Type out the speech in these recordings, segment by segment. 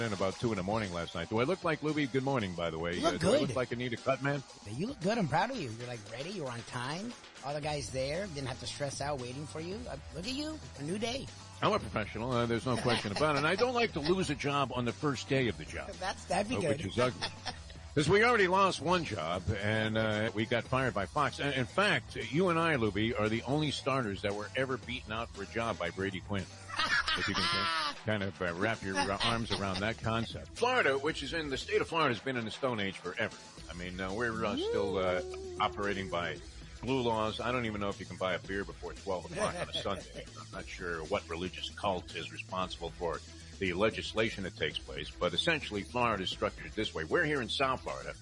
in about 2 in the morning last night. Do I look like Lubie? Good morning, by the way. You look Do good. I look like I need a cut, man? You look good. I'm proud of you. You're like ready. You're on time. All the guys there didn't have to stress out waiting for you. Look at you. A new day. I'm a professional. There's no question about it. And I don't like to lose a job on the first day of the job. That'd be good. Which is ugly. Because we already lost one job, and we got fired by Fox. And in fact, you and I, Lubie, are the only starters that were ever beaten out for a job by Brady Quinn. If you can kind of wrap your arms around that concept. Florida, which is in the state of Florida, has been in the Stone Age forever. I mean, we're still operating by blue laws. I don't even know if you can buy a beer before 12 o'clock on a Sunday. I'm not sure what religious cult is responsible for the legislation that takes place, but essentially Florida is structured this way. We're here in South Florida,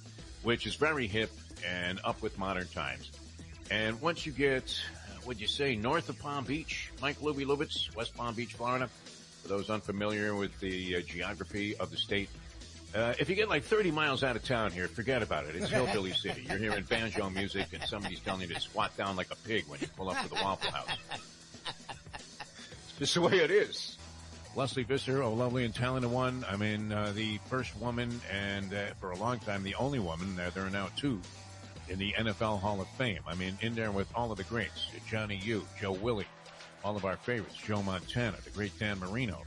which is very hip and up with modern times. And once you get, would you say, north of Palm Beach, Mike Lubitz, West Palm Beach, Florida, for those unfamiliar with the geography of the state, if you get like 30 miles out of town here, forget about it. It's Hillbilly City. You're hearing banjo music and somebody's telling you to squat down like a pig when you pull up to the Waffle House. It's just the way it is. Leslie Visser, a lovely and talented one. I mean, the first woman and for a long time, the only woman, there are now two, in the NFL Hall of Fame. I mean, in there with all of the greats, Johnny U, Joe Willie, all of our favorites, Joe Montana, the great Dan Marino,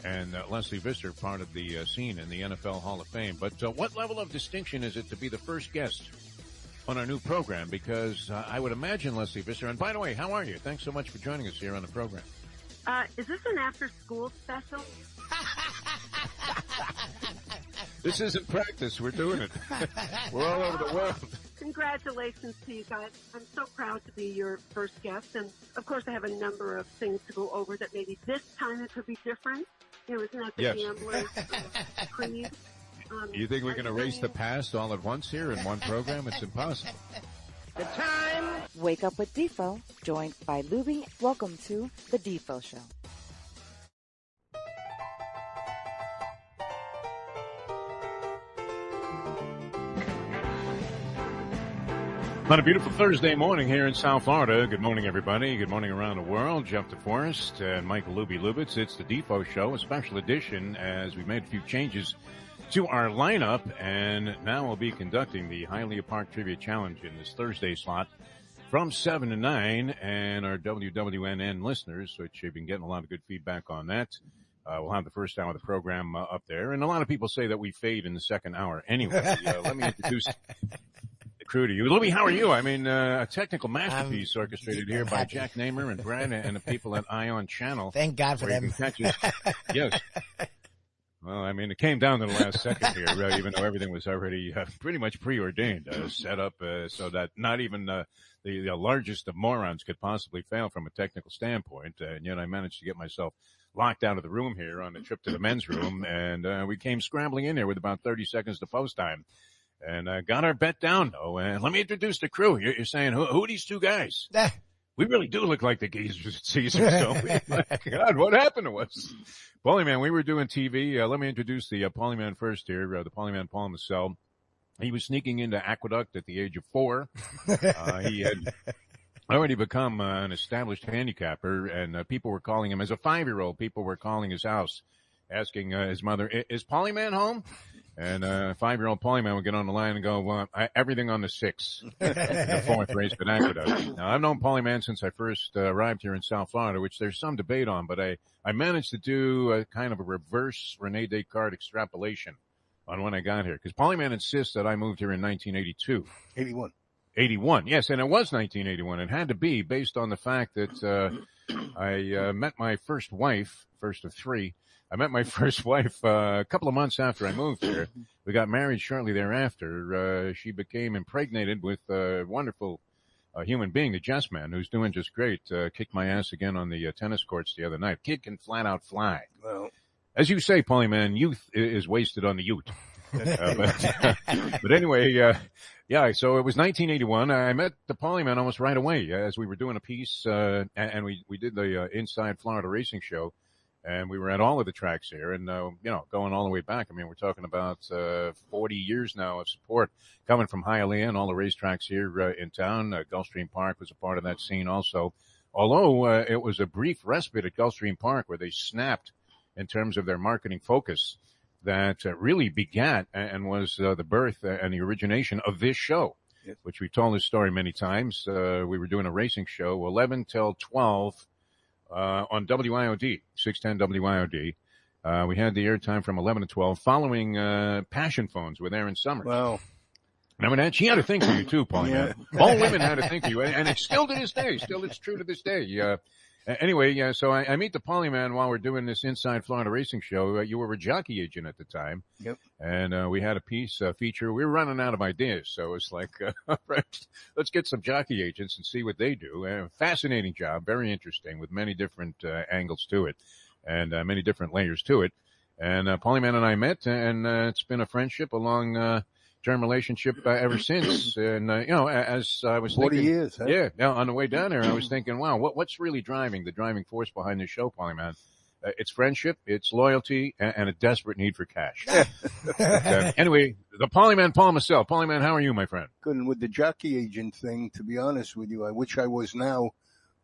and Leslie Visser, part of the scene in the NFL Hall of Fame. But what level of distinction is it to be the first guest on our new program? Because I would imagine, Leslie Visser, and by the way, how are you? Thanks so much for joining us here on the program. Is this an after-school special? This isn't practice. We're doing it. We're all over the world. Congratulations to you guys. I'm so proud to be your first guest. And, of course, I have a number of things to go over that maybe this time it could be different. You know, isn't that the gambler's creed? You think we can erase the past all at once here in one program? It's impossible. The time. Wake up with Defo, joined by Lubie. Welcome to the Defo Show. On a beautiful Thursday morning here in South Florida. Good morning, everybody. Good morning around the world. Jeff DeForest and Michael Lubitz. It's the Defo Show, a special edition, as we made a few changes to our lineup, and now we'll be conducting the Hialeah Park Trivia Challenge in this Thursday slot from 7 to 9, and our WWNN listeners, which you've been getting a lot of good feedback on that. We'll have the first hour of the program up there, and a lot of people say that we fade in the second hour. Anyway, let me introduce the crew to you. Lubie, how are you? I mean, a technical masterpiece orchestrated here by Jack Namer and Brad and the people at Ion Channel. Thank God for them. Yes. Well, I mean, it came down to the last second here, even though everything was already pretty much preordained, set up so that not even the largest of morons could possibly fail from a technical standpoint. And yet I managed to get myself locked out of the room here on the trip to the men's room, and we came scrambling in here with about 30 seconds to post time. And got our bet down, though. And let me introduce the crew. You're saying, who are these two guys? We really do look like the geezers at Caesars, don't we? My God, what happened to us? Paulie Man, we were doing TV. Let me introduce the Paulie Man first here, the Paulie Man Paul Massell. He was sneaking into Aqueduct at the age of 4. He had already become an established handicapper, and people were calling him, as a 5-year-old, people were calling his house, asking his mother, is Paulie Man home? And 5-year-old Paulie Man would get on the line and go, well, everything on the 6, the 4th race at Aqueduct. Now, I've known Paulie Man since I first arrived here in South Florida, which there's some debate on, but I managed to do a kind of a reverse Rene Descartes extrapolation on when I got here. Because Paulie Man insists that I moved here in 1982. 81, yes, and it was 1981. It had to be based on the fact that I met my first wife, first of 3. I met my first wife a couple of months after I moved here. We got married shortly thereafter. She became impregnated with a wonderful human being, the Jess Man, who's doing just great. Kicked my ass again on the tennis courts the other night. Kid can flat out fly. Well, as you say, Paulie Man, youth is wasted on the ute. But anyway, yeah, so it was 1981. I met the Paulie Man almost right away as we were doing a piece, and we did the Inside Florida Racing Show. And we were at all of the tracks here, and, going all the way back. I mean, we're talking about 40 years now of support coming from Hialeah and all the racetracks here in town. Gulfstream Park was a part of that scene also. Although it was a brief respite at Gulfstream Park where they snapped in terms of their marketing focus that really begat and was the birth and the origination of this show, Yes. which we've told this story many times. We were doing a racing show, 11 till 12, on WIOD, 610 WIOD. We had the airtime from 11 to 12 following, Passion Phones with Aaron Summers. Wow. Remember that? She had a thing for you too, Paulie. Yeah. All women had a thing for you, and it's still to this day. Still, it's true to this day. Anyway, so I meet the Paulie man while we're doing this Inside Florida Racing show. You were a jockey agent at the time. Yep. And we had a piece feature. We were running out of ideas, so it's like, let's get some jockey agents and see what they do. Fascinating job, very interesting, with many different angles to it, and many different layers to it. And Paulie man and I met, and it's been a friendship, a long term relationship ever since. And as I was 40 thinking, years, huh? yeah. Now on the way down there, I was thinking, wow, what's really the driving force behind this show, Paulie man? It's friendship, it's loyalty, and a desperate need for cash. Anyway, the Paulie man, Paul myself. Paulie man, how are you, my friend? Good. And with the jockey agent thing, to be honest with you, I wish I was now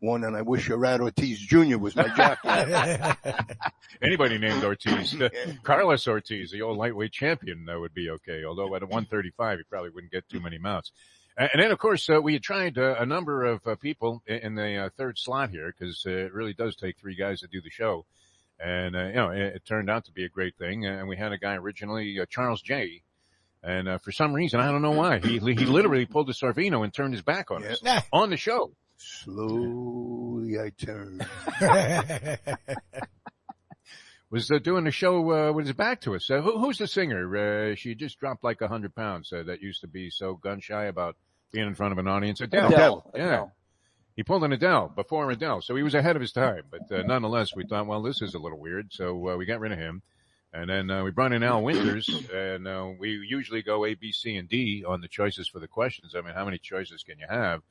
one, and I wish Arad Ortiz Jr. was my jockey. Anybody named Ortiz. Carlos Ortiz, the old lightweight champion, would be okay. Although at 135, he probably wouldn't get too many mounts. And then, of course, we had tried a number of people in the third slot here, because it really does take three guys to do the show. And, it turned out to be a great thing. And we had a guy originally, Charles J. And for some reason, I don't know why, he literally pulled a Sorvino and turned his back on us on the show. Slowly I turned. Was doing the show with his back to us. Who's the singer? She just dropped like 100 pounds. That used to be so gun shy about being in front of an audience. Adele. Yeah. Adele. He pulled an Adele before Adele, so he was ahead of his time. But nonetheless, we thought, well, this is a little weird, so we got rid of him. And then we brought in Al Winters, and we usually go A, B, C, and D on the choices for the questions. I mean, how many choices can you have?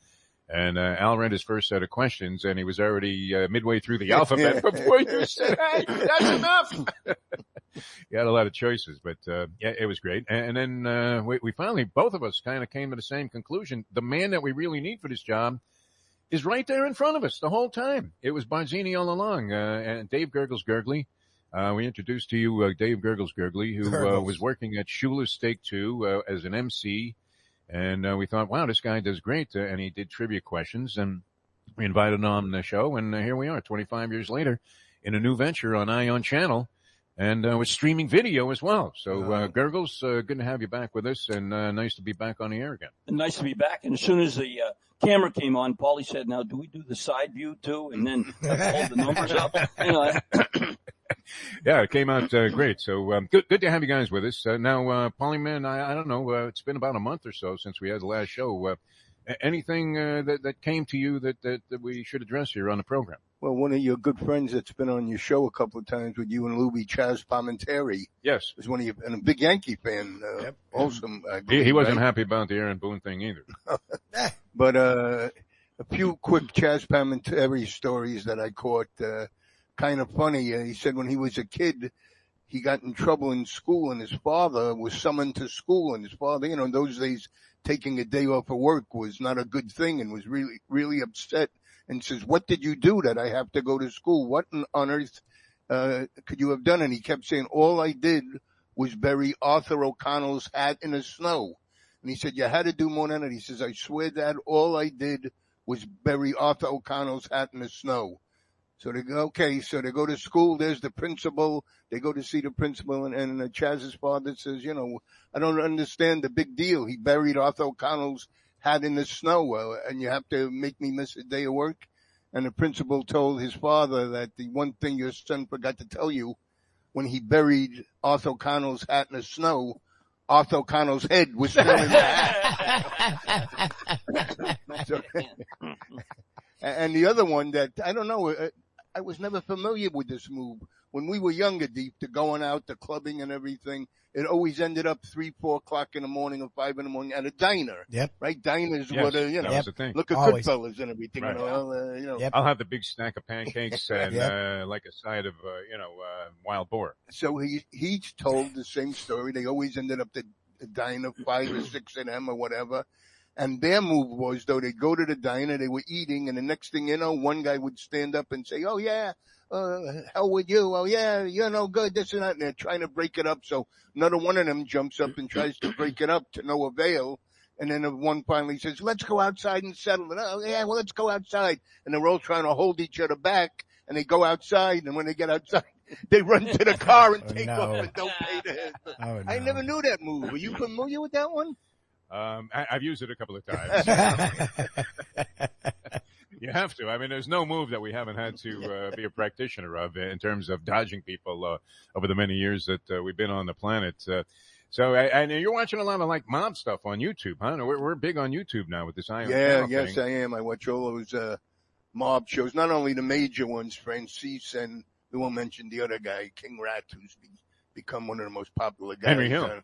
And Al read his first set of questions, and he was already midway through the alphabet before you said, hey, that's enough. You had a lot of choices, but yeah, it was great. And then we finally, both of us kind of came to the same conclusion. The man that we really need for this job is right there in front of us the whole time. It was Barzini all along, and Dave Gergely. We introduced to you Dave Gergely, who was working at Shula's Steak 2 as an MC. And we thought, wow, this guy does great. And he did trivia questions, and we invited him on the show. And here we are 25 years later in a new venture on Ion Channel, and with streaming video as well. So Gergels, good to have you back with us, and nice to be back on the air again. Nice to be back. And as soon as the camera came on, Paulie said, now, do we do the side view too? And then hold the numbers up. Yeah, it came out great. So good to have you guys with us. Now, Paulie man, I don't know. It's been about a month or so since we had the last show. Anything that came to you that we should address here on the program? Well, one of your good friends that's been on your show a couple of times with you and Lubie, Chaz Palminteri, yes, was one of you, and a big Yankee fan. Also, I believe, he wasn't right? happy about the Aaron Boone thing either. But a few quick Chaz Palminteri stories that I caught. Kind of funny. He said when he was a kid, he got in trouble in school, and his father was summoned to school. And his father, in those days, taking a day off of work was not a good thing, and was really, really upset. And says, "What did you do that I have to go to school? What on earth could you have done?" And he kept saying, "All I did was bury Arthur O'Connell's hat in the snow." And he said, "You had to do more than that." He says, "I swear, Dad, all I did was bury Arthur O'Connell's hat in the snow." So they go, okay, so they go to school, there's the principal, they go to see the principal, and Chaz's father says, I don't understand the big deal. He buried Arthur O'Connell's hat in the snow, and you have to make me miss a day of work? And the principal told his father that the one thing your son forgot to tell you, when he buried Arthur O'Connell's hat in the snow, Arthur O'Connell's head was still in the hat. And the other one that, I don't know, I was never familiar with this move. When we were younger, Deep, to going out, to clubbing and everything, it always ended up 3, 4 o'clock in the morning or 5 in the morning at a diner. Yep. Right? Diners Yes, were that was the thing. look at Always. Goodfellas and everything. Right. Yep. I'll have the big stack of pancakes and Yep. like a side of wild boar. So he told the same story. They always ended up at the diner 5 or 6 a.m. or whatever. And their move was, though, they'd go to the diner, they were eating, and the next thing you know, one guy would stand up and say, "Oh yeah, hell with you. Oh yeah, you're no good, this and that. And they're trying to break it up. So another one of them jumps up and tries to break it up to no avail. And then the one finally says, let's go outside and settle it. Oh yeah, well, let's go outside. And they're all trying to hold each other back. And they go outside. And when they get outside, they run to the car and take off and don't pay the Oh, no. I never knew that move. Were you familiar with that one? I've used it a couple of times. You have to. I mean, there's no move that we haven't had to be a practitioner of in terms of dodging people over the many years that we've been on the planet. So, and you're watching a lot of like mob stuff on YouTube, huh? We're big on YouTube now with this Ion Channel Yes, thing. I am. I watch all those mob shows, not only the major ones, Francis, and we won't mention the other guy, King Rat, who's become one of the most popular guys. Henry Hill.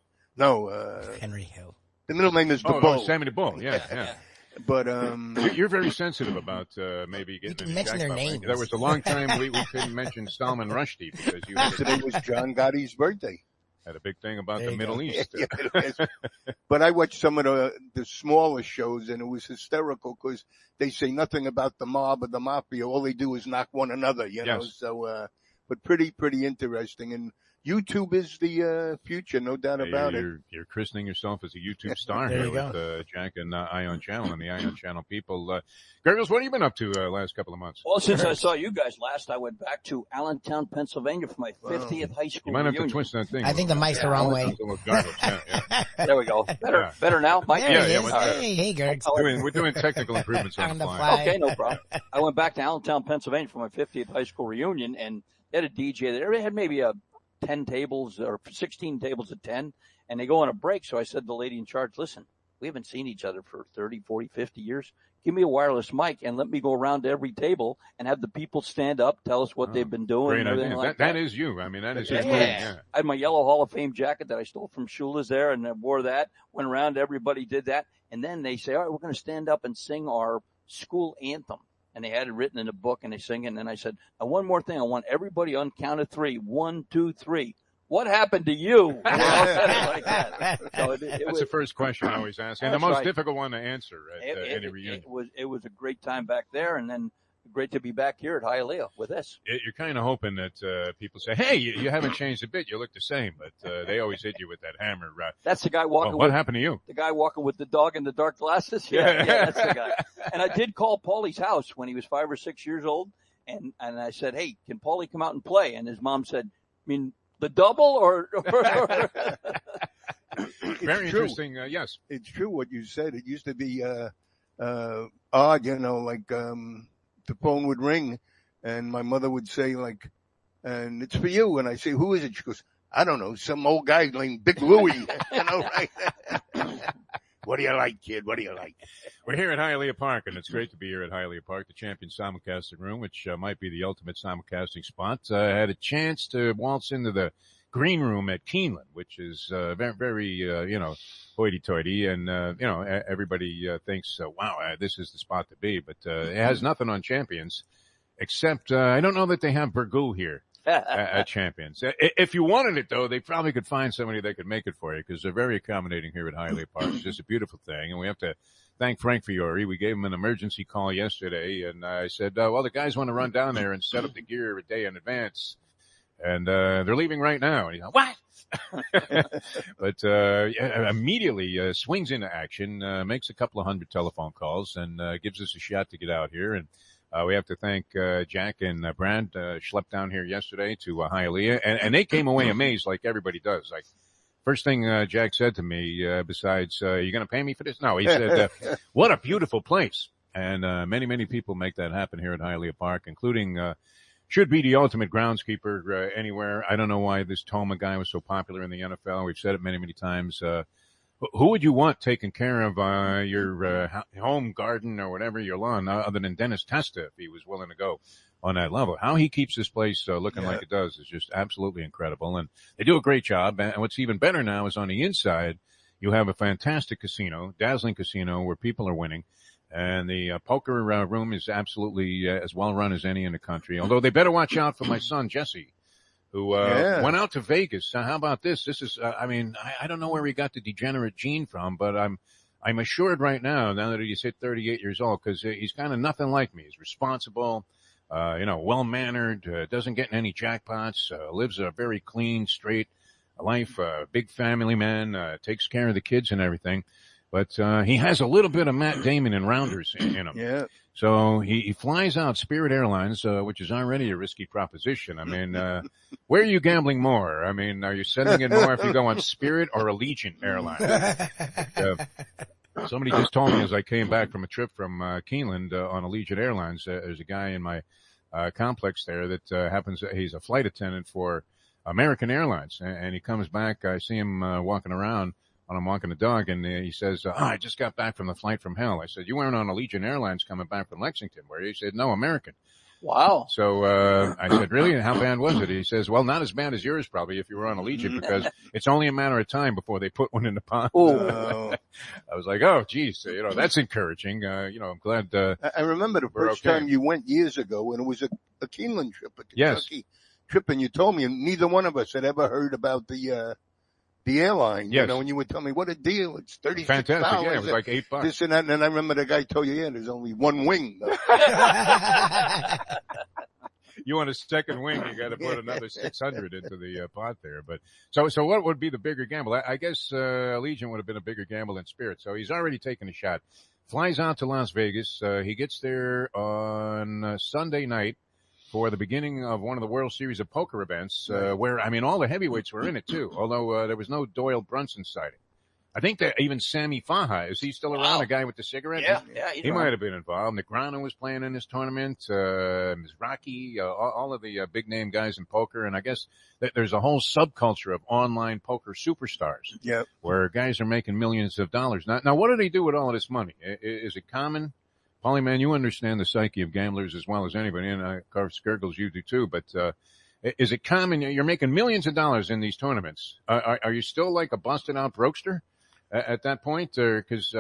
Henry Hill. The middle name is the Bull. Sammy the Bull. Yeah. But You're very sensitive about maybe getting can mention their names. There was a long time we couldn't mention Salman Rushdie because you today was John Gotti's birthday. had a big thing about There the you Middle go. East. Yeah, it is. But I watched some of the smaller shows, and it was hysterical because they say nothing about the mob or the mafia. All they do is knock one another, you know. Yes. So, but pretty interesting. And YouTube is the future, no doubt about it. You're christening yourself as a YouTube star There here you with Jack and Ion Channel and the Ion Channel people. Gergels, what have you been up to last couple of months? Well, since I saw you guys last, I went back to Allentown, Pennsylvania for my 50th high school You might have to reunion. twist that thing. I think the mic's the wrong way. Yeah. There we go. Better now, Mike? There Yeah, it yeah, is. what's that? Hey, Gergs. We're doing technical improvements on the fly. Okay, no problem. I went back to Allentown, Pennsylvania for my 50th high school reunion, and they had a DJ there. They had maybe 10 tables or 16 tables of 10, and they go on a break. So I said to the lady in charge, listen, we haven't seen each other for 30, 40, 50 years. Give me a wireless mic and let me go around to every table and have the people stand up, tell us what they've been doing. Great and everything idea. like That is you. I mean, that is your Yeah. thing. Yeah. I had my yellow Hall of Fame jacket that I stole from Shula's there, and I wore that, went around, everybody did that. And then they say, all right, we're going to stand up and sing our school anthem. And they had it written in a book, and they sing it. And then I said, now, one more thing. I want everybody on count of three. 1, 2, 3. What happened to you? And they all said it like that. So it That's was, the first question I always ask, and the That's most right. difficult one to answer at any reunion. it was a great time back there, and then great to be back here at Hialeah with this. You're kind of hoping that people say, hey, you haven't changed a bit. You look the same. But they always hit you with that hammer. That's the guy walking What with happened to you? the guy walking with the dog in the dark glasses. Yeah, that's the guy. And I did call Paulie's house when he was 5 or 6 years old, and I said, hey, can Paulie come out and play? And his mom said, I mean, the double or Very true. interesting. Yes. It's true what you said. It used to be odd, you know, like the phone would ring and my mother would say like, and it's for you. And I say, who is it? She goes, I don't know, some old guy named Big Louie. You know, right? What do you like, kid? What do you like? We're here at Hialeah Park, and it's great to be here at Hialeah Park, the champion simulcasting room, which might be the ultimate simulcasting spot. I had a chance to waltz into the green room at Keeneland, which is very, very hoity-toity, and everybody thinks, wow, this is the spot to be. But it has nothing on champions, except I don't know that they have burgoo here. At Champions. If you wanted it, though, they probably could find somebody that could make it for you because they're very accommodating here at Hialeah Park. It's just a beautiful thing, and we have to thank Frank Fiore. We gave him an emergency call yesterday, and I said, well, the guys want to run down there and set up the gear a day in advance, and they're leaving right now. And he's like, what? But immediately swings into action, makes a couple of hundred telephone calls, and gives us a shot to get out here. And we have to thank Jack and Brad schlepped down here yesterday to Hialeah, and they came away amazed like everybody does. Like, first thing Jack said to me, besides, you going to pay me for this? No, he said, what a beautiful place. And many, many people make that happen here at Hialeah Park, including should be the ultimate groundskeeper anywhere. I don't know why this Toma guy was so popular in the NFL. We've said it many, many times. Who would you want taking care of your home garden or whatever, your lawn, other than Dennis Testa, if he was willing to go on that level? How he keeps this place looking like it does is just absolutely incredible. And they do a great job. And what's even better now is on the inside, you have a fantastic casino, dazzling casino where people are winning. And the poker room is absolutely as well run as any in the country. Although they better watch out for my son, Jesse, who went out to Vegas. How about this? This is, I don't know where he got the degenerate gene from, but I'm assured right now that he's hit 38 years old, because he's kind of nothing like me. He's responsible. well-mannered, doesn't get in any jackpots, lives a very clean, straight life, big family man, takes care of the kids and everything. But he has a little bit of Matt Damon and Rounders in him. Yeah. So he flies out Spirit Airlines, which is already a risky proposition. I mean, where are you gambling more? I mean, are you sending it more if you go on Spirit or Allegiant Airlines? Somebody just told me as I came back from a trip from Keeneland on Allegiant Airlines, there's a guy in my complex there that he's a flight attendant for American Airlines, and he comes back. I see him walking around when I'm walking the dog, and he says, I just got back from the flight from hell. I said, you weren't on Allegiant Airlines coming back from Lexington, were you? He said, no, American. Wow. So I said, really? How bad was it? He says, well, not as bad as yours probably if you were on Allegiant, because it's only a matter of time before they put one in the pond. I was like, oh, geez, that's encouraging. I'm glad. I remember the first time you went years ago, and it was a Keeneland trip, a Kentucky trip, and you told me neither one of us had ever heard about the airline, and you would tell me what a deal. It's $36. Fantastic. Yeah, it was like $8. This and that. And then I remember the guy told you, there's only one wing. You want a second wing, you got to put another 600 into the pot there. But so what would be the bigger gamble? I guess Allegiant would have been a bigger gamble than Spirit. So he's already taken a shot. Flies out to Las Vegas. He gets there on Sunday night for the beginning of one of the World Series of Poker events, where, I mean, all the heavyweights were in it too, although there was no Doyle Brunson sighting. I think that even Sammy Faja, is he still around, the guy with the cigarette? Yeah. He might have been involved. Negrano was playing in this tournament, Mizraki, all of the big name guys in poker. And I guess there's a whole subculture of online poker superstars. Yep. Where guys are making millions of dollars. Now what do they do with all of this money? Is it common? Paulie, man, you understand the psyche of gamblers as well as anybody, and of course, Gergels, you do too, but is it common? You're making millions of dollars in these tournaments. Are you still like a busted out brokester at that point? Or, cause,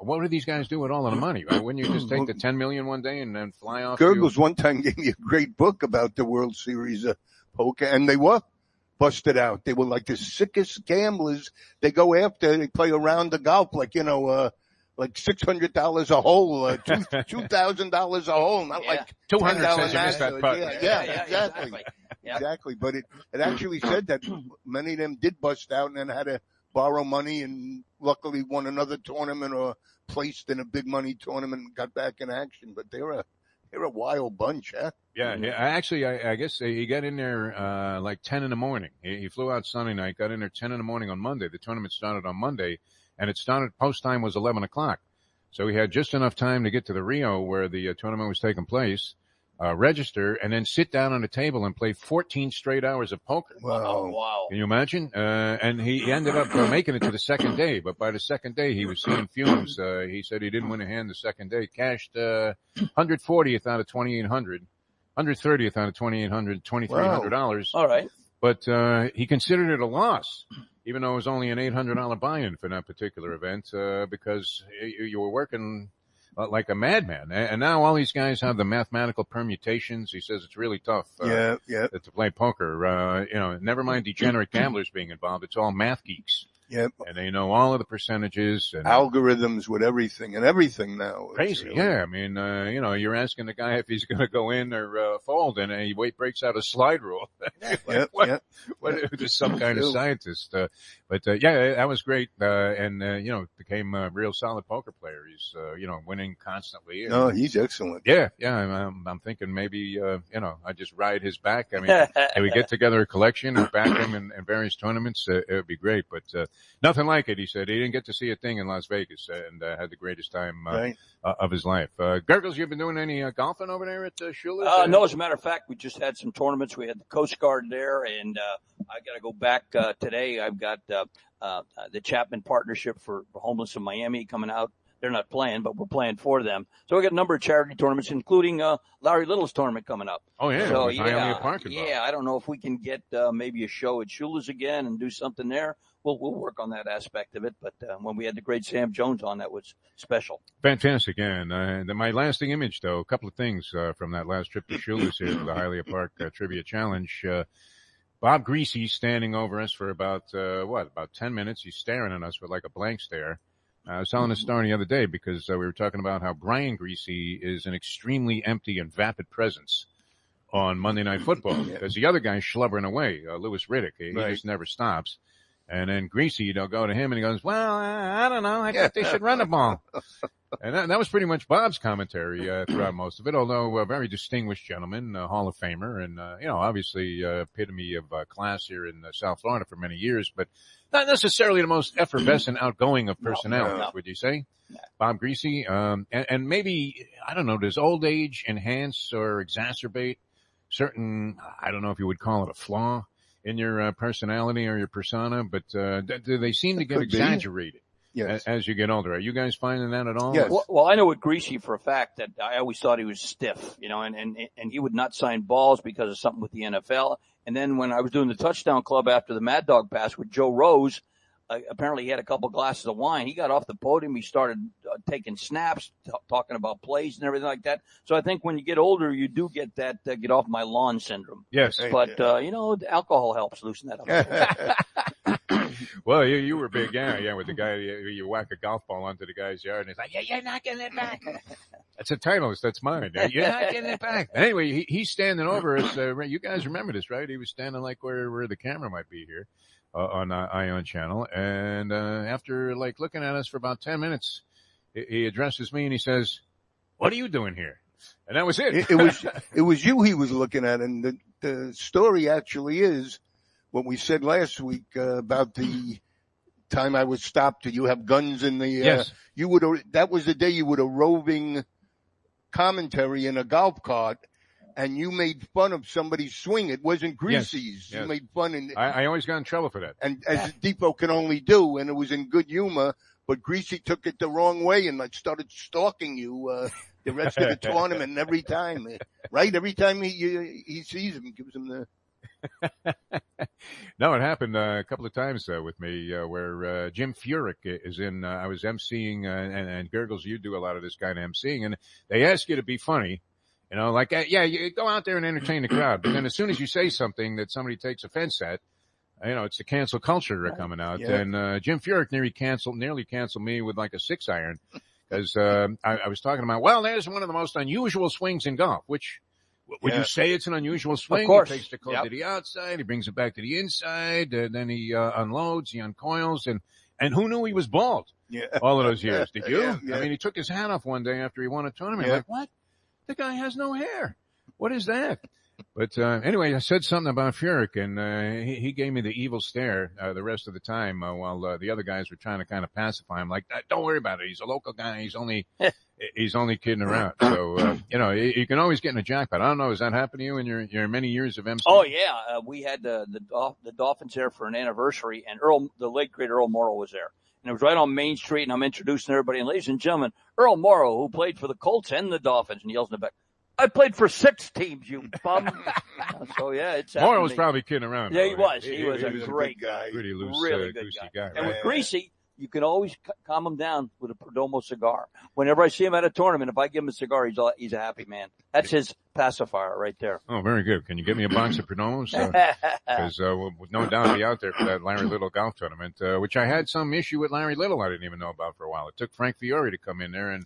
what do these guys do with all of the money? Wouldn't you just take the 10 million one day and then fly off? Gergels one time gave me a great book about the World Series of Poker, and they were busted out. They were like the sickest gamblers. They play around the golf, like $600 a hole, $2,000 a hole, not like $200 says you missed that putt. Exactly. But it actually said that many of them did bust out and then had to borrow money, and luckily won another tournament or placed in a big money tournament and got back in action. But they're a wild bunch, huh? Yeah. Actually, I guess he got in there like 10 in the morning. He flew out Sunday night, got in there 10 in the morning on Monday. The tournament started on Monday. And it started, post time was 11 o'clock. So he had just enough time to get to the Rio where the tournament was taking place, register, and then sit down on a table and play 14 straight hours of poker. Wow. Can you imagine? And he ended up making it to the second day, but by the second day he was seeing fumes. He said he didn't win a hand the second day, cashed, 140th out of 2,800, 130th out of 2,800, $2,300. Wow. All right. But he considered it a loss, even though it was only an $800 buy-in for that particular event, because you were working like a madman. And now all these guys have the mathematical permutations. He says it's really tough to play poker. Never mind degenerate gamblers being involved. It's all math geeks. Yep. And they know all of the percentages and algorithms with everything now. Crazy. Really... Yeah. I mean, you're asking the guy if he's going to go in or fold, and he breaks out a slide rule. What? There's some kind of scientist. That was great. Became a real solid poker player. He's, winning constantly. No, he's excellent. Yeah. I'm thinking maybe, I just ride his back. I mean, if we get together a collection and back him in various tournaments, it would be great. But, nothing like it, he said. He didn't get to see a thing in Las Vegas and had the greatest time of his life. Gergels, you been doing any golfing over there at Shula's? No, as a matter of fact, we just had some tournaments. We had the Coast Guard there, and I got to go back today. I've got the Chapman Partnership for Homeless in Miami coming out. They're not playing, but we're playing for them. So we got a number of charity tournaments, including Larry Little's tournament coming up. Oh, yeah. So, Hialeah Park involved. I don't know if we can get maybe a show at Shula's again and do something there. We'll work on that aspect of it. But when we had the great Sam Jones on, that was special. Fantastic. And my lasting image, though, a couple of things from that last trip to Shula's here to the Hialeah Park Trivia Challenge. Bob Greasy standing over us for about 10 minutes. He's staring at us with like a blank stare. I was telling a story the other day because we were talking about how Brian Greasy is an extremely empty and vapid presence on Monday Night Football because the other guy's schlubbering away, Louis Riddick. He just never stops. And then Greasy, they'll go to him and he goes, well, I don't know. I think they should run the ball. And that was pretty much Bob's commentary throughout most of it, although a very distinguished gentleman, Hall of Famer, and, obviously epitome of class here in South Florida for many years, but not necessarily the most effervescent outgoing of personalities, would you say? No. Bob Greasy. And maybe, I don't know, does old age enhance or exacerbate certain, I don't know if you would call it a flaw in your personality or your persona, but do they seem to get exaggerated as you get older? Are you guys finding that at all? Yes. Well, I know with Greasy for a fact that I always thought he was stiff, and he would not sign balls because of something with the NFL. And then when I was doing the Touchdown Club after the Mad Dog pass with Joe Rose, apparently he had a couple glasses of wine. He got off the podium. He started taking snaps, talking about plays and everything like that. So I think when you get older, you do get that get off my lawn syndrome. Yes. But, alcohol helps loosen that up. Well, you were big, with the guy, you whack a golf ball onto the guy's yard and he's like, you're not getting it back. That's a title. That's mine. You're not getting it back. Anyway, he's standing over us. You guys remember this, right? He was standing like where the camera might be here. On Ion Channel, and after looking at us for about 10 minutes, he addresses me and he says, "What are you doing here?" And that was it. It was you he was looking at, and the story actually is what we said last week about the time I was stopped. You have guns in the. Yes. That was the day you would a roving commentary in a golf cart. And you made fun of somebody's swing. It wasn't Greasy's. Yes. You made fun. And I always got in trouble for that. And as Defo can only do, and it was in good humor, but Greasy took it the wrong way and started stalking you the rest of the tournament and every time. Right? Every time he sees him, gives him the... No, it happened a couple of times with me where Jim Furyk is in. I was emceeing, and Gergely, you do a lot of this kind of emceeing, and they ask you to be funny. You go out there and entertain the crowd. But then as soon as you say something that somebody takes offense at, it's the cancel culture coming out. Yeah. And Jim Furyk nearly canceled me with like a 6-iron because I was talking about, well, there's one of the most unusual swings in golf, which would you say it's an unusual swing? Of course. He takes the club to the outside, he brings it back to the inside, then he unloads, he uncoils, and who knew he was bald all of those years? Did you? Yeah. I mean, he took his hat off one day after he won a tournament. Like, what? The guy has no hair. What is that? But anyway, I said something about Furyk, and he gave me the evil stare the rest of the time while the other guys were trying to kind of pacify him. Like, don't worry about it. He's a local guy. He's only kidding around. So you can always get in a jackpot. I don't know. Has that happened to you in your many years of MC? Oh yeah, we had the Dolphins there for an anniversary, and the late great Earl Morrow was there. And it was right on Main Street, and I'm introducing everybody. And ladies and gentlemen, Earl Morrow, who played for the Colts and the Dolphins, and he yells in the back, I played for 6 teams, you bum. So, it's Morrow was probably kidding around. Yeah, he was. He was a great guy. Pretty loose, really good guy. And with Greasy, you can always calm him down with a Perdomo cigar. Whenever I see him at a tournament, if I give him a cigar, he's a happy man. That's his pacifier right there. Oh, very good. Can you give me a box of Perdomos? Because we'll no doubt be out there for that Larry Little golf tournament, which I had some issue with Larry Little I didn't even know about for a while. It took Frank Fiore to come in there and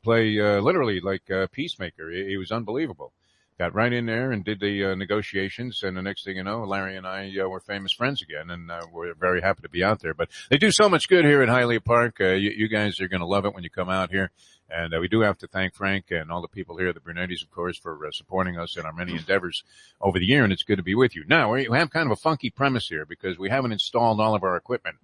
play literally like a peacemaker. He was unbelievable. Got right in there and did the negotiations, and the next thing you know, Larry and I were famous friends again, and we're very happy to be out there. But they do so much good here at Hialeah Park. You guys are going to love it when you come out here. And we do have to thank Frank and all the people here, the Brunettis, of course, for supporting us in our many endeavors over the year, and it's good to be with you. Now, we have kind of a funky premise here because we haven't installed all of our equipment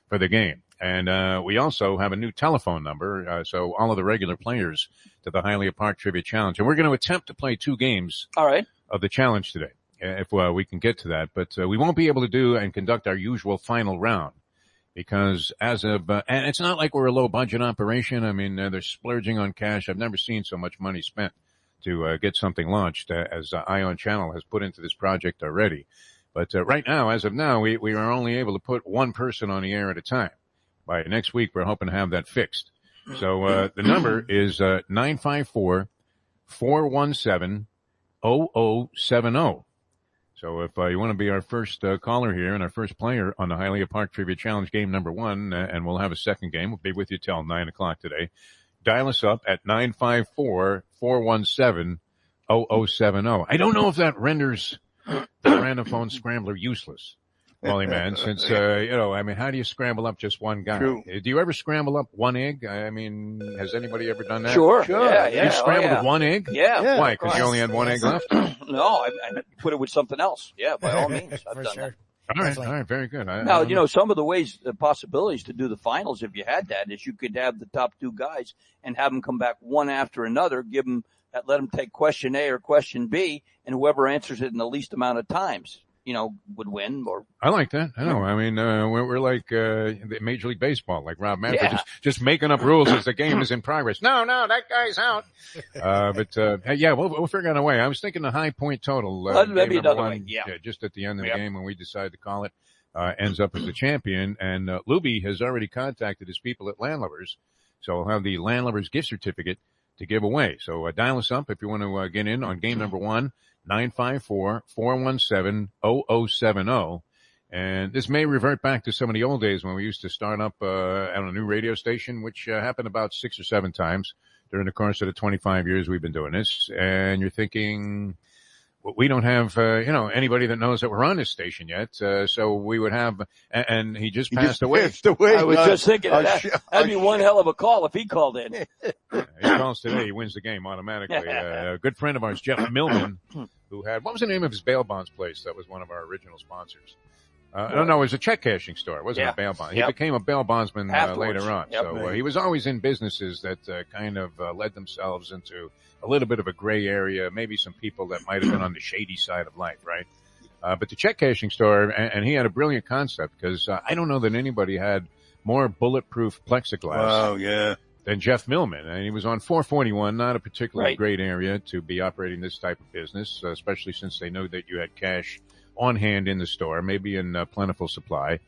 for the game. And we also have a new telephone number, so all of the regular players to the Hialeah Park Trivia Challenge. And we're going to attempt to play 2 games of the challenge today, if we can get to that. But we won't be able to do and conduct our usual final round because as of and it's not like we're a low-budget operation. I mean, they're splurging on cash. I've never seen so much money spent to get something launched as Ion Channel has put into this project already. But right now, as of now, we are only able to put one person on the air at a time. By next week, we're hoping to have that fixed. So the number is 954-417-0070. So if you want to be our first caller here and our first player on the Hialeah Park Trivia Challenge game number 1, and we'll have a second game. We'll be with you till 9 o'clock today. Dial us up at 954-417-0070. 0070. I don't know if that renders the random phone scrambler useless, Paulie man, since, how do you scramble up just one guy? True. Do you ever scramble up one egg? I mean, has anybody ever done that? Sure. Yeah. You scrambled one egg? Yeah. Why? Because you only had one egg left? No, I put it with something else. Yeah, by all means. I've For done sure. that. All right, very good. Now, some of the possibilities to do the finals, if you had that, is you could have the top two guys and have them come back one after another, let them take question A or question B, and whoever answers it in the least amount of times, would win. Or I like that. I know. I mean, we're like Major League Baseball, like Rob Manfred, just making up rules as the game is in progress. No, that guy's out. We'll figure out a way. I was thinking the high point total. Maybe another way. Yeah. Just at the end of the game when we decide to call it, ends up as the champion. And Lubie has already contacted his people at Landlubbers, so we'll have the Landlubbers gift certificate to give away. So dial us up if you want to get in on game number 1. 954-417-0070. And this may revert back to some of the old days when we used to start up on a new radio station, which happened about 6 or 7 times during the course of the 25 years we've been doing this. And you're thinking, well, we don't have, anybody that knows that we're on this station yet. So we would have, and he just passed away. I was just thinking of that. That'd be one hell of a call if he called in. He calls today, he wins the game automatically. A good friend of ours, Jeff Millman, who had, what was the name of his bail bonds place? That was one of our original sponsors. No, it was a check cashing store. It wasn't a bail bond. He became a bail bondsman later on. Yep. So he was always in businesses that kind of led themselves into a little bit of a gray area, maybe some people that might have been on the shady side of life, right? But the check cashing store, and he had a brilliant concept because I don't know that anybody had more bulletproof plexiglass than Jeff Millman. And he was on 441, not a particularly great area to be operating this type of business, especially since they knew that you had cash on hand in the store, maybe in plentiful supply.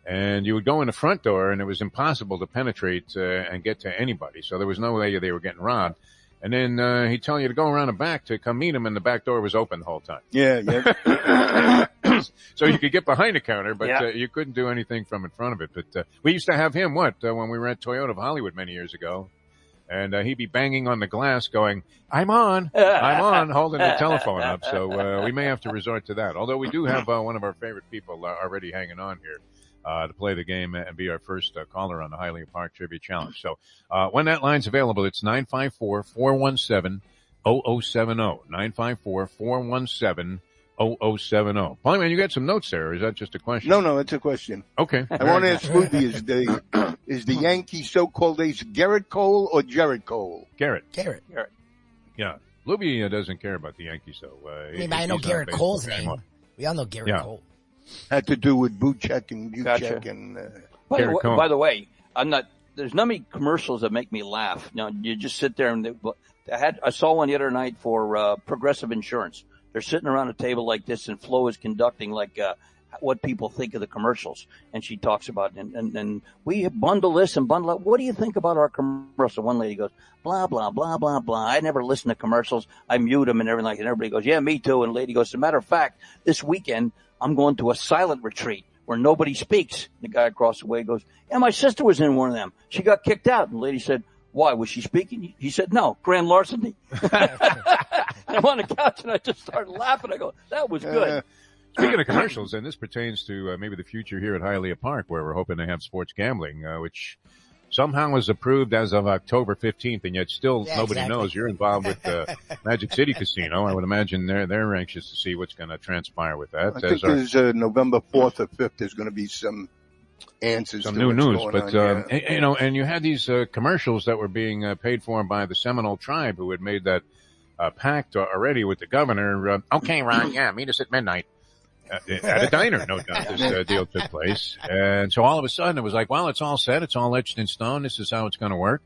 And you would go in the front door and it was impossible to penetrate and get to anybody. So there was no way they were getting robbed. And then he'd tell you to go around the back to come meet him, and the back door was open the whole time. Yeah. So you could get behind the counter, but you couldn't do anything from in front of it. But we used to have him, when we were at Toyota of Hollywood many years ago. And he'd be banging on the glass going, I'm on, holding the telephone up. So we may have to resort to that. Although we do have one of our favorite people already hanging on here to play the game and be our first caller on the Hialeah Park Trivia Challenge. So when that line's available, it's 954-417-0070. 954-417-0070. Paulie, man, you got some notes there, or is that just a question? No, it's a question. Okay. I want to ask Lubie, is the Yankee so-called ace Gerrit Cole or Gerrit Cole? Garrett. Yeah. Lubie doesn't care about the Yankees, though. I know Gerrit Cole's name. We all know Gerrit Cole. Had to do with boot check and and by the way, there's not many commercials that make me laugh. Now, you just sit there and I saw one the other night for Progressive Insurance. They're sitting around a table like this, and Flo is conducting what people think of the commercials. And she talks about it, and we bundle this and bundle that. What do you think about our commercial? One lady goes, blah, blah, blah, blah, blah. I never listen to commercials. I mute them and everything. And everybody goes, yeah, me too. And the lady goes, as a matter of fact, this weekend, I'm going to a silent retreat where nobody speaks. The guy across the way goes, yeah, my sister was in one of them. She got kicked out. And the lady said, why? Was she speaking? He said, no, grand larceny. I'm on the couch and I just started laughing. I go, that was good. Speaking of commercials, and this pertains to maybe the future here at Hialeah Park, where we're hoping to have sports gambling, which somehow was approved as of October 15th, and yet still nobody knows. You're involved with Magic City Casino. I would imagine they're anxious to see what's going to transpire with that. I think there's November 4th or 5th. There's going to be some answers, some new news. But and you had these commercials that were being paid for by the Seminole tribe, who had made that pact already with the governor. Okay, Ron, meet us at midnight. At a diner, no doubt, this deal took place. And so all of a sudden it was like, well, it's all set. It's all etched in stone. This is how it's going to work.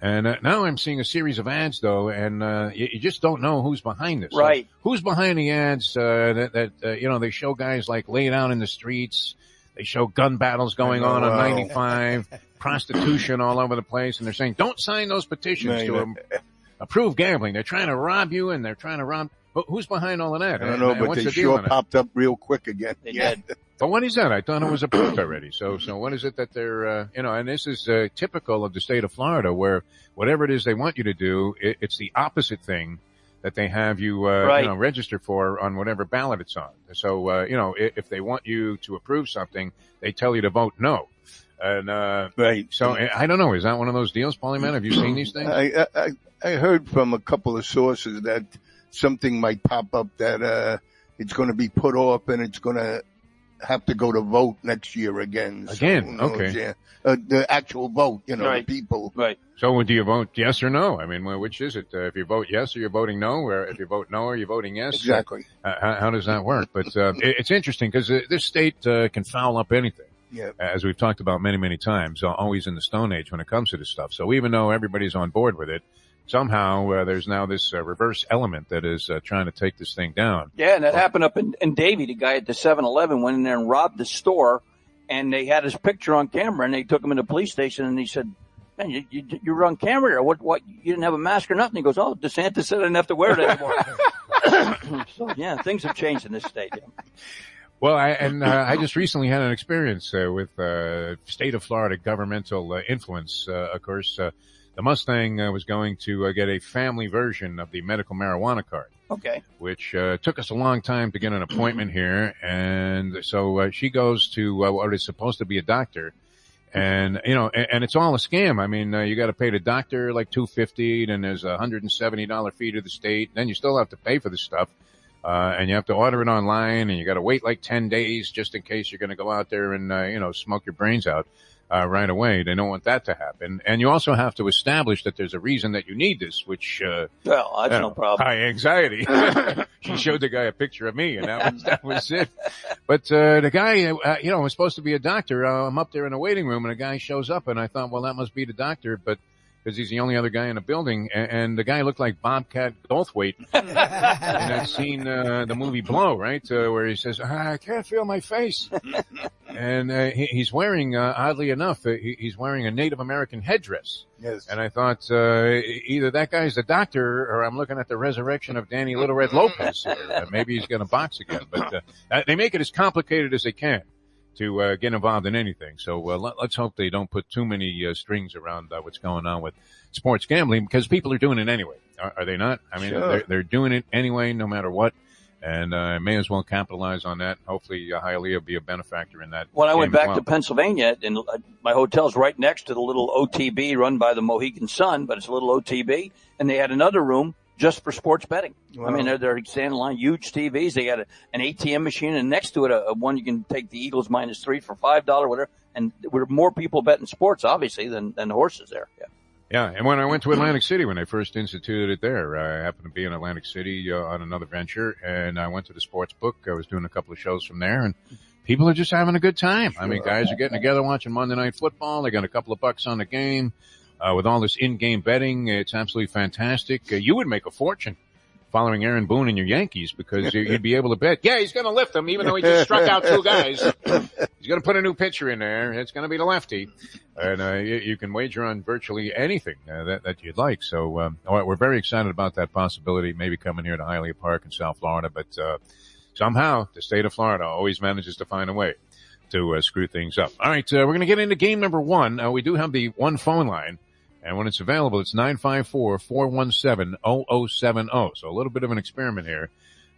And now I'm seeing a series of ads, though, and you just don't know who's behind this. Right. So who's behind the ads they show guys like laid out in the streets. They show gun battles going on 95, prostitution all over the place. And they're saying, don't sign those petitions to approve gambling. They're trying to rob you, and they're trying to rob. But who's behind all of that? I don't know, but they sure popped up real quick again. They did. But what is that? I thought it was approved already. So what is it that they're, and this is typical of the state of Florida, where whatever it is they want you to do, it's the opposite thing that they have you, register for on whatever ballot it's on. So, if they want you to approve something, they tell you to vote no. And, right. So I don't know. Is that one of those deals, Paulie, man? Have you seen these things? I heard from a couple of sources that something might pop up that, it's going to be put off and it's going to have to go to vote next year again. Again? So, okay. Yeah. The actual vote, right. The people. Right. So do you vote yes or no? I mean, which is it? If you vote yes, are you voting no? Or if you vote no, are you voting yes? Exactly. How does that work? But it's interesting because this state can foul up anything. Yeah. As we've talked about many, many times, always in the Stone Age when it comes to this stuff. So even though everybody's on board with it, somehow there's now this reverse element that is trying to take this thing down. Yeah, and that happened up in Davie. The guy at the 7-Eleven went in there and robbed the store, and they had his picture on camera, and they took him in the police station, and he said, man, you were on camera, or what? You didn't have a mask or nothing. He goes, oh, DeSantis said I didn't have to wear it anymore. So, yeah, things have changed in this state. Yeah. Well, I just recently had an experience with state of Florida governmental influence. Of course, the Mustang was going to get a family version of the medical marijuana card. Okay. Which took us a long time to get an appointment here. And so she goes to what is supposed to be a doctor. And, and it's all a scam. I mean, you got to pay the doctor like $250, then there's a $170 fee to the state. Then you still have to pay for the stuff. And you have to order it online, and you got to wait like 10 days just in case you're going to go out there and, smoke your brains out. Right away. They don't want that to happen. And you also have to establish that there's a reson that you need this, which, well, that's no problem. High anxiety. She showed the guy a picture of me, and that was it. But, the guy, was supposed to be a doctor. I'm up there in the waiting room, and a guy shows up, and I thought, well, that must be the doctor, but, because he's the only other guy in the building, and the guy looked like Bobcat Goldthwait in that scene, the movie Blow, right, where he says, I can't feel my face. And he's wearing, oddly enough, he's wearing a Native American headdress. Yes. And I thought, either that guy's the doctor, or I'm looking at the resurrection of Danny Little Red Lopez. Maybe he's going to box again. But they make it as complicated as they can to get involved in anything. So let's hope they don't put too many strings around what's going on with sports gambling, because people are doing it anyway. Are they not? I mean, sure. they're doing it anyway, no matter what. And may as well capitalize on that. Hopefully, Hialeah will be a benefactor in that. When I went back to Pennsylvania, and my hotel's right next to the little OTB run by the Mohegan Sun, but it's a little OTB, and they had another room just for sports betting. Wow. I mean, they're standing in line, huge TVs. They got an ATM machine, and next to it, a one you can take the Eagles -3 for $5, whatever. And there were more people betting sports, obviously, than the horses there. Yeah. Yeah, and when I went to Atlantic City, when they first instituted it there, I happened to be in Atlantic City on another venture, and I went to the sports book. I was doing a couple of shows from there, and people are just having a good time. I mean, guys are getting together watching Monday Night Football. They got a couple of bucks on the game. With all this in-game betting, it's absolutely fantastic. You would make a fortune following Aaron Boone and your Yankees, because you'd be able to bet, yeah, he's going to lift them, even though he just struck out 2 guys. He's going to put a new pitcher in there. It's going to be the lefty. And you can wager on virtually anything that you'd like. So we're very excited about that possibility, maybe coming here to Hialeah Park in South Florida. But somehow the state of Florida always manages to find a way to screw things up. All right, we're going to get into game number 1. We do have the one phone line. And when it's available, it's 954-417-0070. So a little bit of an experiment here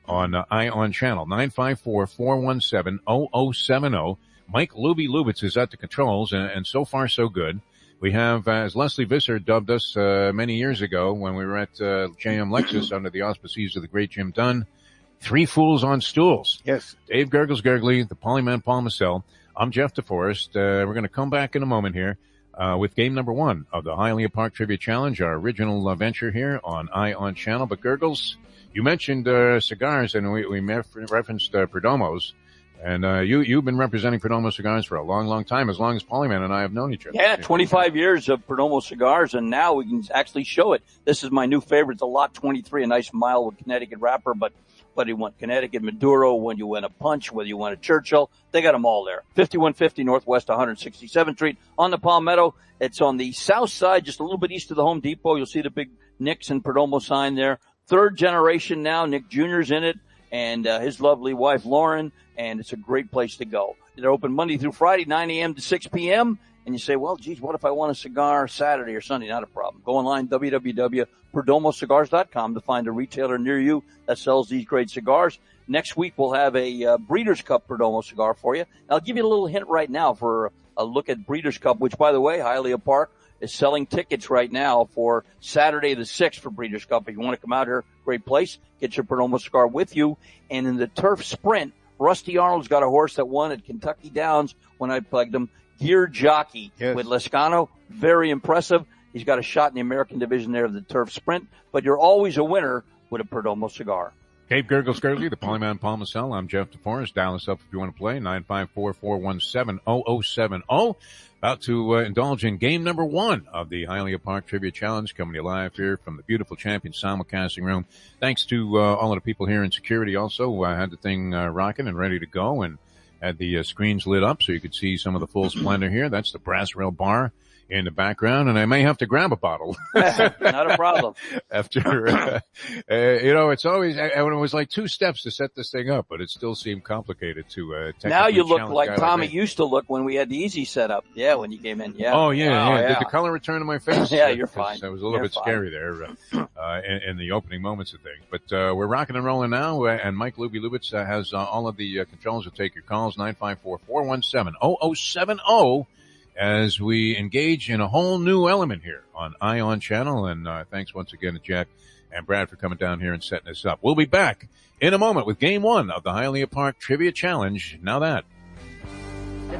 on ION channel. 954-417-0070. Mike Lubie Lubitz is at the controls, and so far so good. We have, as Leslie Visser dubbed us many years ago when we were at JM Lexus under the auspices of the great Jim Dunn, 3 fools on stools. Yes. Dave Gergely, the Paulie Man Paul Massell. I'm Jeff DeForest. We're going to come back in a moment here. With game number 1 of the Hialeah Park Trivia Challenge, our original venture here on ION channel. But Gergels, you mentioned cigars, and we referenced Perdomo's, and you've been representing Perdomo cigars for a long, long time, as long as Paulie Man and I have known each other. Yeah, 25 years of Perdomo cigars, and now we can actually show it. This is my new favorite, the Lot 23, a nice mild with Connecticut wrapper, but you want Connecticut Maduro, when you want a Punch, whether you want a Churchill, they got them all there. 5150 Northwest 167th Street on the Palmetto. It's on the south side, just a little bit east of the Home Depot. You'll see the big Nick's and Perdomo sign there. 3rd generation now. Nick Jr.'s in it, and his lovely wife, Lauren, and it's a great place to go. They're open Monday through Friday, 9 a.m. to 6 p.m., and you say, well, geez, what if I want a cigar Saturday or Sunday? Not a problem. Go online, www.perdomocigars.com, to find a retailer near you that sells these great cigars. Next week, we'll have a Breeders' Cup Perdomo cigar for you. I'll give you a little hint right now for a look at Breeders' Cup, which, by the way, Hialeah Park is selling tickets right now for Saturday the 6th for Breeders' Cup. If you want to come out here, great place. Get your Perdomo cigar with you. And in the turf sprint, Rusty Arnold's got a horse that won at Kentucky Downs when I plugged him. Gear Jockey with Lescano. Very impressive. He's got a shot in the American division there of the turf sprint. But you're always a winner with a Perdomo cigar. Dave Gergely, the Polyman Palmacell. I'm Jeff DeForest. Dial us up if you want to play, 954-417-0070. About to indulge in game number 1 of the Hialeah Park Trivia Challenge, coming to you live here from the beautiful Champion simulcasting room. Thanks to all of the people here in security also. I had the thing rocking and ready to go, and had the screens lit up so you could see some of the full splendor here. That's the Brass Rail Bar in the background, and I may have to grab a bottle. Not a problem. After, it's always, it was like 2 steps to set this thing up, but it still seemed complicated to now you look like Tommy used to look when we had the easy setup. Yeah, when you came in. Yeah. Oh, yeah. Did the color return to my face? Yeah, you're fine. That was a little bit scary there in the opening moments of things. But we're rocking and rolling now, and Mike Lubie has all of the controls to take your calls, 954-417-0070. As we engage in a whole new element here on Ion Channel. And thanks once again to Jack and Brad for coming down here and setting this up. We'll be back in a moment with Game 1 of the Hialeah Park Trivia Challenge. Now that. The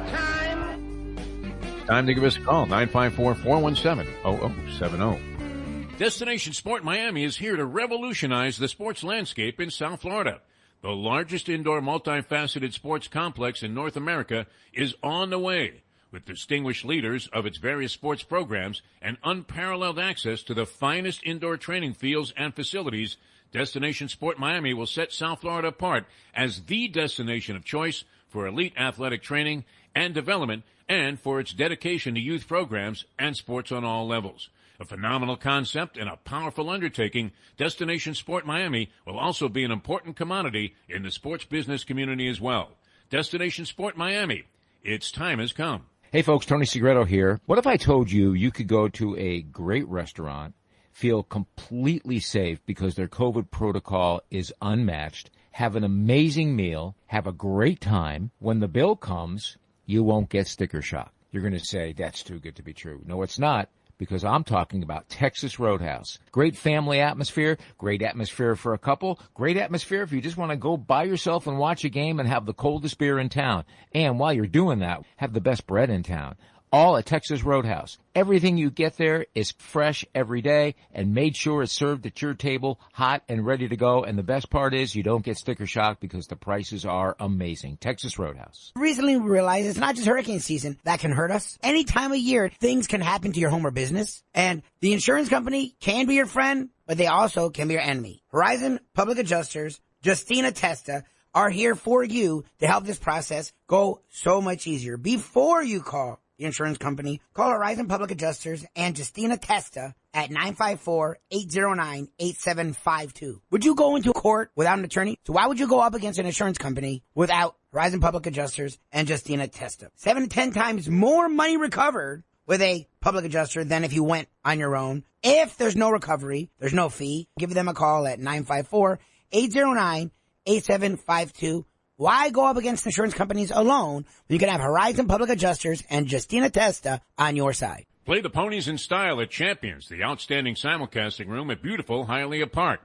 Time to give us a call, 954-417-0070. Destination Sport Miami is here to revolutionize the sports landscape in South Florida. The largest indoor multifaceted sports complex in North America is on the way, with distinguished leaders of its various sports programs and unparalleled access to the finest indoor training fields and facilities. Destination Sport Miami will set South Florida apart as the destination of choice for elite athletic training and development, and for its dedication to youth programs and sports on all levels. A phenomenal concept and a powerful undertaking, Destination Sport Miami will also be an important commodity in the sports business community as well. Destination Sport Miami, its time has come. Hey folks, Tony Segreto here. What if I told you you could go to a great restaurant, feel completely safe because their COVID protocol is unmatched, have an amazing meal, have a great time. When the bill comes, you won't get sticker shock. You're going to say, that's too good to be true. No, it's not. Because I'm talking about Texas Roadhouse. Great family atmosphere, great atmosphere for a couple, great atmosphere if you just want to go by yourself and watch a game and have the coldest beer in town. And while you're doing that, have the best bread in town. All at Texas Roadhouse. Everything you get there is fresh every day and made sure it's served at your table, hot and ready to go. And the best part is you don't get sticker shock because the prices are amazing. Texas Roadhouse. Recently we realized it's not just hurricane season that can hurt us. Any time of year, things can happen to your home or business. And the insurance company can be your friend, but they also can be your enemy. Horizon Public Adjusters, Justina Testa, are here for you to help this process go so much easier. Before you call the insurance company, call Horizon Public Adjusters and Justina Testa at 954-809-8752. Would you go into court without an attorney? So why would you go up against an insurance company without Horizon Public Adjusters and Justina Testa? 7 to 10 times more money recovered with a public adjuster than if you went on your own. If there's no recovery, there's no fee. Give them a call at 954-809-8752. Why go up against insurance companies alone when you can have Horizon Public Adjusters and Justina Testa on your side? Play the ponies in style at Champions, the outstanding simulcasting room at beautiful Hialeah Park.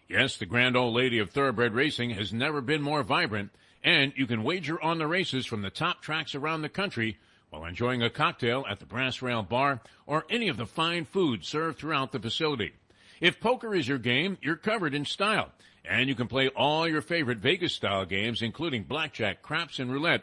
Yes, the grand old lady of thoroughbred racing has never been more vibrant, and you can wager on the races from the top tracks around the country while enjoying a cocktail at the Brass Rail Bar or any of the fine food served throughout the facility. If poker is your game, you're covered in style. And you can play all your favorite Vegas-style games, including blackjack, craps, and roulette,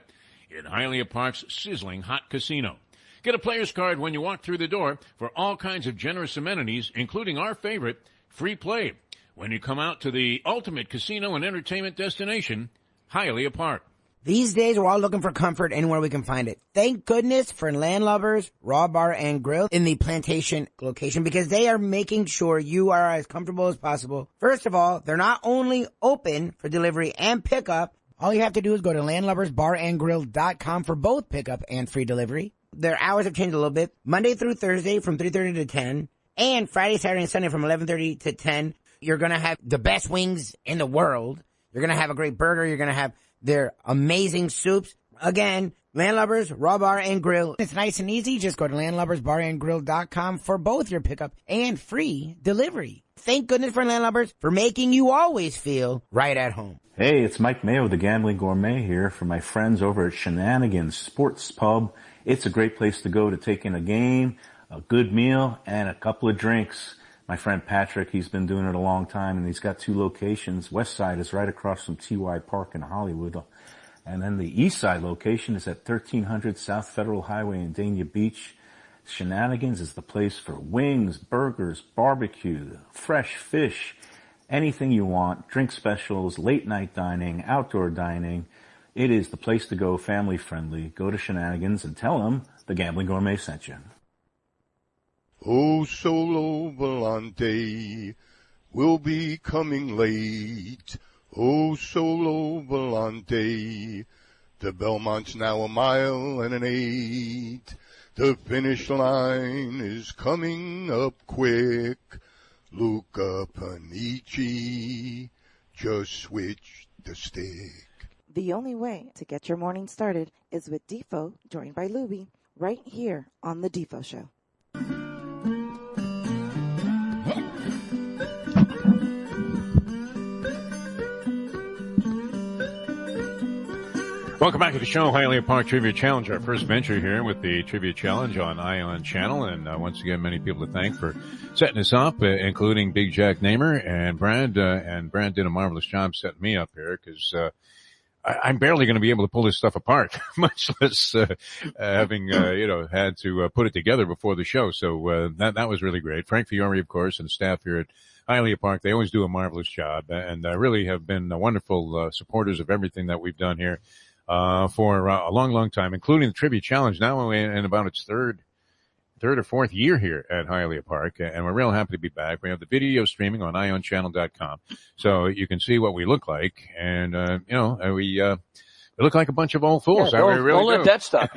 in Hialeah Park's sizzling hot casino. Get a player's card when you walk through the door for all kinds of generous amenities, including our favorite, free play, when you come out to the ultimate casino and entertainment destination, Hialeah Park. These days, we're all looking for comfort anywhere we can find it. Thank goodness for Landlubbers Raw Bar and Grill in the Plantation location, because they are making sure you are as comfortable as possible. First of all, they're not only open for delivery and pickup. All you have to do is go to landlubbersbarandgrill.com for both pickup and free delivery. Their hours have changed a little bit. Monday through Thursday from 3:30 to 10. And Friday, Saturday, and Sunday from 11:30 to 10. You're going to have the best wings in the world. You're going to have a great burger. You're going to have their amazing soups. Again, Landlubbers, Raw Bar and Grill. It's nice and easy. Just go to landlubbersbarandgrill.com for both your pickup and free delivery. Thank goodness for Landlubbers for making you always feel right at home. Hey, it's Mike Mayo, the Gambling Gourmet here for my friends over at Shenanigans Sports Pub. It's a great place to go to take in a game, a good meal, and a couple of drinks. My friend Patrick, he's been doing it a long time, and he's got 2 locations. West Side is right across from TY Park in Hollywood. And then the East Side location is at 1300 South Federal Highway in Dania Beach. Shenanigans is the place for wings, burgers, barbecue, fresh fish, anything you want, drink specials, late night dining, outdoor dining. It is the place to go, family friendly. Go to Shenanigans and tell them the Gambling Gourmet sent you. Oh, Solo Volante will be coming late. Oh, Solo Volante, the Belmont's now 1 mile and an 8. The finish line is coming up quick. Luca Panici, just switch the stick. The only way to get your morning started is with Defo, joined by Lubie, right here on the Defo Show. Welcome back to the show, Hialeah Park Trivia Challenge, our first venture here with the Trivia Challenge on Ion Channel. And once again, many people to thank for setting us up, including Big Jack Namer and Brad. And Brad did a marvelous job setting me up here because I'm barely going to be able to pull this stuff apart, much less having had to put it together before the show. So that was really great. Frank Fiore, of course, and staff here at Hialeah Park, they always do a marvelous job and really have been wonderful supporters of everything that we've done here for a long, long time, including the Trivia Challenge, now in about its third or fourth year here at Hialeah Park, and we're real happy to be back. We have the video streaming on ionchannel.com, so you can see what we look like, and we look like a bunch of old fools. Yeah, don't let that stop.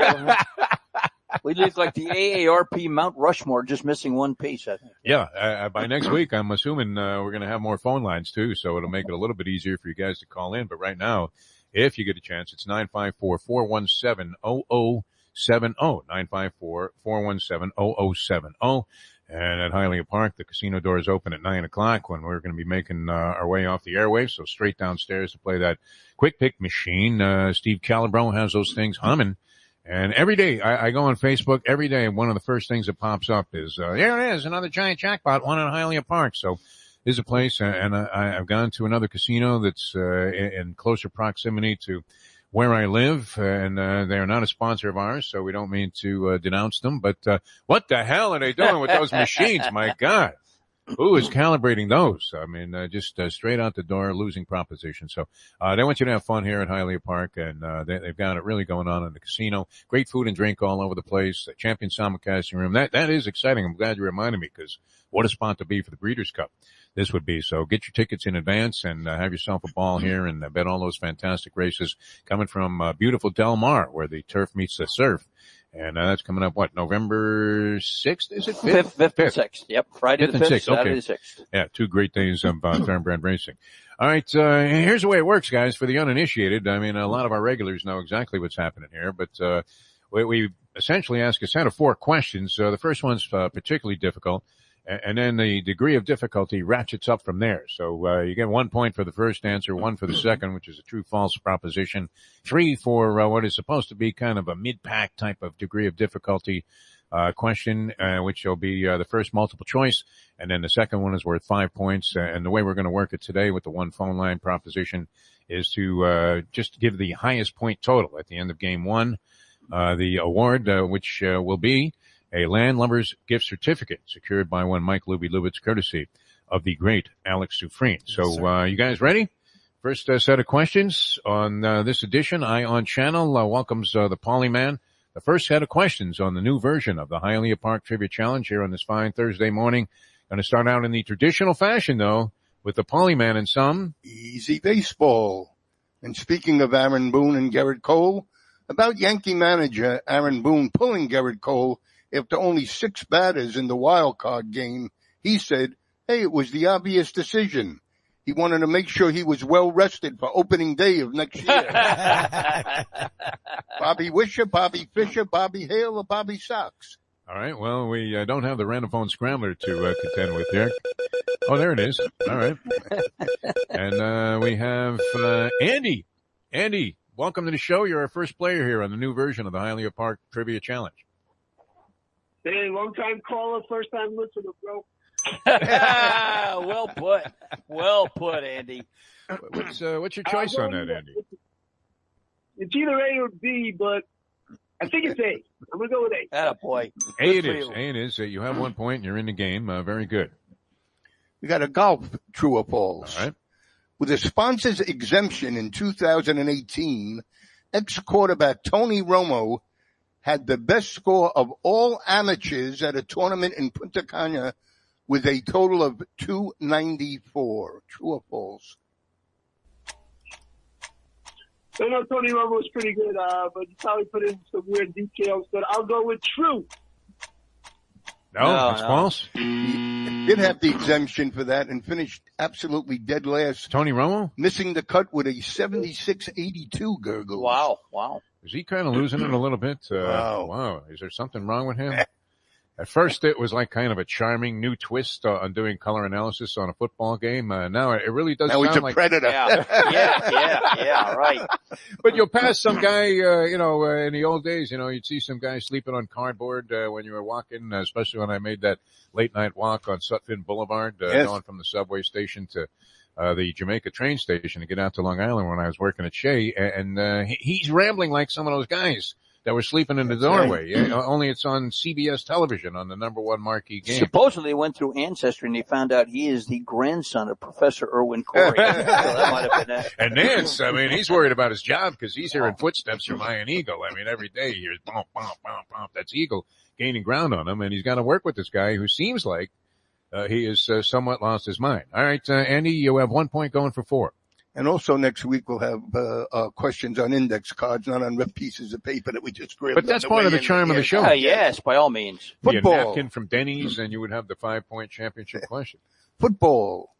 We look like the AARP Mount Rushmore, just missing one piece, I think. Yeah, by next week, I'm assuming we're going to have more phone lines too, so it'll make it a little bit easier for you guys to call in. But right now, if you get a chance, it's 954-417-0070, 954-417-0070. And at Hialeah Park, the casino doors open at 9 o'clock when we're going to be making our way off the airwaves. So straight downstairs to play that quick pick machine. Steve Calabro has those things humming. And every day, I go on Facebook, every day, one of the first things that pops up is, there it is, another giant jackpot, one at Hialeah Park. So there's a place, and I've gone to another casino that's in closer proximity to where I live, and they're not a sponsor of ours, so we don't mean to denounce them. But what the hell are they doing with those machines? My God. Who is calibrating those? I mean, just straight out the door, losing proposition. So they want you to have fun here at Hialeah Park, and they've got it really going on in the casino. Great food and drink all over the place. Champion Simulcasting room. That is exciting. I'm glad you reminded me, because what a spot to be for the Breeders' Cup this would be. So get your tickets in advance and have yourself a ball here and bet all those fantastic races coming from beautiful Del Mar, where the turf meets the surf. And that's coming up, November 6th, is it? 5th and 6th. Yep, Friday the 5th, Saturday the 6th. Yeah, 2 great days of thoroughbred racing. All right, here's the way it works, guys, for the uninitiated. I mean, a lot of our regulars know exactly what's happening here, but we essentially ask a set of 4 questions. The first one's particularly difficult, and then the degree of difficulty ratchets up from there. So you get 1 point for the first answer, 1 for the second, which is a true-false proposition, 3 for what is supposed to be kind of a mid-pack type of degree of difficulty question, which will be the first multiple choice, and then the second one is worth 5 points. And the way we're going to work it today with the 1 phone line proposition is to just give the highest point total at the end of game 1. The award, which will be a Landlubbers gift certificate secured by one Mike Lubie Lubitz, courtesy of the great Alex Sufrene. So, you guys ready? First set of questions on this edition. Ion Channel welcomes the Paulie Man. The first set of questions on the new version of the Hialeah Park Trivia Challenge here on this fine Thursday morning. Going to start out in the traditional fashion, though, with the Paulie Man and some easy baseball. And speaking of Aaron Boone and Garrett Cole, About Yankee manager Aaron Boone pulling Gerrit Cole after only 6 batters in the wild card game, he said, hey, it was the obvious decision. He wanted to make sure he was well rested for opening day of next year. Bobby Wisher, Bobby Fischer, Bobby Hale, or Bobby Sox? All right. Well, we don't have the random phone scrambler to contend with there. Oh, there it is. All right. And we have Andy. Andy, welcome to the show. You're our first player here on the new version of the Hialeah Park Trivia Challenge. Hey, long-time caller, first-time listener, bro. Well put. Well put, Andy. What's your choice on that, Andy? It's either A or B, but I think it's A. I'm going to go with A. Attaboy. A it is. A it is. You have 1 point and you're in the game. Very good. We got a golf true or false. All right. With a sponsor's exemption in 2018, ex-quarterback Tony Romo had the best score of all amateurs at a tournament in Punta Cana with a total of 294. True or false? I know Tony Romo was pretty good, but you probably put in some weird details, but I'll go with true. No, it's false. He did have the exemption for that and finished absolutely dead last. Tony Romo? Missing the cut with a 76-82 Gergely. Wow. Is he kind of losing it a little bit? Wow. Is there something wrong with him? At first, it was like kind of a charming new twist on doing color analysis on a football game. Now it really does sound like... Now he's a predator. Yeah, right. But you'll pass some guy, in the old days, you'd see some guy sleeping on cardboard when you were walking, especially when I made that late-night walk on Sutphin Boulevard, going from the subway station to the Jamaica train station to get out to Long Island when I was working at Shea. And he's rambling like some of those guys that were sleeping in the doorway. Right. Only it's on CBS television on the #1 marquee game. Supposedly they went through Ancestry and they found out he is the grandson of Professor Irwin Corey. So that might have been it. And Nance, he's worried about his job because he's hearing footsteps from Iron Eagle. Every day he hears bump, bump, bump, bump. That's Eagle gaining ground on him, and he's got to work with this guy who seems like he has somewhat lost his mind. All right, Andy, you have 1 point going for 4. And also next week we'll have questions on index cards, not on rough pieces of paper that we just grabbed. But that's part of the charm of the show. Yes, by all means. Football. Be a napkin from Denny's, and you would have the 5-point championship question. Football.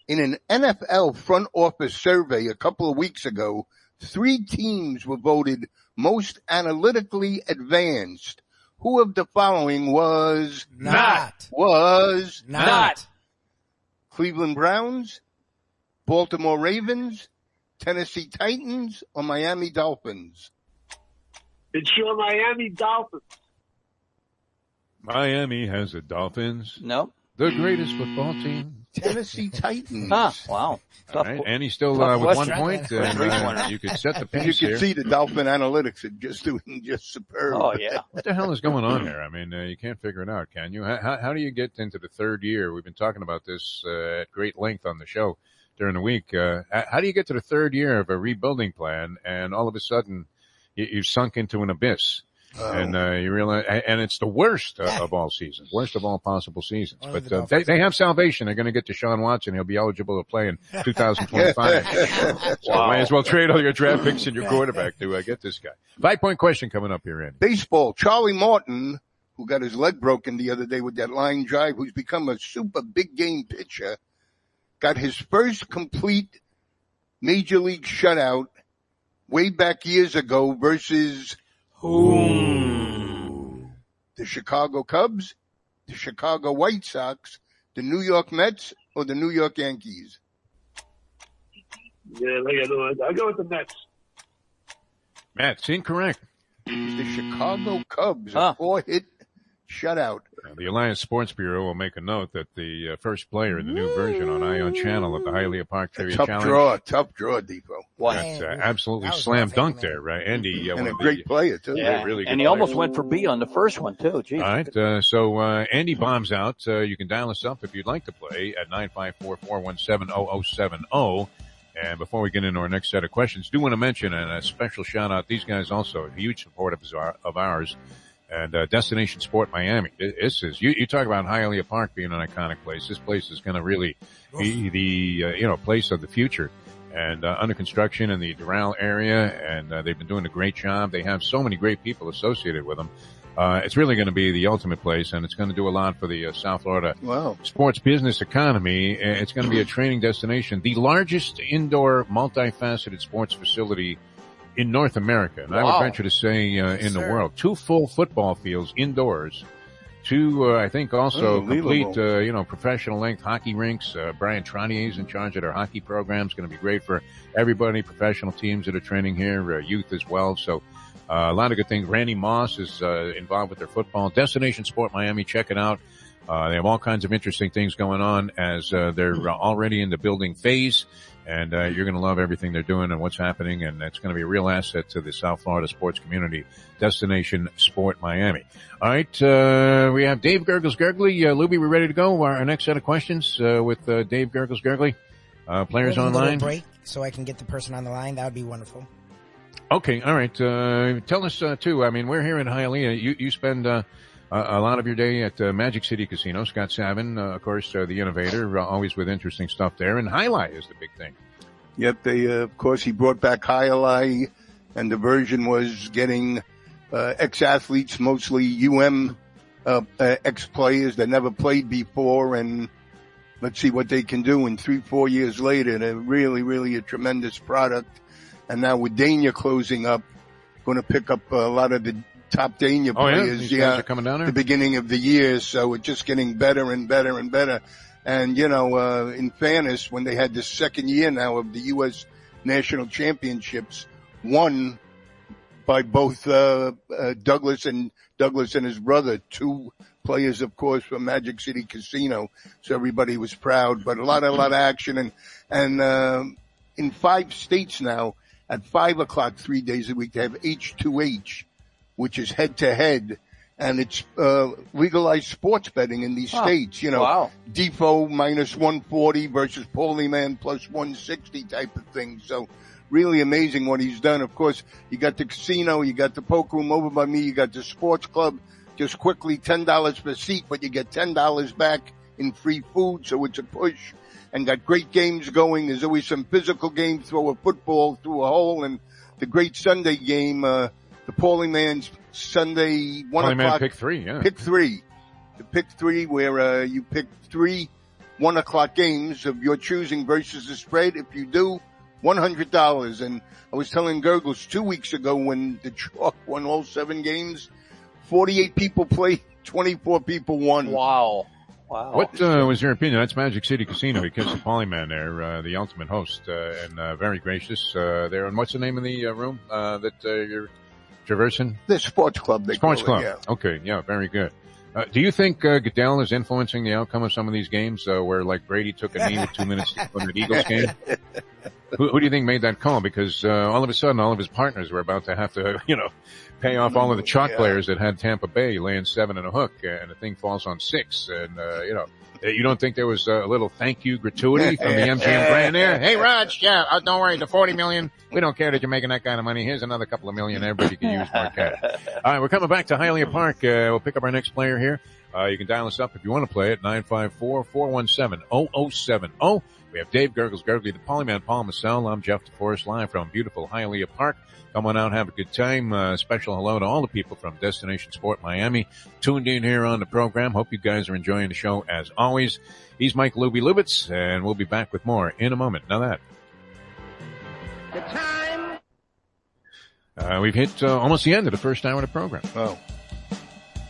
In an NFL front office survey a couple of weeks ago, 3 teams were voted most analytically advanced. Who of the following was not? Cleveland Browns, Baltimore Ravens, Tennessee Titans, or Miami Dolphins? It's your Miami Dolphins. Miami has the Dolphins. Nope. The greatest football team. Tennessee Titans. Wow. All right. And he's still with 1 point. You could set the pace You here. can see the Dolphin analytics are just doing superb. Oh, yeah. What the hell is going on there? You can't figure it out, can you? How do you get into the third year? We've been talking about this at great length on the show during the week. How do you get to the third year of a rebuilding plan and all of a sudden you've sunk into an abyss? And you realize, and it's the worst of all seasons, worst of all possible seasons. But they have salvation. They're going to get Deshaun Watson. He'll be eligible to play in 2025. So might as well trade all your draft picks and your quarterback to get this guy. 5-point question coming up here, Andy. Baseball. Charlie Martin, who got his leg broken the other day with that line drive, who's become a super big game pitcher, got his first complete major league shutout way back years ago versus the Chicago Cubs, the Chicago White Sox, the New York Mets, or the New York Yankees? Yeah, I'll go with the Mets. Mets, incorrect. It's the Chicago Cubs, a 4-hit shutout. The Alliance Sports Bureau will make a note that the first player in the new version on Ion Channel of the Hialeah Park Trivia Challenge. Tough draw, Defo. That's absolutely slam dunk there, right? Andy. And a great player, too. Yeah, really good and he player. almost went for B on the first one, too. Jeez. All right, so Andy bombs out. You can dial us up if you'd like to play at 954-417-0070. And before we get into our next set of questions, do want to mention, and a special shout-out, these guys also, a huge support of ours, and Destination Sport Miami. This is, you talk about Hialeah Park being an iconic place. This place is going to really be the place of the future. and under construction in the Doral area, and they've been doing a great job. They have so many great people associated with them. It's really going to be the ultimate place, and it's going to do a lot for the South Florida sports business economy. It's going to be a training destination, the largest indoor multifaceted sports facility in North America, and I would venture to say in the world. 2 full football fields indoors. 2, I think, also complete, professional length hockey rinks. Brian Trottier is in charge of their hockey program. It's going to be great for everybody, professional teams that are training here, youth as well. So, a lot of good things. Randy Moss is involved with their football. Destination Sport Miami, check it out. They have all kinds of interesting things going on as they're already in the building phase. And you're going to love everything they're doing and what's happening, and it's going to be a real asset to the South Florida sports community. Destination Sport Miami. All right, we have Dave Gergely. Lubie, we ready to go? Our next set of questions with Dave Gergely. Players online. Break so I can get the person on the line. That would be wonderful. Okay, all right. Tell us too. I mean, we're here in Hialeah. You spend a lot of your day at Magic City Casino. Scott Savin, of course, the innovator, always with interesting stuff there. And Hialeah is the big thing. Yep, of course, he brought back Hialeah, and the version was getting ex-athletes, mostly ex-players that never played before, and let's see what they can do. And 3-4 years later, they're really, really a tremendous product. And now with Dania closing up, going to pick up a lot of the top Dania players. These guys are coming down there? The beginning of the year, so it's just getting better and better and better. And, in fairness, when they had the second year now of the U.S. National Championships, won by both Douglas and his brother, 2 players, of course, from Magic City Casino. So everybody was proud, but a lot of action. And in 5 states now, at 5 o'clock 3 days a week, they have H2H, which is head-to-head, and it's legalized sports betting in these states. Defo minus 140 versus Paulie man plus 160 type of thing. So really amazing what he's done. Of course, you got the casino, you got the poker room over by me, you got the sports club. Just quickly, $10 per seat, but you get $10 back in free food, so it's a push. And got great games going. There's always some physical games, throw a football through a hole, and the great Sunday game, the Paulie man's Sunday 1 o'clock. Man pick 3, yeah. Pick 3. The pick 3 where, you pick 3 1 o'clock games of your choosing versus the spread. If you do, $100. And I was telling Gergels 2 weeks ago when the Chalk won all 7 games, 48 people played, 24 people won. Wow. What was your opinion? That's Magic City Casino. He kissed the Paulie man there, the ultimate host, and very gracious there. And what's the name of the room that you're traversing? The Sports Club. Sports Club. Yeah. Okay, yeah, very good. Do you think Goodell is influencing the outcome of some of these games where, like, Brady took a knee with 2 minutes to win the Eagles game? Who do you think made that call? Because all of a sudden, all of his partners were about to have to, pay off all of the chalk players that had Tampa Bay laying 7 and a hook, and the thing falls on 6. And, you don't think there was a little thank you gratuity from the MGM brand there? Hey, Raj, don't worry, the $40 million, we don't care that you're making that kind of money. Here's another couple of million. Everybody can use more cash. All right, we're coming back to Hialeah Park. We'll pick up our next player here. You can dial us up if you want to play it, 954-417-0070. We have Dave Gergely, the Paulie Man, Paul Massell. I'm Jeff DeForest, live from beautiful Hialeah Park. Come on out, have a good time. Special hello to all the people from Destination Sport Miami tuned in here on the program. Hope you guys are enjoying the show as always. He's Mike Lubie Lubitz, and we'll be back with more in a moment. Now that. The time. We've hit almost the end of the first hour of the program. Oh.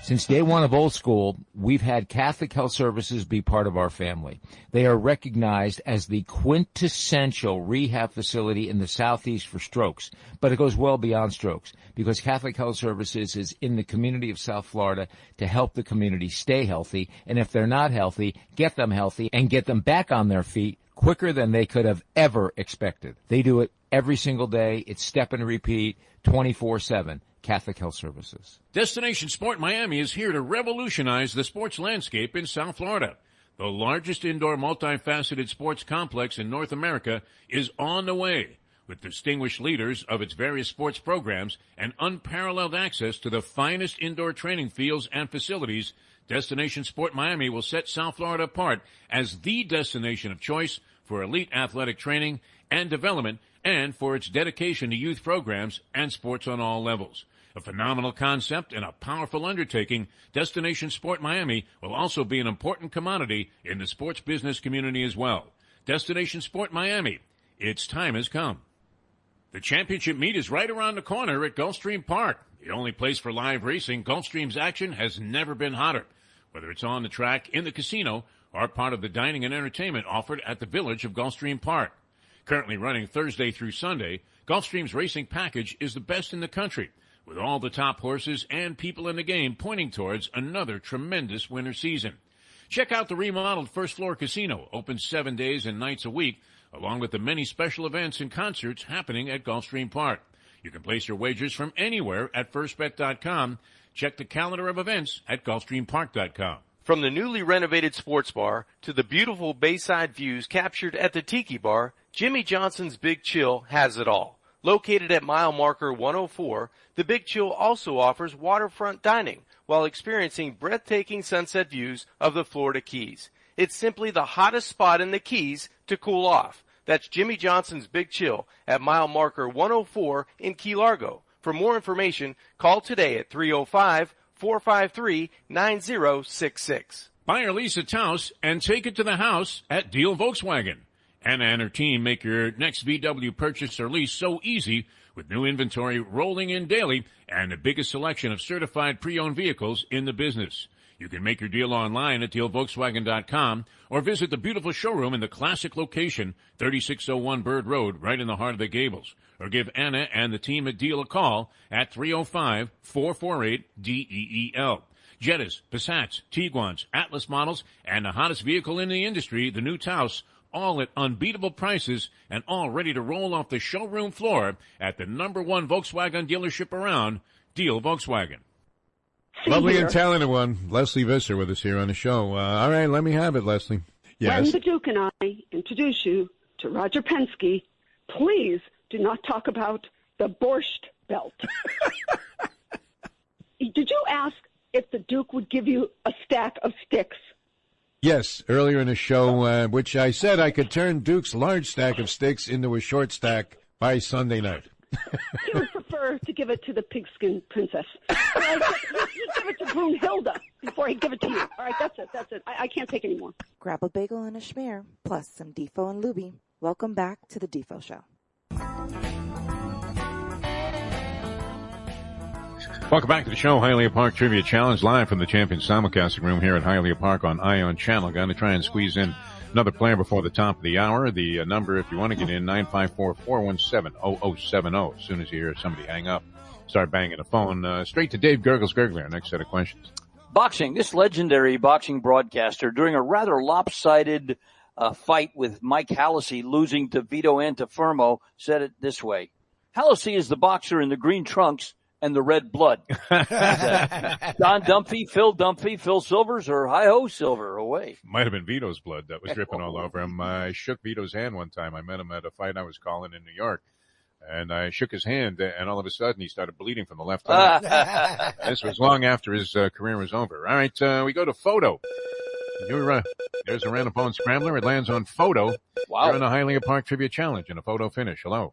Since day one of Old School, we've had Catholic Health Services be part of our family. They are recognized as the quintessential rehab facility in the Southeast for strokes, but it goes well beyond strokes because Catholic Health Services is in the community of South Florida to help the community stay healthy, and if they're not healthy, get them healthy and get them back on their feet quicker than they could have ever expected. They do it every single day. It's step and repeat 24/7. Catholic Health Services. Destination Sport Miami is here to revolutionize the sports landscape in South Florida. The largest indoor multifaceted sports complex in North America is on the way, with distinguished leaders of its various sports programs and unparalleled access to the finest indoor training fields and facilities. Destination Sport Miami will set South Florida apart as the destination of choice for elite athletic training and development and for its dedication to youth programs and sports on all levels. A phenomenal concept and a powerful undertaking, Destination Sport Miami will also be an important commodity in the sports business community as well. Destination Sport Miami, its time has come. The championship meet is right around the corner at Gulfstream Park. The only place for live racing, Gulfstream's action has never been hotter. Whether it's on the track, in the casino, or part of the dining and entertainment offered at the Village of Gulfstream Park. Currently running Thursday through Sunday, Gulfstream's racing package is the best in the country, with all the top horses and people in the game pointing towards another tremendous winter season. Check out the remodeled first floor casino, open 7 days and nights a week, along with the many special events and concerts happening at Gulfstream Park. You can place your wagers from anywhere at firstbet.com. Check the calendar of events at gulfstreampark.com. From the newly renovated sports bar to the beautiful bayside views captured at the Tiki Bar, Jimmy Johnson's Big Chill has it all. Located at mile marker 104, the Big Chill also offers waterfront dining while experiencing breathtaking sunset views of the Florida Keys. It's simply the hottest spot in the Keys to cool off. That's Jimmy Johnson's Big Chill at mile marker 104 in Key Largo. For more information, call today at 305-453-9066. Buy or lease a house and take it to the house at Deal Volkswagen. Anna and her team make your next VW purchase or lease so easy with new inventory rolling in daily and the biggest selection of certified pre-owned vehicles in the business. You can make your deal online at dealvolkswagen.com or visit the beautiful showroom in the classic location, 3601 Bird Road, right in the heart of the Gables. Or give Anna and the team at Deal a call at 305-448-DEEL. Jettas, Passats, Tiguans, Atlas models, and the hottest vehicle in the industry, the new Taos, all at unbeatable prices and all ready to roll off the showroom floor at the #1 Volkswagen dealership around, Deal Volkswagen. Lovely and talented one, Leslie Visser, with us here on the show. All right, let me have it, Leslie. Yes. When the Duke and I introduce you to Roger Penske, please do not talk about the Borscht Belt. Did you ask if the Duke would give you a stack of sticks? Yes, earlier in the show, which I said I could turn Duke's large stack of sticks into a short stack by Sunday night. He would prefer to give it to the pigskin princess. Right, you give it to Brunhilde before he'd give it to you. All right, that's it. I can't take any more. Grab a bagel and a schmear, plus some Defo and Lubie. Welcome back to the Defo Show. Welcome back to the show, Hialeah Park Trivia Challenge, live from the Champions Simulcasting Room here at Hialeah Park on Ion Channel. Going to try and squeeze in another player before the top of the hour. The number, if you want to get in, 954-417-0070. As soon as you hear somebody hang up, start banging the phone. Straight to Dave Gergely, our next set of questions. Boxing. This legendary boxing broadcaster, during a rather lopsided fight with Mike Hallisey losing to Vito Antuofermo, said it this way. Hallisey is the boxer in the green trunks and the red blood. Don Dumphy, Phil Silvers, or hi-ho Silver away. Might have been Vito's blood that was dripping all over him. I shook Vito's hand one time. I met him at a fight I was calling in New York. And I shook his hand, and all of a sudden he started bleeding from the left eye. This was long after his career was over. All right, we go to Photo. There's a random phone scrambler. It lands on Photo. Wow. You're on the Hialeah Park Trivia Challenge in a photo finish. Hello.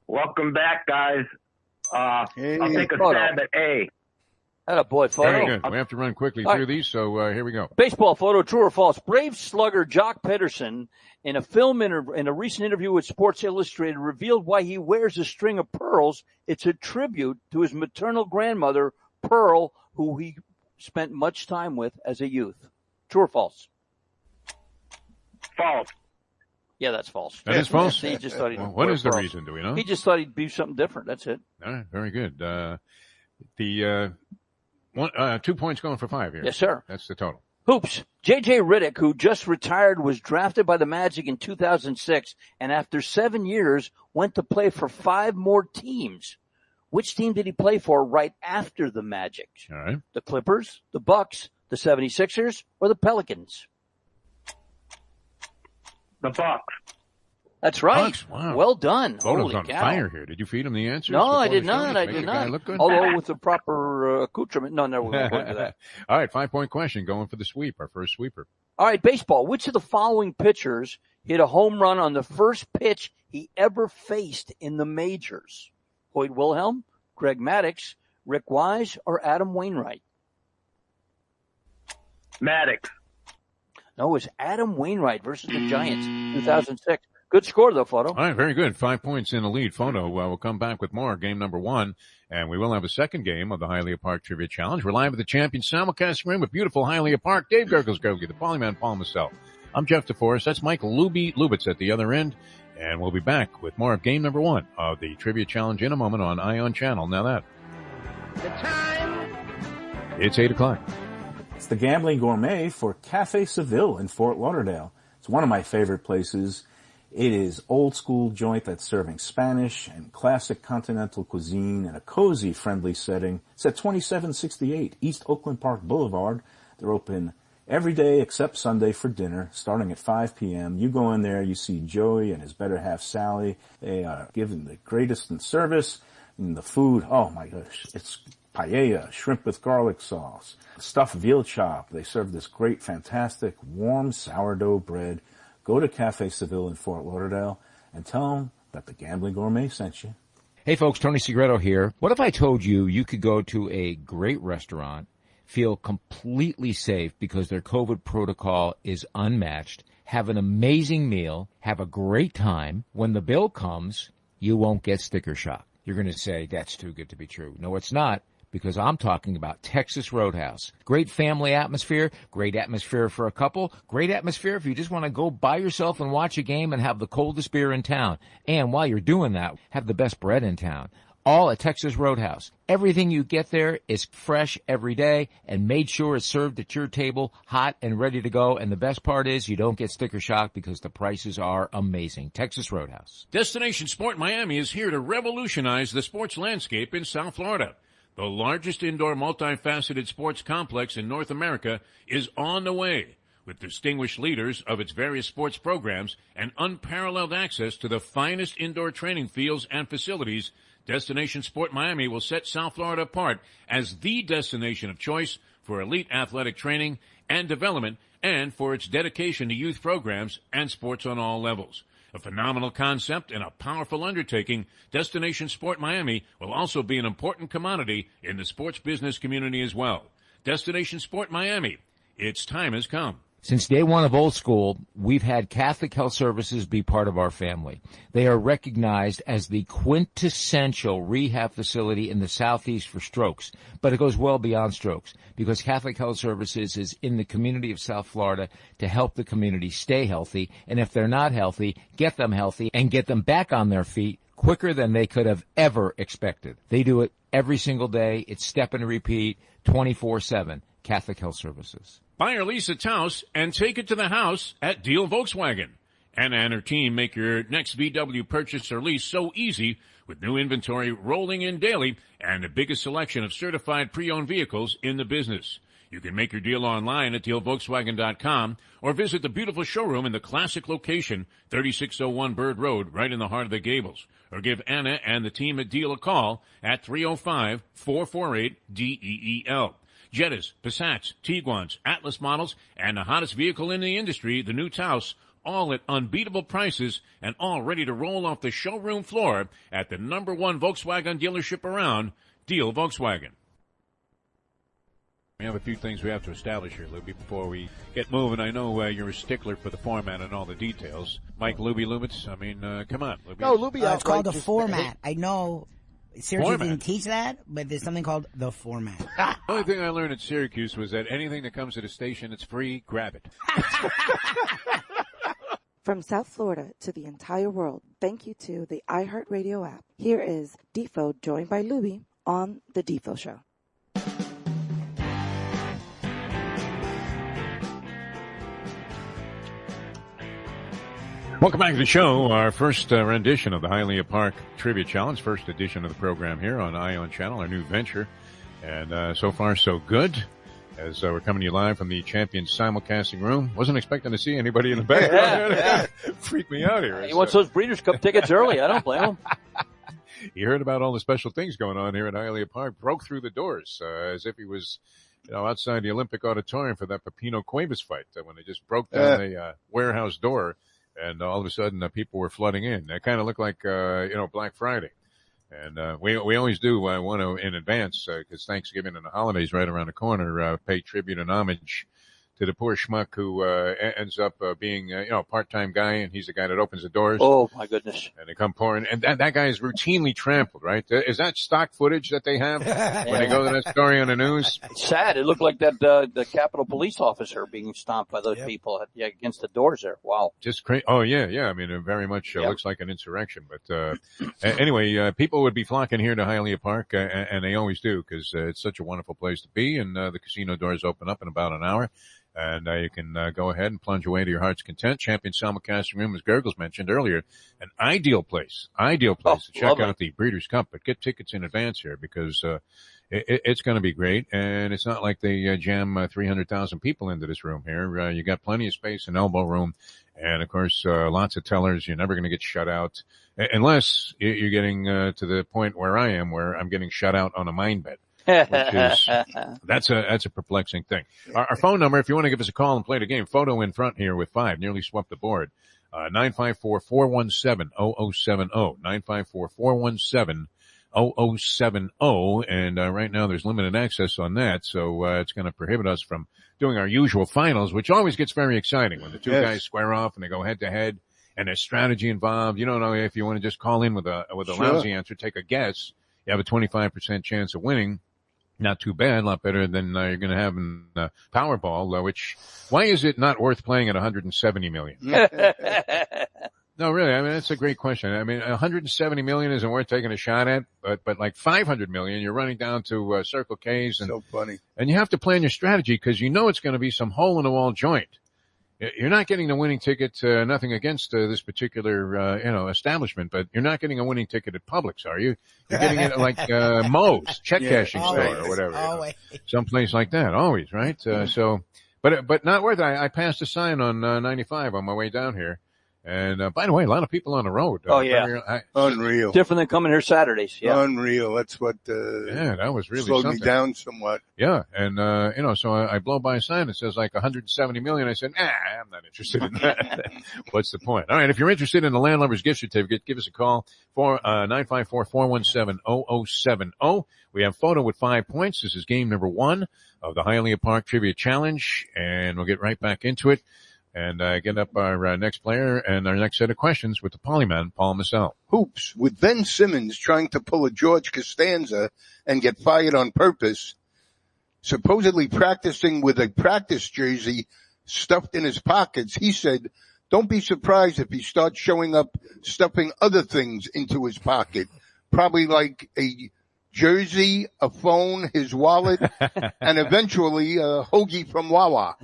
Welcome back, guys. I'll take a Photo. stab at A. Atta boy, Photo. Very good. We have to run quickly through these, so here we go. Baseball photo, true or false? Brave slugger Jock Pederson, in a recent interview with Sports Illustrated, revealed why he wears a string of pearls. It's a tribute to his maternal grandmother, Pearl, who he spent much time with as a youth. True or false? False. Yeah, that's false. That is false? He just thought he'd what is the pearls. reason? Do we know? He just thought he'd be something different. That's it. All right, very good. 2 points going for 5 here. Yes, sir. That's the total. Hoops. J.J. Riddick, who just retired, was drafted by the Magic in 2006, and after 7 years, went to play for 5 more teams. Which team did he play for right after the Magic? All right. The Clippers, the Bucks, the 76ers, or the Pelicans? The Bucks. That's right. Bucks, wow. Well done. Photo's Holy on cow. fire here. Did you feed him the answers? No, I before did the show? not. I Make did the guy not. look good? Although with the proper accoutrement. No, we're going to go into that. All right, 5-point question going for the sweep, our first sweeper. All right, baseball. Which of the following pitchers hit a home run on the first pitch he ever faced in the majors? Hoyt Wilhelm, Greg Maddux, Rick Wise, or Adam Wainwright? Maddux. No, it was Adam Wainwright versus the Giants, 2006. Good score, though, Photo. All right, very good. 5 points in the lead. Photo, we'll come back with more. Game number 1, and we will have a second game of the Hialeah Park Trivia Challenge. We're live at the Champion simulcast room with beautiful Hialeah Park. Dave Gergely, the Paulie Man, Paul myself. I'm Jeff DeForest. That's Mike Lubitz at the other end, and we'll be back with more of game number 1 of the Trivia Challenge in a moment on Ion Channel. Now that. The time. It's 8 o'clock. It's the Gambling Gourmet for Cafe Seville in Fort Lauderdale. It's one of my favorite places. It is old school joint that's serving Spanish and classic continental cuisine in a cozy, friendly setting. It's at 2768 East Oakland Park Boulevard. They're open every day except Sunday for dinner, starting at 5 p.m. You go in there, you see Joey and his better half Sally. They are giving the greatest in service. And the food, oh my gosh, it's paella, shrimp with garlic sauce, stuffed veal chop. They serve this great, fantastic, warm sourdough bread. Go to Cafe Seville in Fort Lauderdale and tell them that the Gambling Gourmet sent you. Hey folks, Tony Segreto here. What if I told you you could go to a great restaurant, feel completely safe because their COVID protocol is unmatched, have an amazing meal, have a great time. When the bill comes, you won't get sticker shock. You're going to say, that's too good to be true. No, it's not. Because I'm talking about Texas Roadhouse. Great family atmosphere, great atmosphere for a couple, great atmosphere if you just want to go by yourself and watch a game and have the coldest beer in town. And while you're doing that, have the best bread in town. All at Texas Roadhouse. Everything you get there is fresh every day and made sure it's served at your table, hot and ready to go. And the best part is you don't get sticker shock because the prices are amazing. Texas Roadhouse. Destination Sport Miami is here to revolutionize the sports landscape in South Florida. The largest indoor multifaceted sports complex in North America is on the way, with distinguished leaders of its various sports programs and unparalleled access to the finest indoor training fields and facilities. Destination Sport Miami will set South Florida apart as the destination of choice for elite athletic training and development and for its dedication to youth programs and sports on all levels. A phenomenal concept and a powerful undertaking, Destination Sport Miami will also be an important commodity in the sports business community as well. Destination Sport Miami, its time has come. Since day one of Old School, we've had Catholic Health Services be part of our family. They are recognized as the quintessential rehab facility in the Southeast for strokes, but it goes well beyond strokes because Catholic Health Services is in the community of South Florida to help the community stay healthy, and if they're not healthy, get them healthy and get them back on their feet quicker than they could have ever expected. They do it every single day. It's step and repeat, 24/7. Catholic Health Services. Buy or lease a Taos and take it to the house at Deal Volkswagen. Anna and her team make your next VW purchase or lease so easy with new inventory rolling in daily and the biggest selection of certified pre-owned vehicles in the business. You can make your deal online at dealvolkswagen.com or visit the beautiful showroom in the classic location, 3601 Bird Road, right in the heart of the Gables. Or give Anna and the team at Deal a call at 305-448-DEEL. Jettas, Passats, Tiguans, Atlas models, and the hottest vehicle in the industry, the new Taos, all at unbeatable prices and all ready to roll off the showroom floor at the #1 Volkswagen dealership around, Deal Volkswagen. We have a few things we have to establish here, Lubie, before we get moving. I know you're a stickler for the format and all the details. Mike Lubitz, I mean, come on. Lubie. No, Lubie, it's called the format. I know. Syracuse didn't teach that, but there's something called the format. The only thing I learned at Syracuse was that anything that comes to the station that's free, grab it. From South Florida to the entire world, thank you to the iHeartRadio app. Here is Defo joined by Lubie on the Defo Show. Welcome back to the show. Our first rendition of the Hialeah Park Trivia Challenge, first edition of the program here on Ion Channel, our new venture. And so far, so good. As we're coming to you live from the Champion simulcasting room. Wasn't expecting to see anybody in the back. Yeah. Freaked me out here. He wants those Breeders' Cup tickets early. I don't blame him. He heard about all the special things going on here at Hialeah Park, broke through the doors as if he was outside the Olympic Auditorium for that Pepino Cuevas fight when they just broke down a warehouse door, and all of a sudden people were flooding in. That kind of looked like Black Friday. And we always do want to in advance because Thanksgiving and the holidays right around the corner pay tribute and homage to the poor schmuck who ends up being a part-time guy, and he's the guy that opens the doors. Oh my goodness! And they come pouring, and that guy is routinely trampled. Right? Is that stock footage that they have when they go to that story on the news? It's sad. It looked like that the Capitol Police officer being stomped by those people against the doors there. Wow. Just crazy. Oh yeah. I mean, it very much looks like an insurrection. But anyway, people would be flocking here to Hialeah Park, and they always do because it's such a wonderful place to be. And the casino doors open up in about an hour. And you can go ahead and plunge away to your heart's content. Champion Simulcasting Room, as Gergels mentioned earlier, an ideal place to check out the Breeders' Cup. But get tickets in advance here because it's going to be great. And it's not like they jam 300,000 people into this room here. You got plenty of space and elbow room. And, of course, lots of tellers. You're never going to get shut out unless you're getting to the point where I am, where I'm getting shut out on a mine bet. Which is, that's a perplexing thing. Our phone number, if you want to give us a call and play the game, photo in front here with 5, nearly swept the board. 954-417-0070. 954-417-0070. And, right now there's limited access on that. So, it's going to prohibit us from doing our usual finals, which always gets very exciting when the two guys square off and they go head to head and there's strategy involved. You don't know if you want to just call in with a lousy answer, take a guess. You have a 25% chance of winning. Not too bad, a lot better than you're going to have in Powerball, why is it not worth playing at $170 million? No, really, I mean, that's a great question. I mean, $170 million isn't worth taking a shot at, but like $500 million, you're running down to Circle K's. And, so funny. And you have to plan your strategy because you know it's going to be some hole-in-the-wall joint. You're not getting the winning ticket, nothing against this particular, establishment, but you're not getting a winning ticket at Publix, are you? You're getting it like, Moe's, check cashing store or whatever. Always. Someplace like that, always, right? But not worth it. I passed a sign on, 95 on my way down here. And, by the way, a lot of people on the road. Unreal. Different than coming here Saturdays. Yeah. Unreal. That's what, that was really slowed something. me down somewhat. Yeah. And, so I blow by a sign that says like 170 million. I said, I'm not interested in that. What's the point? All right. If you're interested in the Landlubbers gift certificate, give us a call for 954-417-0070. We have photo with 5 points. This is game number 1 of the Hialeah Park Trivia Challenge, and we'll get right back into it. And get up our next player and our next set of questions with the Paulie man, Paul Massell. Hoops, with Ben Simmons trying to pull a George Costanza and get fired on purpose, supposedly practicing with a practice jersey stuffed in his pockets, he said, don't be surprised if he starts showing up stuffing other things into his pocket, probably like a jersey, a phone, his wallet, and eventually a hoagie from Wawa.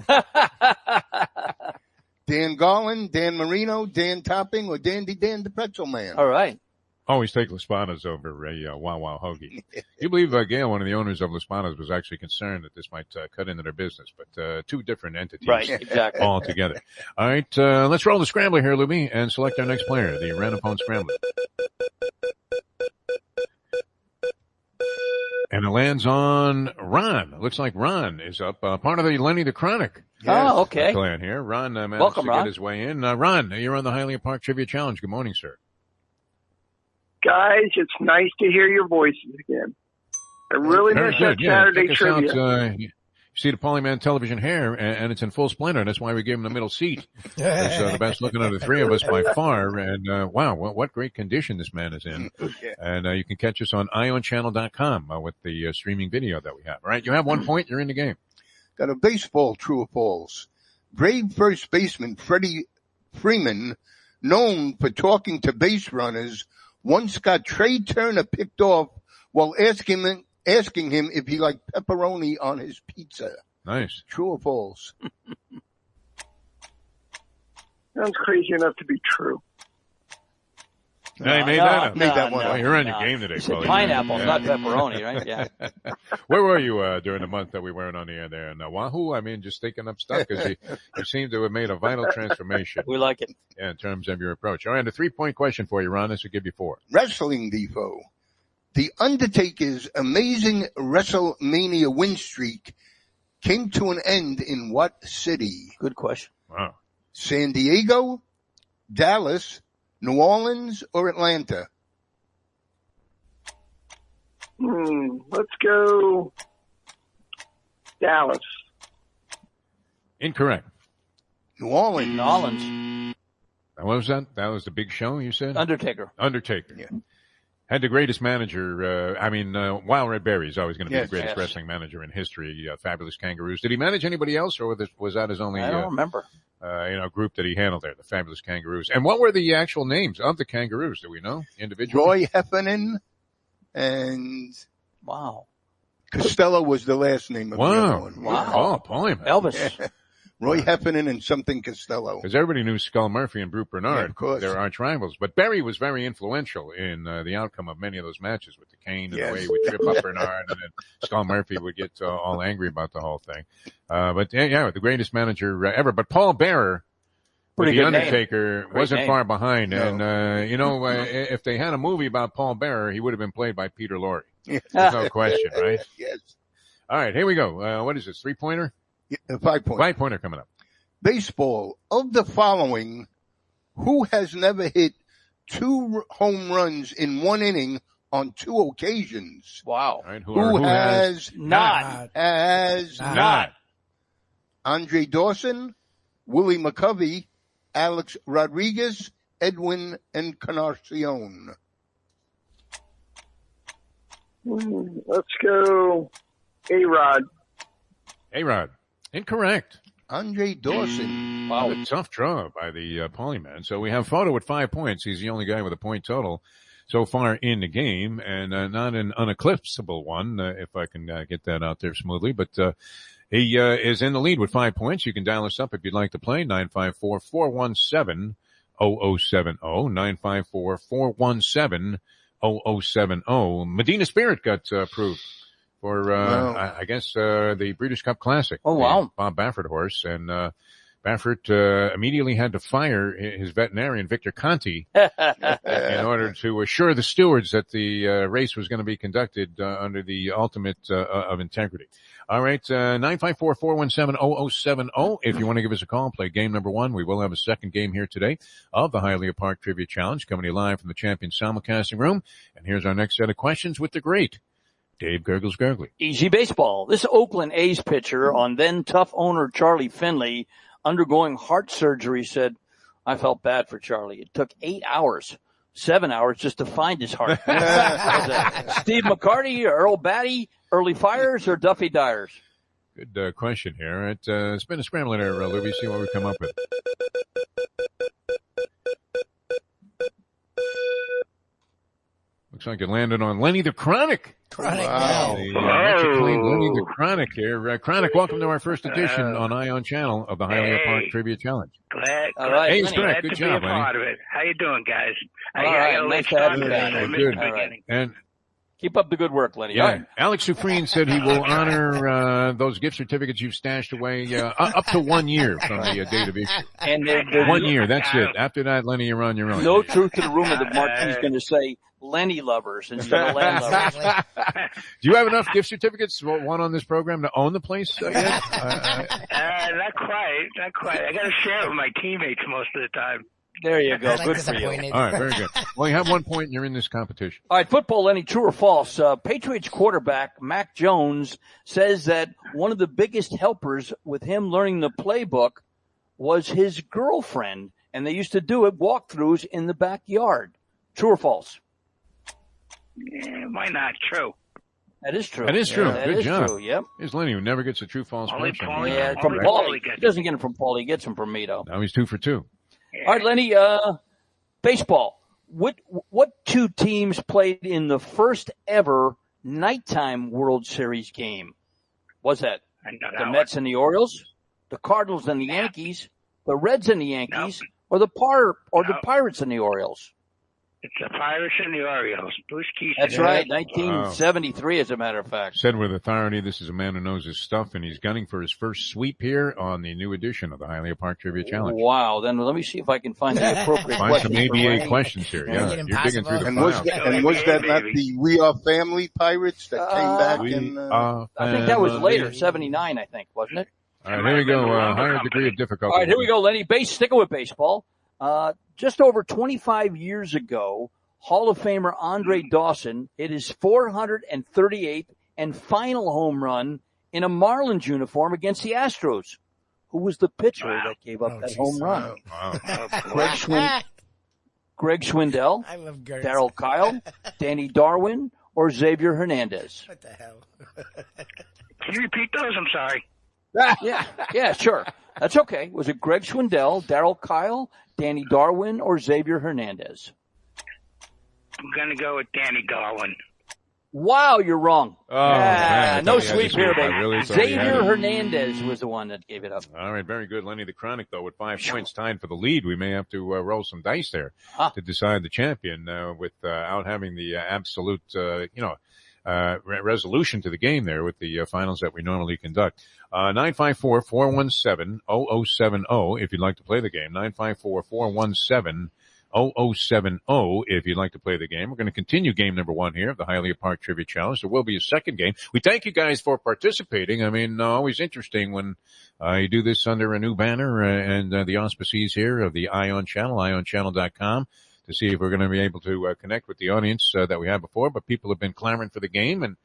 Dan Garland, Dan Marino, Dan Topping, or Dandy Dan the Pretzel Man. All right. Always take Laspanas over a Wawa hoagie. You believe Gail, one of the owners of Laspanas, was actually concerned that this might cut into their business, but two different entities exactly. all together. All right, let's roll the scrambler here, Lubie, and select our next player, the random phone scrambler. And it lands on Ron. It looks like Ron is up, part of the Lenny the Chronic. Oh, okay. Clan here. Ron managed Welcome, to Ron. get his way in. Ron, you're on the Hialeah Park Trivia Challenge. Good morning, sir. Guys, it's nice to hear your voices again. I really miss that Saturday trivia. You see the Paulie Man television hair, and it's in full splendor. That's why we gave him the middle seat. It's the best looking of the three of us by far. And wow, what great condition this man is in. And you can catch us on ionchannel.com with the streaming video that we have. All right, you have 1 point. You're in the game. Got a baseball true or false. Brave first baseman Freddie Freeman, known for talking to base runners, once got Trey Turner picked off while asking him if he liked pepperoni on his pizza. Nice. True or false? Sounds crazy enough to be true. No, you made that up. Made that one up. You're on your game today, Paulie. Pineapple, not pepperoni, right? Yeah. Where were you during the month that we weren't on the air there? In Wahoo? I mean, just thinking up stuff because you seem to have made a vital transformation. We like it. Yeah, in terms of your approach. All right, a 3-point question for you, Ron. This will give you 4. Wrestling Defo. The Undertaker's amazing WrestleMania win streak came to an end in what city? Good question. Wow. San Diego, Dallas, New Orleans, or Atlanta? Let's go Dallas. Incorrect. New Orleans. New Orleans. What was that? That was the Big Show, you said? Undertaker. Yeah. Had the greatest manager, Wild Red Berry is always going to be the greatest wrestling manager in history, Fabulous Kangaroos. Did he manage anybody else, or was that his only, I don't remember. Group that he handled there, the Fabulous Kangaroos? And what were the actual names of the Kangaroos? Do we know individually? Roy Heffernan and wow, Costello was the last name of the other one. Wow. Oh, Paulie, man. Elvis. Yeah. Roy Heffernan and something Costello. Because everybody knew Skull Murphy and Brute Bernard. Yeah, of course. They're arch rivals. But Berry was very influential in the outcome of many of those matches with the cane and the way he would trip up Bernard, and then Skull Murphy would get all angry about the whole thing. But the greatest manager ever. But Paul Bearer, with the Undertaker, wasn't far behind. No. And, if they had a movie about Paul Bearer, he would have been played by Peter Lorre. Yes. There's no question, right? Yes. All right, here we go. What is this, 3-pointer? 5-pointer. 5-pointer coming up. Baseball. Of the following, who has never hit 2 home runs in 1 inning on 2 occasions? Wow. Right, who has not? Andre Dawson, Willie McCovey, Alex Rodriguez, Edwin Encarnacion. Let's go A-Rod. A-Rod. Incorrect. Andre Dawson. Wow. A tough draw by the Paulie man. So we have Photo with 5 points. He's the only guy with a point total so far in the game, and not an uneclipsable one, if I can get that out there smoothly. But he is in the lead with 5 points. You can dial us up if you'd like to play, 954-417-0070, 954-417-0070. Medina Spirit got approved for, I guess, the Breeders' Cup Classic. Oh, wow. Bob Baffert horse. And, Baffert, immediately had to fire his veterinarian, Victor Conti, in order to assure the stewards that the, race was going to be conducted, under the ultimate, of integrity. All right, 954-417-0070. If you want to give us a call, play game number 1. We will have a second game here today of the Hialeah Park Trivia Challenge, coming to you live from the Champion Simulcasting Room. And here's our next set of questions with the great Dave Gergely. Easy baseball. This Oakland A's pitcher on then tough owner Charlie Finley, undergoing heart surgery, said, "I felt bad for Charlie. It took 7 hours just to find his heart." Steve McCarty, Earl Batty, Early Fires, or Duffy Dyers? Good question here. It's been a scrambler there, Lubie. See what we come up with. Looks like it landed on Lenny the Chronic. Wow. Lenny the Chronic here. Chronic, welcome to our first edition on Ion Channel of the Hialeah Park Trivia Challenge. Glad. All right, Hey, Lenny, correct. Good job, Lenny. Part of it. How you doing, guys? I got a late start to that. I missed the beginning. And keep up the good work, Lenny. Yeah, right. Alex Sufreen said he will honor those gift certificates you've stashed away up to 1 year from the date of issue. And 1 year, that's it. After that, Lenny, you're on your own. No truth to the rumor that Marty's going to say Lenny lovers instead of land lovers. Do you have enough gift certificates, one on this program, to own the place yet? Not quite. I got to share it with my teammates most of the time. There you go. Like Good for you. All right, very good. Well, you have 1 point and you're in this competition. All right, football, Lenny, true or false? Patriots quarterback Mac Jones says that one of the biggest helpers with him learning the playbook was his girlfriend, and they used to do it walkthroughs in the backyard. True or false? Yeah, why not? True. That is true. That is true. Yeah, Good job. True. Yep. Here's Lenny, who never gets a true false Only question. Paulie. Yeah, Only from Paulie Paulie. He doesn't get them from Paulie. He gets them from me, though. Now he's 2 for 2. Yeah. All right, Lenny, baseball. What 2 teams played in the first ever nighttime World Series game? Was that the Mets and the Orioles, the Cardinals and the Yankees, the Reds and the Yankees, or the Pirates and the Orioles? It's the Pirates and the Orioles. Bruce Keith. That's right, 1973, as a matter of fact. Said with authority, this is a man who knows his stuff, and he's gunning for his first sweep here on the new edition of the Hialeah Park Trivia Challenge. Wow, then let me see if I can find the appropriate Find questions. some ABA questions here. Yeah, you're digging through the files. Was that not the We Are Family Pirates that came back in? I think that was later, 79, I think, wasn't it? All right, here we go. Higher degree of difficulty. All right, here we go, Lenny. Sticking with baseball. Just over 25 years ago, Hall of Famer Andre Dawson hit his 438th and final home run in a Marlins uniform against the Astros. Who was the pitcher that gave up that home run? Greg Swindell, Darryl Kyle, Danny Darwin, or Xavier Hernandez? What the hell? Can you repeat those? I'm sorry. Yeah, sure. That's okay. Was it Greg Swindell, Darryl Kyle, Danny Darwin, or Xavier Hernandez? I'm going to go with Danny Darwin. Wow, you're wrong. Oh, man, no sweep here, baby. Really Xavier Hernandez was the one that gave it up. All right, very good. Lenny the Chronic, though, with 5 points tied for the lead. We may have to roll some dice there to decide the champion without having the absolute, resolution to the game there with the finals that we normally conduct. 954-417-0070 if you'd like to play the game. 954-417-0070 if you'd like to play the game. We're going to continue game number 1 here of the Hialeah Park Trivia Challenge. There will be a second game. We thank you guys for participating. I mean, always interesting when you do this under a new banner and the auspices here of the Ion Channel, ionchannel.com, to see if we're going to be able to connect with the audience that we had before. But people have been clamoring for the game, and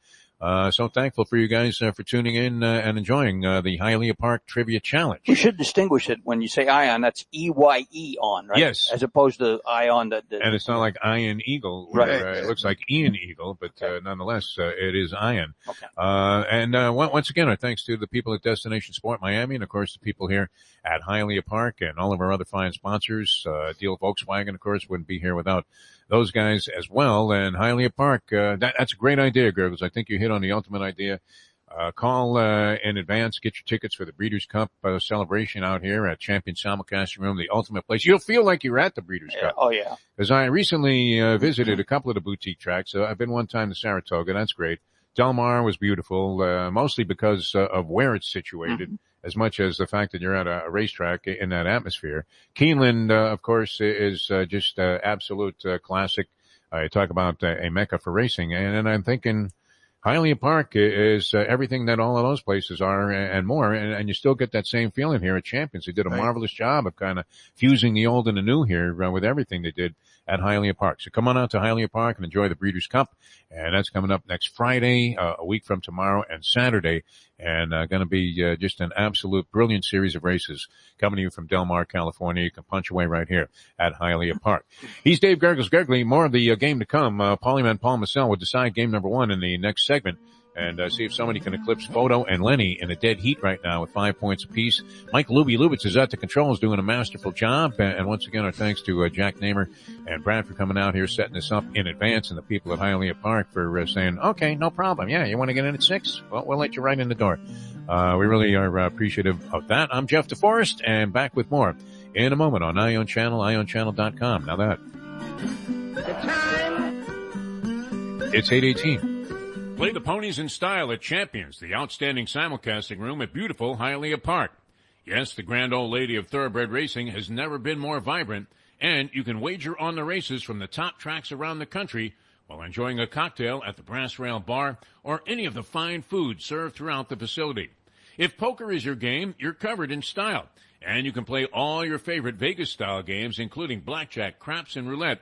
so thankful for you guys for tuning in and enjoying the Hialeah Park Trivia Challenge. We should distinguish it when you say Ion. That's EYE on, right? Yes. As opposed to Ion. And it's not like Iron Eagle. Right. It looks like Ian Eagle, but nonetheless, it is Ion. Okay. Once again, our thanks to the people at Destination Sport Miami and, of course, the people here at Hialeah Park and all of our other fine sponsors. Deal Volkswagen, of course, wouldn't be here without those guys as well. And Hialeah Park, that's a great idea, Gergely. I think you hit on the ultimate idea. Call in advance, get your tickets for the Breeders' Cup celebration out here at Champion Simulcasting Room, the ultimate place. You'll feel like you're at the Breeders' Cup. Oh, yeah. Because I recently visited a couple of the boutique tracks. I've been one time to Saratoga. That's great. Del Mar was beautiful, mostly because of where it's situated, as much as the fact that you're at a racetrack in that atmosphere. Keeneland, of course, is just absolute classic. You talk about a mecca for racing. And I'm thinking Hialeah Park is everything that all of those places are and more. And you still get that same feeling here at Champions. They did a marvelous job of kind of fusing the old and the new here with everything they did at Hialeah Park. So come on out to Hialeah Park and enjoy the Breeders' Cup. And that's coming up next Friday, a week from tomorrow, and Saturday. And going to be just an absolute brilliant series of races coming to you from Del Mar, California. You can punch away right here at Hialeah Park. He's Dave Gergely. More of the game to come. Paulie Man Paul Massell will decide game number 1 in the next segment. And see if somebody can eclipse Photo and Lenny in a dead heat right now with 5 points apiece. Mike Lubitz is at the controls doing a masterful job. And once again, our thanks to Jack Namer and Brad for coming out here, setting this up in advance, and the people at Hialeah Park for saying, okay, no problem. Yeah, you want to get in at 6? Well, we'll let you right in the door. We really are appreciative of that. I'm Jeff DeForest, and back with more in a moment on Ion Channel, ionchannel.com. Now that. The time. It's 8:18. Play the ponies in style at Champions, the outstanding simulcasting room at beautiful Hialeah Park. Yes, the grand old lady of thoroughbred racing has never been more vibrant, and you can wager on the races from the top tracks around the country while enjoying a cocktail at the Brass Rail Bar or any of the fine food served throughout the facility. If poker is your game, you're covered in style, and you can play all your favorite Vegas-style games, including blackjack, craps, and roulette,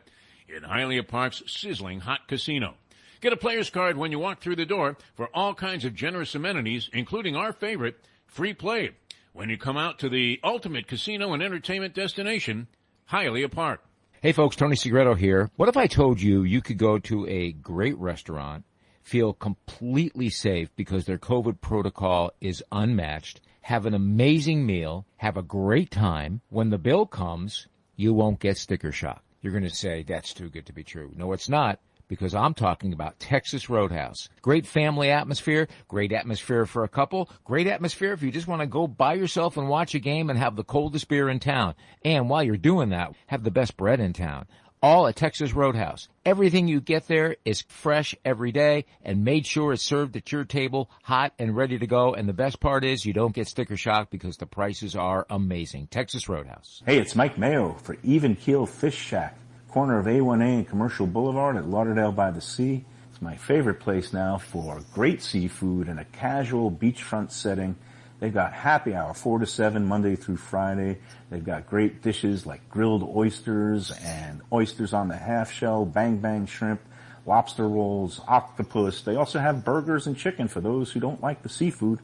in Hialeah Park's sizzling hot casino. Get a player's card when you walk through the door for all kinds of generous amenities, including our favorite, free play, when you come out to the ultimate casino and entertainment destination, Hialeah Park. Hey folks, Tony Segreto here. What if I told you you could go to a great restaurant, feel completely safe because their COVID protocol is unmatched, have an amazing meal, have a great time. When the bill comes, you won't get sticker shock. You're going to say, that's too good to be true. No, it's not. Because I'm talking about Texas Roadhouse. Great family atmosphere, great atmosphere for a couple, great atmosphere if you just want to go by yourself and watch a game and have the coldest beer in town. And while you're doing that, have the best bread in town. all at Texas Roadhouse. Everything you get there is fresh every day and made sure it's served at your table, hot and ready to go. And the best part is you don't get sticker shock because the prices are amazing. Texas Roadhouse. Hey, it's Mike Mayo for Even Keel Fish Shack, corner of A1A and Commercial Boulevard at Lauderdale by the Sea. It's my favorite place now for great seafood in a casual beachfront setting. They've got happy hour 4 to 7 Monday through Friday. They've got great dishes like grilled oysters and oysters on the half shell, bang bang shrimp, lobster rolls, octopus. They also have burgers and chicken for those who don't like the seafood.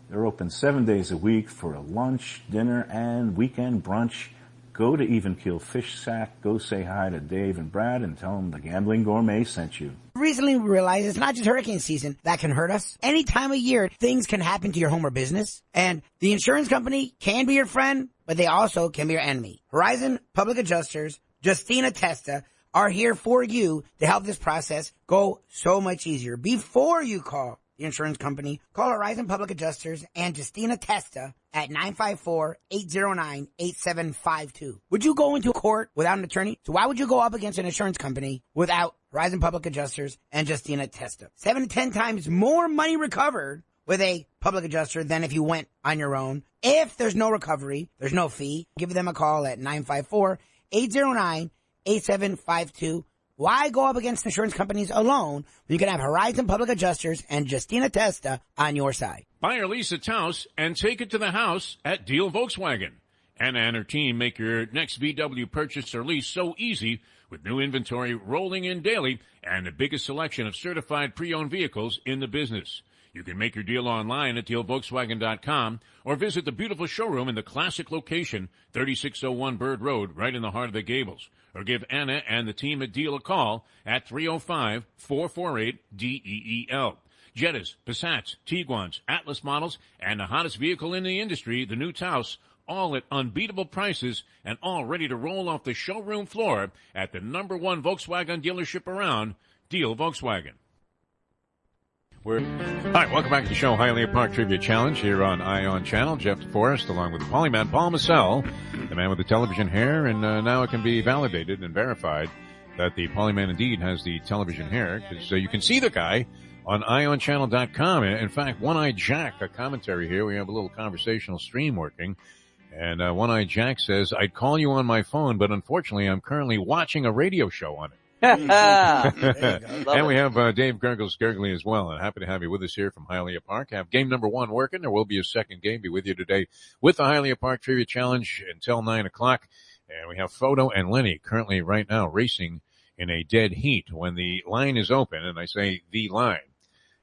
They're open 7 days a week for a lunch, dinner, and weekend brunch. Go to Even Keel Fish Shack. Go say hi to Dave and Brad and tell them the Gambling Gourmet sent you. Recently we realized it's not just hurricane season that can hurt us. Any time of year, things can happen to your home or business. And the insurance company can be your friend, but they also can be your enemy. Horizon Public Adjusters, Justina Testa, are here for you to help this process go so much easier. Before you call the insurance company, call Horizon Public Adjusters and Justina Testa at 954-809-8752. Would you go into court without an attorney? So why would you go up against an insurance company without Horizon Public Adjusters and Justina Testa? 7 to 10 times more money recovered with a public adjuster than if you went on your own. If there's no recovery, there's no fee. Give them a call at 954-809-8752. Why go up against insurance companies alone when you can have Horizon Public Adjusters and Justina Testa on your side? Buy or lease a Taos and take it to the house at Deal Volkswagen. Anna and her team make your next VW purchase or lease so easy with new inventory rolling in daily and the biggest selection of certified pre-owned vehicles in the business. You can make your deal online at dealvolkswagen.com or visit the beautiful showroom in the classic location, 3601 Bird Road, right in the heart of the Gables. Or give Anna and the team at Deal a call at 305-448-DEEL. Jettas, Passats, Tiguans, Atlas models, and the hottest vehicle in the industry, the new Taos, all at unbeatable prices and all ready to roll off the showroom floor at the #1 Volkswagen dealership around, Deal Volkswagen. Hi, welcome back to the show, Hialeah Park Trivia Challenge here on Ion Channel. Jeff DeForest, along with the Paulie man, Paul Massell, the man with the television hair, and now it can be validated and verified that the Paulie man indeed has the television hair, because you can see the guy on IonChannel.com. In fact, One-Eyed Jack, a commentary here, we have a little conversational stream working, and One-Eyed Jack says, I'd call you on my phone, but unfortunately I'm currently watching a radio show on it. And we have Dave Gergely as well, and happy to have you with us here from Hialeah Park. Have game #1 working. There will be a second game. Be with you today with the Hialeah Park Trivia Challenge until 9 o'clock. And we have Photo and Lenny currently right now racing in a dead heat when the line is open, and I say the line.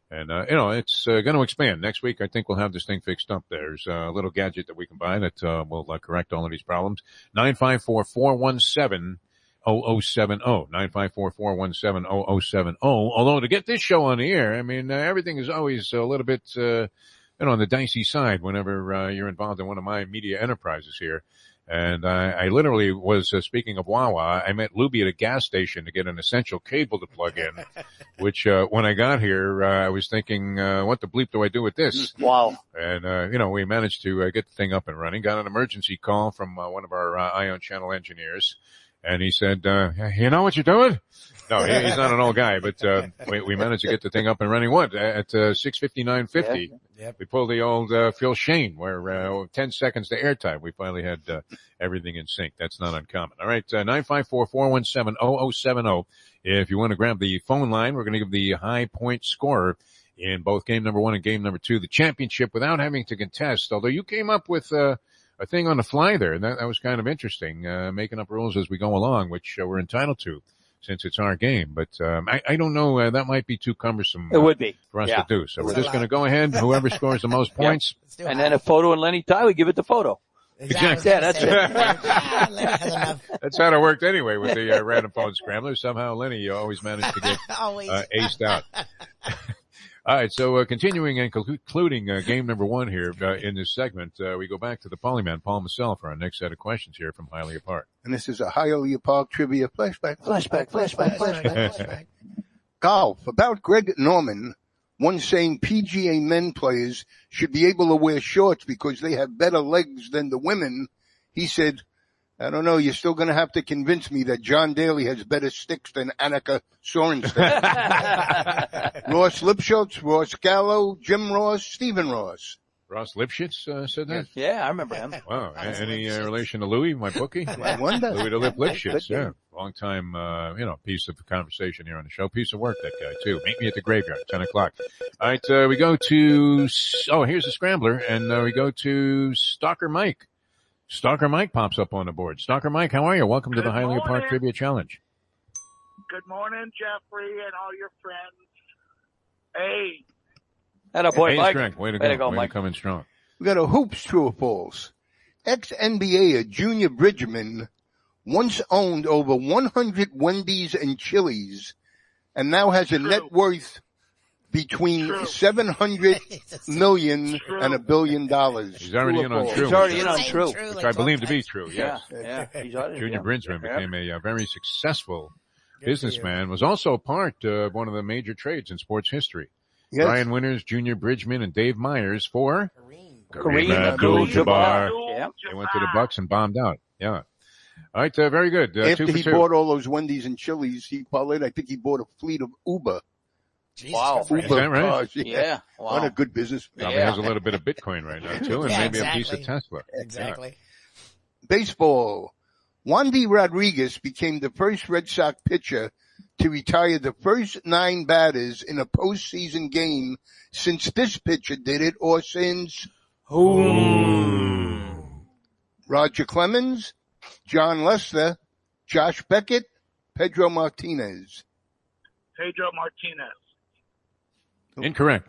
And, it's going to expand. Next week, I think we'll have this thing fixed up. There's a little gadget that we can buy that will correct all of these problems. 954-417 0070, 954-417-0070. Although to get this show on the air, I mean, everything is always a little bit, on the dicey side whenever, you're involved in one of my media enterprises here. And I literally was, speaking of Wawa, I met Lubie at a gas station to get an essential cable to plug in, which, when I got here, I was thinking, what the bleep do I do with this? Wow. And, we managed to get the thing up and running, got an emergency call from, one of our, Ion Channel engineers. And he said, you know what you're doing? No, he's not an old guy, but, we managed to get the thing up and running. At 6:59:50. Yep. We pulled the old, Phil Shane where, 10 seconds to airtime. We finally had, everything in sync. That's not uncommon. All right. 954-417-0070. If you want to grab the phone line, we're going to give the high point scorer in both game #1 and game #2 the championship without having to contest. Although you came up with, a thing on the fly there, and that was kind of interesting, making up rules as we go along, which we're entitled to since it's our game. But I don't know, that might be too cumbersome it would be for us to do. So we're just going to go ahead, whoever scores the most points. Yep. And then if Photo and Lenny tie, we give it to Photo. Exactly. Yeah, that's it. That's how it worked anyway with the random phone scrambler. Somehow Lenny always managed to get aced out. All right, so continuing and concluding game #1 here in this segment, we go back to the Paulie man, Paul Massell, for our next set of questions here from Hialeah Park. And this is a Hialeah Park trivia flashback. Golf. About Greg Norman, one saying PGA men players should be able to wear shorts because they have better legs than the women. He said, I don't know. You're still going to have to convince me that John Daly has better sticks than Annika Sorensen. Ross Lipschutz, Ross Gallo, Jim Ross, Stephen Ross. Ross Lipschutz said that? Yeah, I remember him. Wow. Any relation to Louis, my bookie? I wonder. Louis the Lip Lipschutz, yeah. Long time, piece of conversation here on the show. Piece of work, that guy, too. Meet me at the graveyard, 10 o'clock. All right, we go to, here's the scrambler, and we go to Stalker Mike. Stalker Mike pops up on the board. Stalker Mike, how are you? Welcome to the Hialeah Park Trivia Challenge. Good morning, Jeffrey, and all your friends. Hey. Attaboy, Mike. Strength. Way to go. Way to come in strong. We got a hoops true or false. Ex-NBAer Junior Bridgman once owned over 100 Wendy's and Chili's and now has a net worth between 700 million and $1 billion. He's already in on true. He's already in on true. Which I believe to be true, yes. Yeah. Junior Bridgman became a very successful businessman, was also a part of one of the major trades in sports history. Yes. Brian Winters, Junior Bridgman, and Dave Myers for Kareem Abdul-Jabbar. They went to the Bucks and bombed out. Yeah. All right, very good. After he bought all those Wendy's and Chili's, he parlayed. I think he bought a fleet of Uber. Jesus, wow. Is that right? Cars. Yeah. Wow. What a good business. Probably has a little bit of Bitcoin right now, too, and maybe a piece of Tesla. Exactly. Yeah. Baseball. Wandy Rodriguez became the first Red Sox pitcher to retire the first 9 batters in a postseason game since this pitcher did it, or since Roger Clemens, John Lester, Josh Beckett, Pedro Martinez. Pedro Martinez. Incorrect.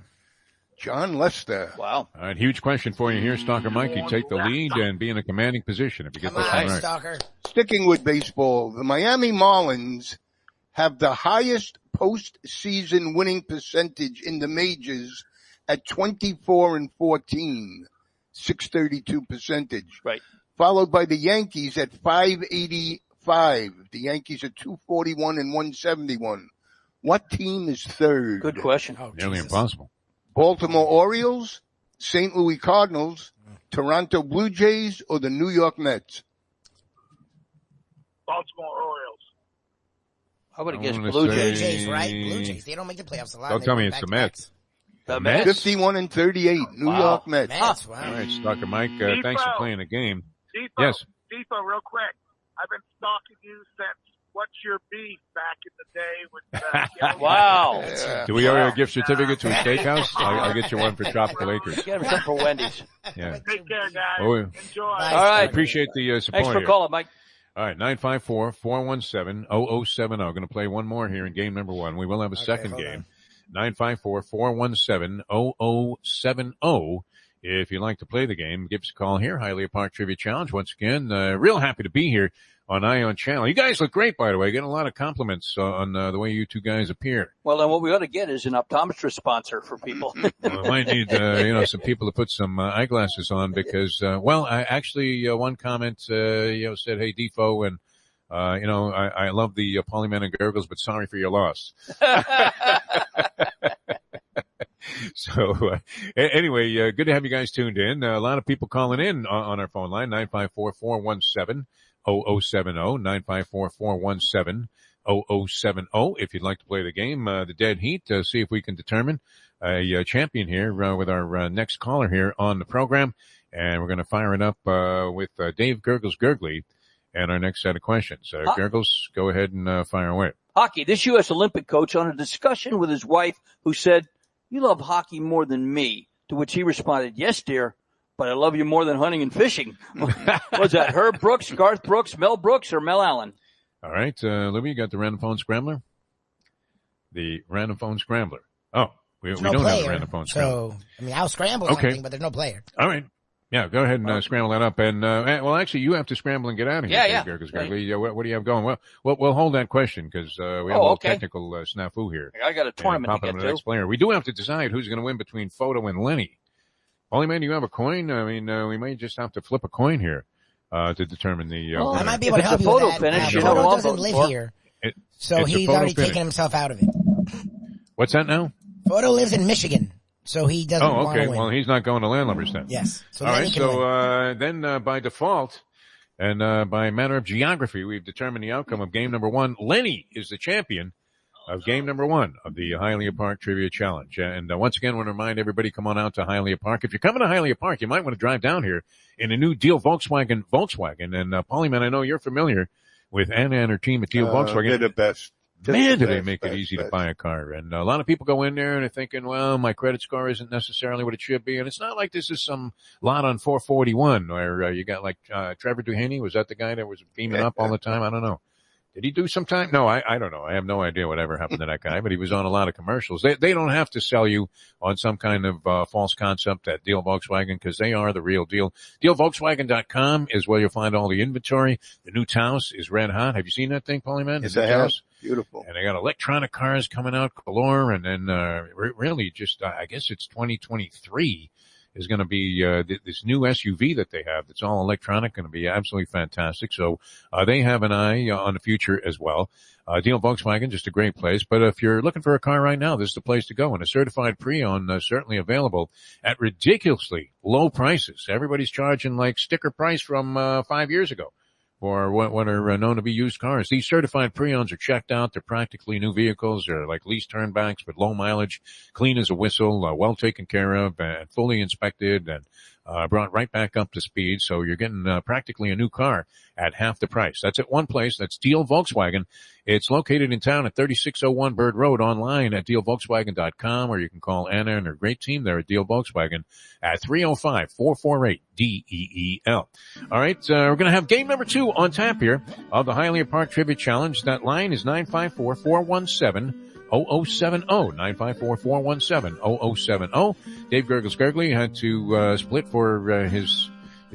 John Lester. Wow. All right, huge question for you here, Stalker Mike. You take the lead and be in a commanding position if you get this one right. Stalker. Sticking with baseball, the Miami Marlins have the highest postseason winning percentage in the majors at 24-14, 632 percentage. Right. Followed by the Yankees at 585. The Yankees are 241 and 171. What team is third? Good question. Nearly impossible. Baltimore Orioles, St. Louis Cardinals, Toronto Blue Jays, or the New York Mets? Baltimore Orioles. I would have guessed Blue Jays. Blue Jays, right? Blue Jays. They don't make the playoffs a lot. Don't tell me it's the Mets. The Mets? 51 and 38. New York Mets. Mets, wow. All right, Stalker Mike, thanks for playing the game. Defo, Yes. Defo, real quick. I've been stalking you since What's Your Beef back in the day with Wow. Do we owe you a gift certificate to a steakhouse? I'll get you one for Tropical Acres. Get him some for Wendy's. Yeah. Take care, guys. Oh, Enjoy. All right. I appreciate the support. Thanks for here. calling, Mike. All right, 954-417-0070. Going to play one more here in game number 1. We will have a second game. 954-417-0070. If you'd like to play the game, give us a call here. Hialeah Park Trivia Challenge. Once again, real happy to be here on Ion Channel. You guys look great, by the way. Getting a lot of compliments on the way you two guys appear. Well, then what we ought to get is an optometrist sponsor for people. Well, I might need, some people to put some eyeglasses on because, one comment, said, hey, Defo, and, I love the Paulie Man and Gergels, but sorry for your loss. So, anyway, good to have you guys tuned in. A lot of people calling in on our phone line, 954-417-0070, 954-417-0070. If you'd like to play the game, the Dead Heat, see if we can determine a champion here with our next caller here on the program. And we're going to fire it up with Dave Gergely and our next set of questions. Gergels, go ahead and fire away. Hockey. This U.S. Olympic coach on a discussion with his wife who said, "You love hockey more than me," to which he responded, "Yes, dear, but I love you more than hunting and fishing." Was that Herb Brooks, Garth Brooks, Mel Brooks, or Mel Allen? All right, Lubie, you got the random phone scrambler? The random phone scrambler. Oh, we don't have a random phone scrambler. So, I'll scramble something, but there's no player. All right. Yeah, go ahead and scramble that up. And actually, you have to scramble and get out of here. Yeah. What do you have going? Well, we'll hold that question because we have a little technical snafu here. I got a tournament to get to. Next player. We do have to decide who's going to win between Photo and Lenny. Paulie Man, do you have a coin? We may just have to flip a coin here to determine the. I might be able to help you photo with that. finish. Photo doesn't live here, so he's already taken himself out of it. What's that now? Photo lives in Michigan. So he doesn't want to win. Well, he's not going to Landlubbers then. Yes. So all right. So then by default, And by a matter of geography, we've determined the outcome of game number 1. Lenny is the champion of game number 1 of the Hialeah Park Trivia Challenge. And once again, I want to remind everybody, come on out to Hialeah Park. If you're coming to Hialeah Park, you might want to drive down here in a new Deal Volkswagen. And Paulie, man, I know you're familiar with Anna and her team at Deal Volkswagen. They're the best. Man, do they make it easy to buy a car. And a lot of people go in there and they're thinking, well, my credit score isn't necessarily what it should be. And it's not like this is some lot on 441 where you got like Trevor Duhaney. Was that the guy that was beaming up all the time? I don't know. Did he do some time? No, I don't know. I have no idea whatever happened to that guy, but he was on a lot of commercials. They don't have to sell you on some kind of false concept at Deal Volkswagen because they are the real deal. DealVolkswagen.com is where you'll find all the inventory. The new Taos is red hot. Have you seen that thing, Paulie, man? It's a house. Beautiful. And they got electronic cars coming out galore. And then, really just, I guess it's 2023 is going to be, this new SUV that they have that's all electronic, going to be absolutely fantastic. So, they have an eye on the future as well. Deal Volkswagen, just a great place. But if you're looking for a car right now, this is the place to go. And a certified pre-owned, certainly available at ridiculously low prices. Everybody's charging like sticker price from, 5 years ago for what are known to be used cars. These certified pre-owns are checked out. They're practically new vehicles. They're like lease turnbacks with low mileage, clean as a whistle, well taken care of, and fully inspected and brought right back up to speed. So you're getting practically a new car at half the price. That's at one place. That's Deal Volkswagen. It's located in town at 3601 Bird Road, online at DealVolkswagen.com, or you can call Anna and her great team there at Deal Volkswagen at 305-448-DEEL. All right, we're going to have game number 2 on tap here of the Hialeah Park Trivia Challenge. That line is 954-417-0070, 954-417-0070. Dave Gergely had to split for his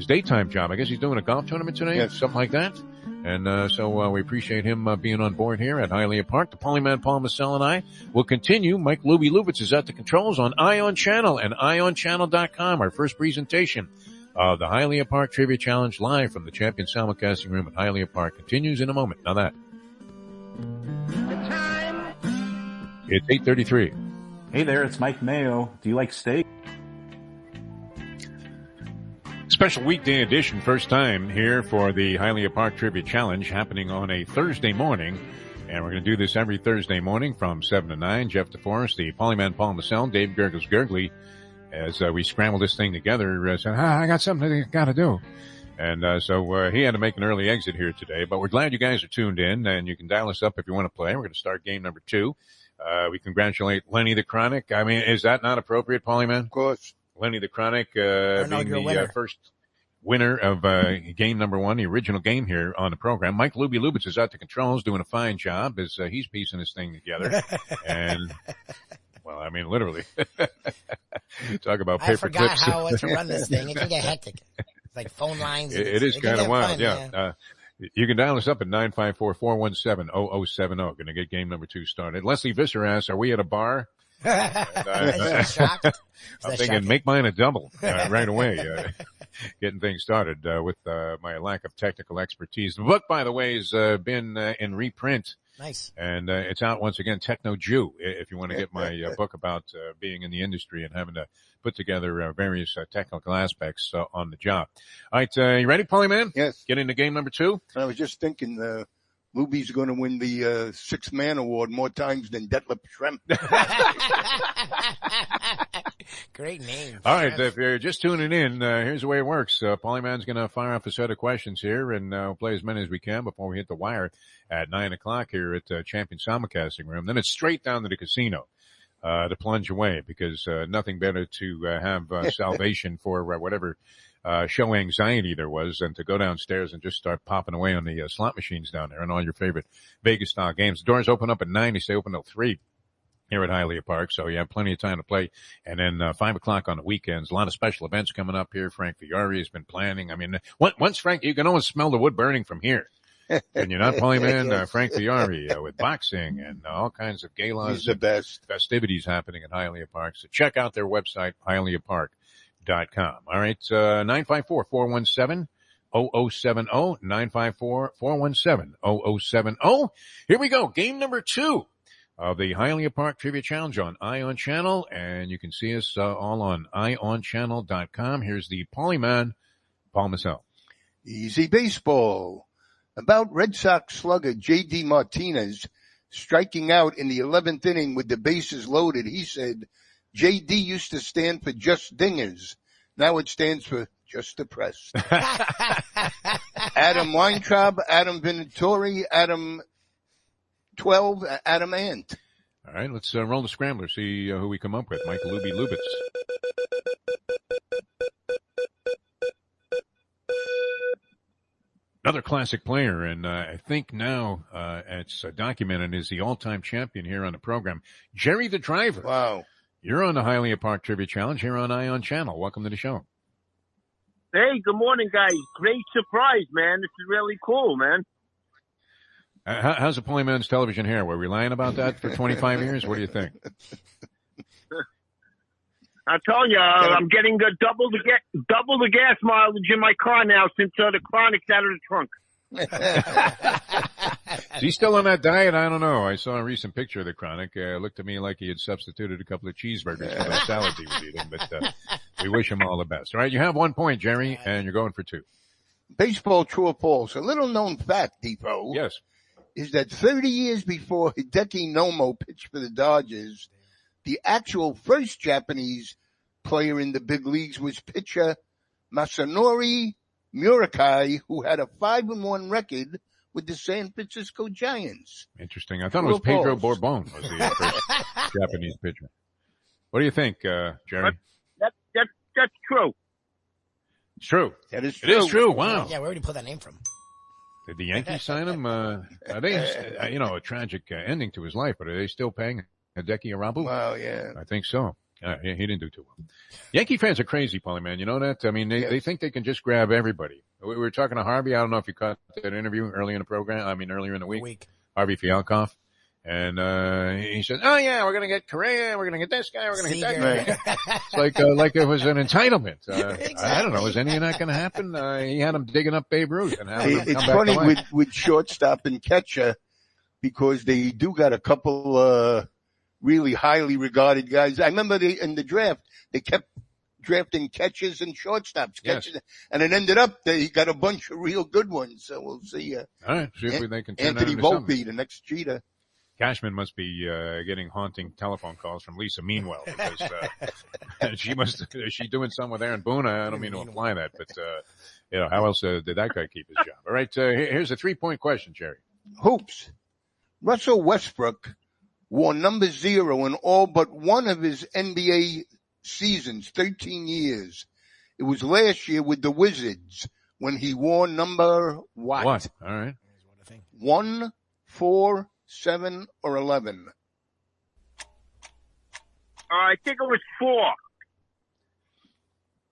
daytime job. I guess he's doing a golf tournament today, something like that. And so we appreciate him being on board here at Hialeah Park. The Paulie Man, Paul Massell, and I will continue. Mike Lubie is at the controls on Ion Channel and IonChannel.com. Our first presentation of the Hialeah Park Trivia Challenge live from the Champion Simulcasting Room at Hialeah Park continues in a moment. Now that. It's 8:33. Hey there, it's Mike Mayo. Do you like steak? Special weekday edition, first time here for the Hialeah Park Trivia Challenge, happening on a Thursday morning. And we're going to do this every Thursday morning from 7 to 9. Jeff DeForest, the Paulie Man, Paul Massell, Dave Gergely, as we scramble this thing together, said, I got something I got to do. And so he had to make an early exit here today. But we're glad you guys are tuned in, and you can dial us up if you want to play. We're going to start game number 2. We congratulate Lenny the Chronic. I mean, is that not appropriate, Paulie Man? Of course. Lenny the Chronic, being the first winner of game number 1, the original game here on the program. Mike Lubie is at the controls doing a fine job as he's piecing this thing together. And, well, I mean, literally. Talk about paper clips. I forgot how to run this thing. It can get hectic. It's like phone lines. It is kind of wild, yeah. You can dial us up at 954-417-0070. Going to get game number 2 started. Leslie Visser asks, are we at a bar? I'm thinking, make mine a double right away. Getting things started with my lack of technical expertise. The book, by the way, has been in reprint. Nice. And it's out once again, Techno Jew, if you want to get my book about being in the industry and having to put together various technical aspects on the job. All right, you ready, Paulie Man? Yes. Get into game number 2? I was just thinking Lubie's going to win the 6-man award more times than Detlef Schrempf. Great name. All right, if you're just tuning in, here's the way it works. Paulie Man's going to fire off a set of questions here, and we'll play as many as we can before we hit the wire at 9 o'clock here at Champion Simulcasting Room. Then it's straight down to the casino to plunge away, because nothing better to have salvation for whatever show anxiety there was than to go downstairs and just start popping away on the slot machines down there and all your favorite Vegas style games. The doors open up at 9. They stay open till 3 here at Hialeah Park, so you have plenty of time to play. And then 5 o'clock on the weekends. A lot of special events coming up here. Frank Fiore has been planning. I mean, once Frank, you can almost smell the wood burning from here. And you're not, Paulie Man? Frank Fiore with boxing and all kinds of galas. He's the best. Festivities happening at Hialeah Park. So check out their website, hialeahpark.com. All right, 954-417-0070, 954-417-0070. Here we go. Game number 2 of the Hialeah Park Trivia Challenge on Ion Channel, and you can see us all on IonChannel.com. Here's the Paulie Man, Paul Massell. Easy baseball. About Red Sox slugger J.D. Martinez striking out in the 11th inning with the bases loaded. He said, J.D. used to stand for just dingers. Now it stands for just depressed. Adam Weintraub, Adam Vinatieri, Adam 12, Adam Ant. All right, let's roll the scrambler, see who we come up with. Michael Lubie Lubitz. Another classic player, and I think now it's documented as the all-time champion here on the program, Jerry the Driver. Wow. You're on the Hialeah Park Trivia Challenge here on Ion Channel. Welcome to the show. Hey, good morning, guys. Great surprise, man. This is really cool, man. How's the Paulie Man's television hair? Were we lying about that for 25 years? What do you think? I tell you, I'm getting double the gas mileage in my car now since the Chronic's out of the trunk. Is he still on that diet? I don't know. I saw a recent picture of the Chronic. It looked to me like he had substituted a couple of cheeseburgers for that salad he was eating, but we wish him all the best. All right, you have 1 point, Jerry, and you're going for 2. Baseball, true or false? A little known fact, Defo. Yes. Is that 30 years before Hideki Nomo pitched for the Dodgers, the actual first Japanese player in the big leagues was pitcher Masanori Murakai, who had a 5-1 record with the San Francisco Giants. Interesting. I thought it was Pedro Borbon was the first Japanese pitcher. What do you think, Jerry? That's true. It's true. That is true. It is true. Wow. Yeah, where did he pull that name from? Did the Yankees sign him? I think, a tragic ending to his life, but are they still paying Hideki Arabu? Wow, yeah. I think so. He didn't do too well. Yankee fans are crazy, Paulie, man. You know that? I mean, they think they can just grab everybody. We were talking to Harvey. I don't know if you caught that interview earlier in the week. Harvey Fialkoff. And, he said, oh yeah, we're going to get Correa. We're going to get this guy. We're going to get that guy. It's like it was an entitlement. Exactly. I don't know. Is any of that going to happen? He had him digging up Babe Ruth and having him come It's back funny with shortstop and catcher because they do got a couple, really highly regarded guys. I remember in the draft, they kept drafting catchers and shortstops. Yes. And it ended up they got a bunch of real good ones. So we'll see. All right. See if they can turn Anthony that into something. Volpe, the next Jeter. Cashman must be getting haunting telephone calls from Lisa Meanwell because is she doing something with Aaron Boone? I don't mean to imply that, but how else did that guy keep his job? All right, here's a 3-point question, Jerry. Hoops. Russell Westbrook wore number 0 in all but one of his NBA seasons, 13 years. It was last year with the Wizards when he wore number what? What? All right. 1, 4, 7, or 11? I think it was 4.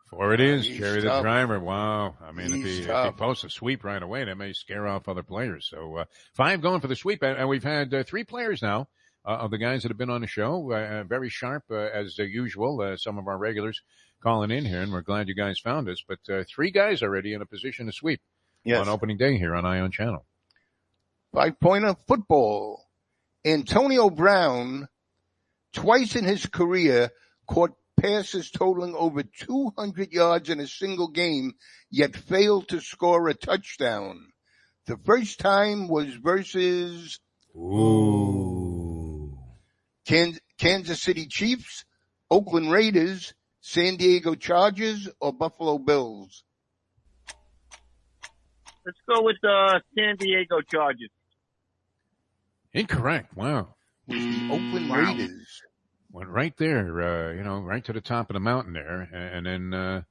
4 it is, He's Jerry tough. the Driver. Wow. I mean, if he tough. posts a sweep right away, that may scare off other players. So 5 going for the sweep. And we've had 3 players now of the guys that have been on the show. Very sharp as usual. Some of our regulars calling in here, and we're glad you guys found us. But 3 guys already in a position to sweep on opening day here on Ion Channel. 5-pointer football. Antonio Brown, twice in his career, caught passes totaling over 200 yards in a single game, yet failed to score a touchdown. The first time was versus Kansas City Chiefs, Oakland Raiders, San Diego Chargers, or Buffalo Bills. Let's go with the San Diego Chargers. Incorrect. Wow. The Oakland Raiders. Went right there, right to the top of the mountain there, and then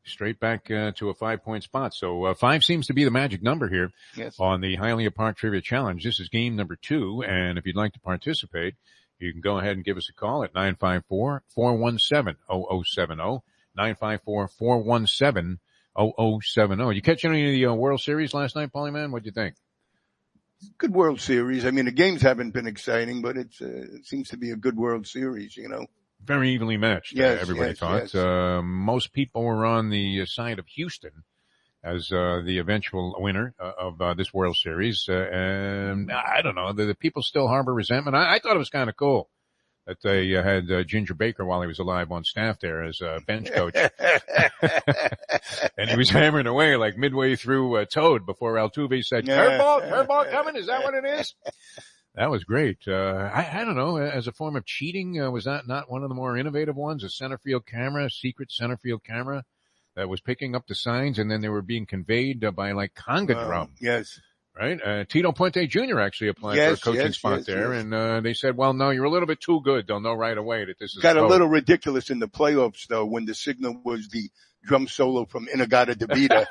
straight back to a 5-point spot. So 5 seems to be the magic number here on the Hialeah Park Trivia Challenge. This is game number 2, and if you'd like to participate, you can go ahead and give us a call at 954-417-0070, 954-417-0070. You catch any of the World Series last night, Paulie Man? What'd you think? Good World Series. I mean, the games haven't been exciting, but it seems to be a good World Series, Very evenly matched, everybody thought. Yes. Most people were on the side of Houston as the eventual winner of this World Series. And I don't know, the people still harbor resentment. I thought it was kind of cool that they had Ginger Baker while he was alive on staff there as a bench coach. And he was hammering away like midway through Toad before Altuve said, curveball coming, is that what it is? That was great. I don't know, as a form of cheating, was that not one of the more innovative ones? A center field camera, secret center field camera that was picking up the signs, and then they were being conveyed by like conga drum. Yes. Right? Tito Puente Jr. actually applied for a coaching spot there, and they said, well, no, you're a little bit too good. They'll know right away that this is got a little ridiculous in the playoffs, though, when the signal was the drum solo from Inagata DeVita.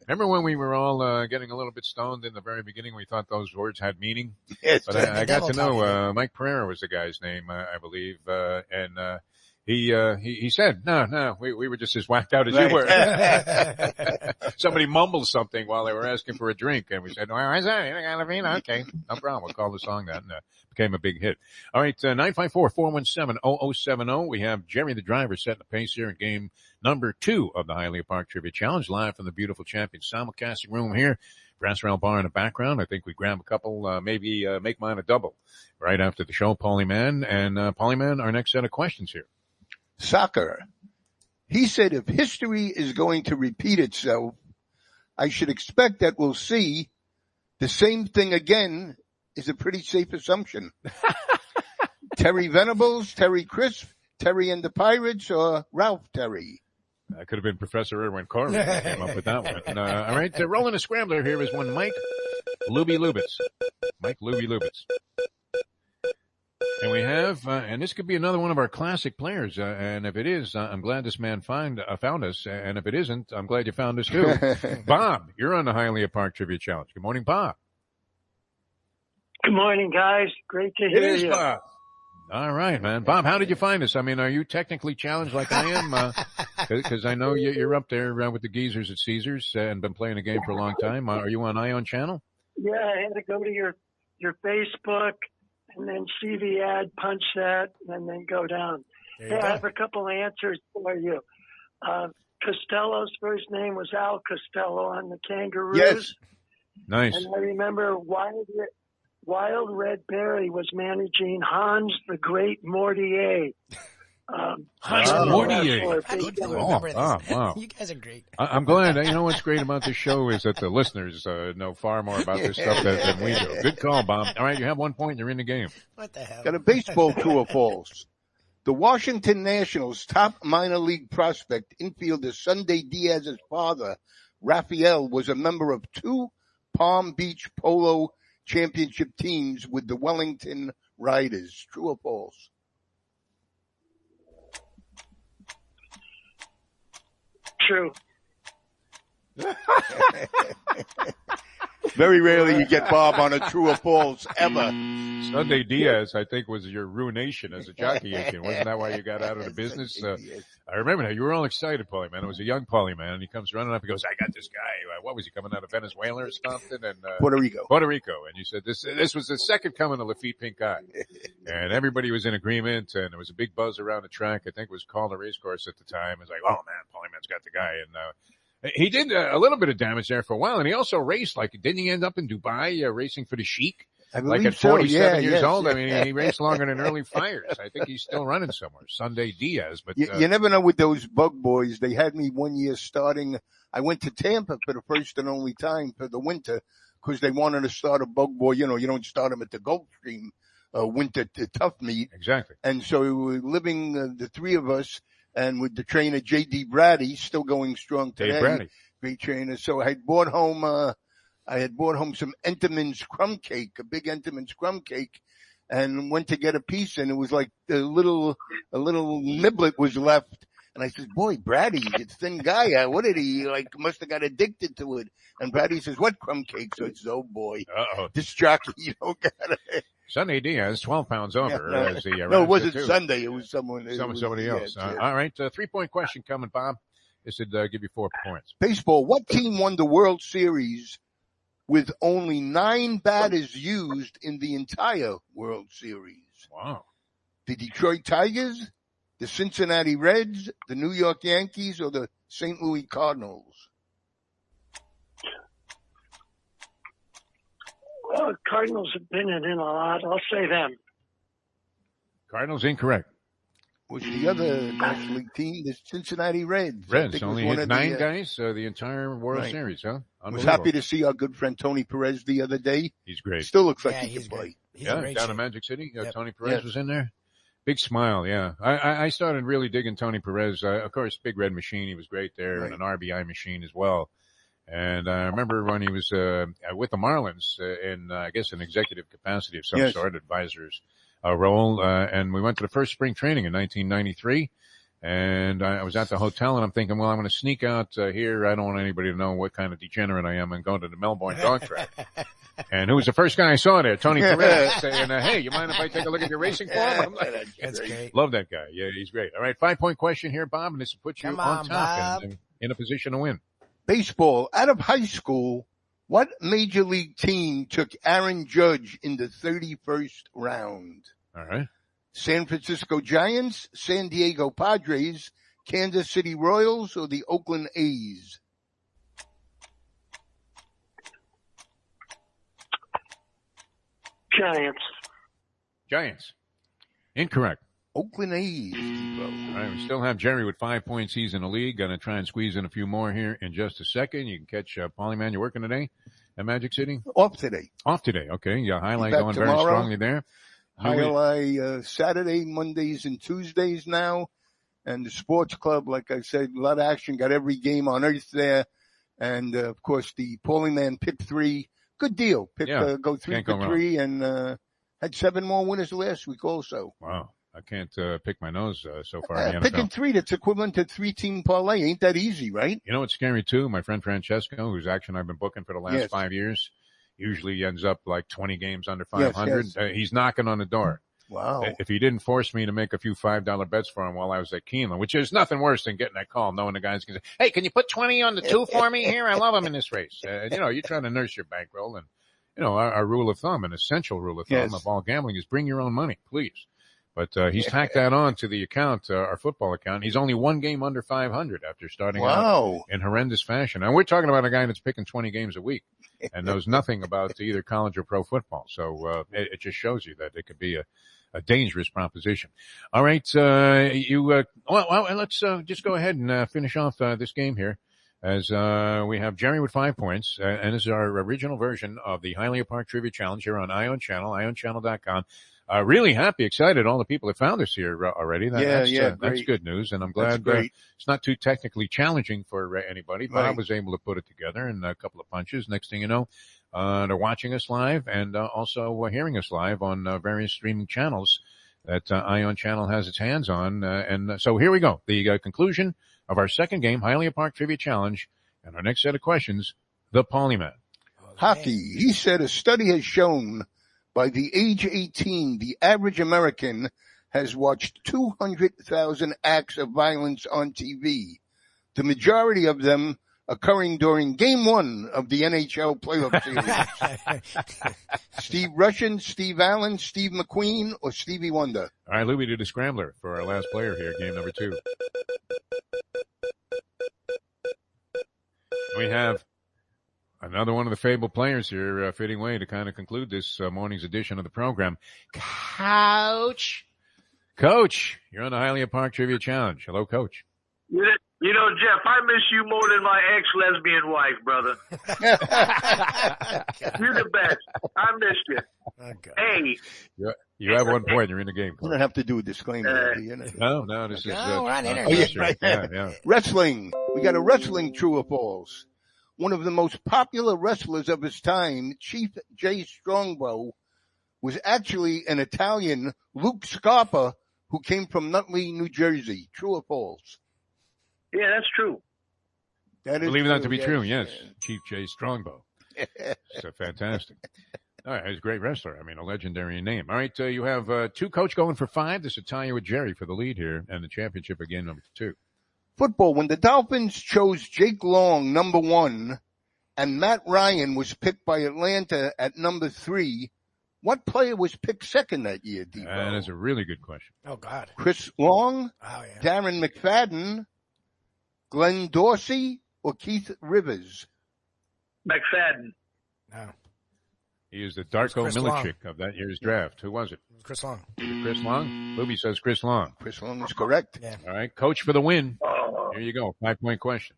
Remember when we were all getting a little bit stoned in the very beginning? We thought those words had meaning. Yes, but I got to know Mike Pereira was the guy's name, I believe, and he said, no, we were just as whacked out as you were. Somebody mumbled something while they were asking for a drink, and we said, well, is that? Okay, no problem. We'll call the song that, and became a big hit. All right, 954-417-0070. We have Jerry the driver setting the pace here in game number 2 of the Hialeah Park Trivia Challenge, live from the beautiful Champion simulcasting room here. Brass Rail Bar in the background. I think we grab a couple, maybe make mine a double right after the show, Paulie Man. And Paulie Man, our next set of questions here. Soccer. He said if history is going to repeat itself, I should expect that we'll see the same thing again is a pretty safe assumption. Terry Venables, Terry Crisp, Terry and the Pirates, or Ralph Terry? That could have been Professor Erwin Corley that came up with that one. All right, rolling a scrambler here is one Mike Lubie Lubitz. Mike Lubie Lubitz. And we have, and this could be another one of our classic players. And if it is, I'm glad this man found us. And if it isn't, I'm glad you found us too. Bob, you're on the Hialeah Park Trivia Challenge. Good morning, Bob. Good morning, guys. Great to hear you. It is Bob. All right, man. Bob, how did you find us? I mean, are you technically challenged like I am? Because I know you're up there with the geezers at Caesars and been playing the game for a long time. Are you on Ion Channel? Yeah, I had to go to your Facebook and then see the ad, punch that, and then go down. Hey, I have a couple answers for you. Costello's first name was Al Costello on the Kangaroos. Yes. Nice. And I remember Wild Red Berry was managing Hans the Great Mortier. Hans Mortier. Wow. You guys are great. I'm glad. You know what's great about this show is that the listeners know far more about this stuff than we do. Good call, Bob. All right, you have 1 point. You're in the game. What the hell? Got a baseball true or false. The Washington Nationals' top minor league prospect, infielder Sunday Diaz's father, Rafael, was a member of 2 Palm Beach Polo championship teams with the Wellington Riders. True or false? True. Very rarely you get Bob on a true or false ever. Sunday Diaz, I think, was your ruination as a jockey agent. Wasn't that why you got out of the business? I remember now. You were all excited, Paulie Man. It was a young Paulie Man, and he comes running up and goes, I got this guy. What was he, coming out of Venezuela or something? And Puerto Rico. And you said this was the second coming of Lafitte Pink Eye. And everybody was in agreement, and there was a big buzz around the track. I think it was called a race course at the time. It was like, oh man, Paulie Man's got the guy. And he did a little bit of damage there for a while, and he also raced, didn't he end up in Dubai racing for the Sheik? Like at 47 years old. I mean, he raced longer than early fires. I think he's still running somewhere. Sunday Diaz. But you never know with those bug boys. They had me one year starting. I went to Tampa for the first and only time for the winter because they wanted to start a bug boy. You know, you don't start them at the Gulfstream winter tough meet. Exactly. And so we were living, the 3 of us, and with the trainer J.D. Brady, still going strong today. Dave Brady. Great trainer. So I had brought home some Entenmann's crumb cake, a big Entenmann's crumb cake, and went to get a piece, and it was like a little niblet was left. And I said, boy, Brady, he's a thin guy. What did he, must have got addicted to it. And Brady says, what crumb cake? So it's, oh boy. Uh-oh. This jockey, you don't got it. Sunday Diaz, 12 pounds over. No, it wasn't Sunday. It was somebody else. Yeah. All right. 3-point question coming, Bob. This would give you 4 points. Baseball. What team won the World Series with only 9 batters used in the entire World Series? Wow. The Detroit Tigers, the Cincinnati Reds, the New York Yankees, or the St. Louis Cardinals? Cardinals have been in a lot. I'll say them. Cardinals incorrect. Was the other National League team the Cincinnati Reds? Reds only hit 9 guys the entire World Series, huh? I was happy to see our good friend Tony Perez the other day. He's great. Still looks like he can play. Down in Magic City. Tony Perez was in there. Big smile, yeah. I started really digging Tony Perez. Of course, Big Red Machine, he was great there, and an RBI machine as well. And I remember when he was with the Marlins in, I guess, an executive capacity of some sort, advisors role. And we went to the first spring training in 1993. And I was at the hotel, and I'm thinking, well, I'm going to sneak out here. I don't want anybody to know what kind of degenerate I am, and go to the Melbourne Dog Track. And who was the first guy I saw there? Tony Perez, saying, hey, you mind if I take a look at your racing form? I'm like, that's great. Love that guy. Yeah, he's great. All right, 5-point question here, Bob, and this will put you on top and in a position to win. Baseball. Out of high school, what major league team took Aaron Judge in the 31st round? All right. San Francisco Giants, San Diego Padres, Kansas City Royals, or the Oakland A's? Giants. Incorrect. Oakland A's. All right, we still have Jerry with 5 points. He's in the league. Going to try and squeeze in a few more here in just a second. You can catch Paulie, man. You working today at Magic City? Off today. Okay. Yeah, highlight going tomorrow. Very strongly there. Hialeah Saturday, Mondays, and Tuesdays now. And the sports club, like I said, a lot of action. Got every game on earth there. And, of course, the Paulie man pick 3. Good deal. Go 3 for 3 and had 7 more winners last week also. Wow. I can't pick my nose so far. In the picking NFL. 3, that's equivalent to 3-team parlay. Ain't that easy, right? You know what's scary too? My friend Francesco, whose action I've been booking for the last 5 years, usually ends up like 20 games under 500. Yes. He's knocking on the door. Wow. If he didn't force me to make a few $5 bets for him while I was at Keeneland, which is nothing worse than getting that call, knowing the guy's going to say, hey, can you put 20 on the 2 for me here? I love him in this race. You're trying to nurse your bankroll. And, our rule of thumb, an essential rule of thumb of all gambling is bring your own money, please. But he's tacked that on to the account, our football account. He's only 1 game under 500 after starting out in horrendous fashion. And we're talking about a guy that's picking 20 games a week and knows nothing about either college or pro football. So it just shows you that it could be a dangerous proposition. All right, let's just go ahead and finish off this game here. As we have Jerry with 5 points, and this is our original version of the Hialeah Park Trivia Challenge here on Ion Channel, ionchannel.com. Really happy, excited, all the people that found us here already. That's good news, and I'm glad it's not too technically challenging for anybody. But I was able to put it together in a couple of punches. Next thing you know, they're watching us live and also hearing us live on various streaming channels that Ion Channel has its hands on. And so here we go. The conclusion of our second game, Hialeah Park Trivia Challenge, and our next set of questions, the Paulie Man. Hockey. He said a study has shown by the age 18, the average American has watched 200,000 acts of violence on TV, the majority of them occurring during Game 1 of the NHL playoff series. Steve Russian, Steve Allen, Steve McQueen, or Stevie Wonder? All right, Lubie did a scrambler for our last player here, game number 2. We have another one of the fabled players here, fitting way to kind of conclude this morning's edition of the program. Coach, you're on the Hialeah Park Trivia Challenge. Hello, Coach. You know, Jeff, I miss you more than my ex-lesbian wife, brother. You're the best. I miss you. Okay. Hey. You have 1 point. You're in the game. You don't have to do a disclaimer. No, this is... we're on internet. Right. Yeah. Wrestling. We got a wrestling true or false. One of the most popular wrestlers of his time, Chief Jay Strongbow, was actually an Italian, Luke Scarpa, who came from Nutley, New Jersey. True or false? Yeah, that's true. That is believe that to be true, yes. Chief Jay Strongbow. So fantastic. All right, he's a great wrestler. I mean, a legendary name. All right, you have 2, Coach, going for 5. This will tie you with Jerry for the lead here and the championship again, number 2. Football. When the Dolphins chose Jake Long, number 1, and Matt Ryan was picked by Atlanta at number 3, what player was picked second that year, Defo? That is a really good question. Oh, God. Chris Long, Darren McFadden, Glenn Dorsey, or Keith Rivers? McFadden. No. He is the Darko Chris Long. Milicic of that year's draft. Who was it? Chris Long. Chris Long? Lubie says Chris Long. Chris Long is correct. Yeah. All right. Coach for the win. Here you go. 5-point question.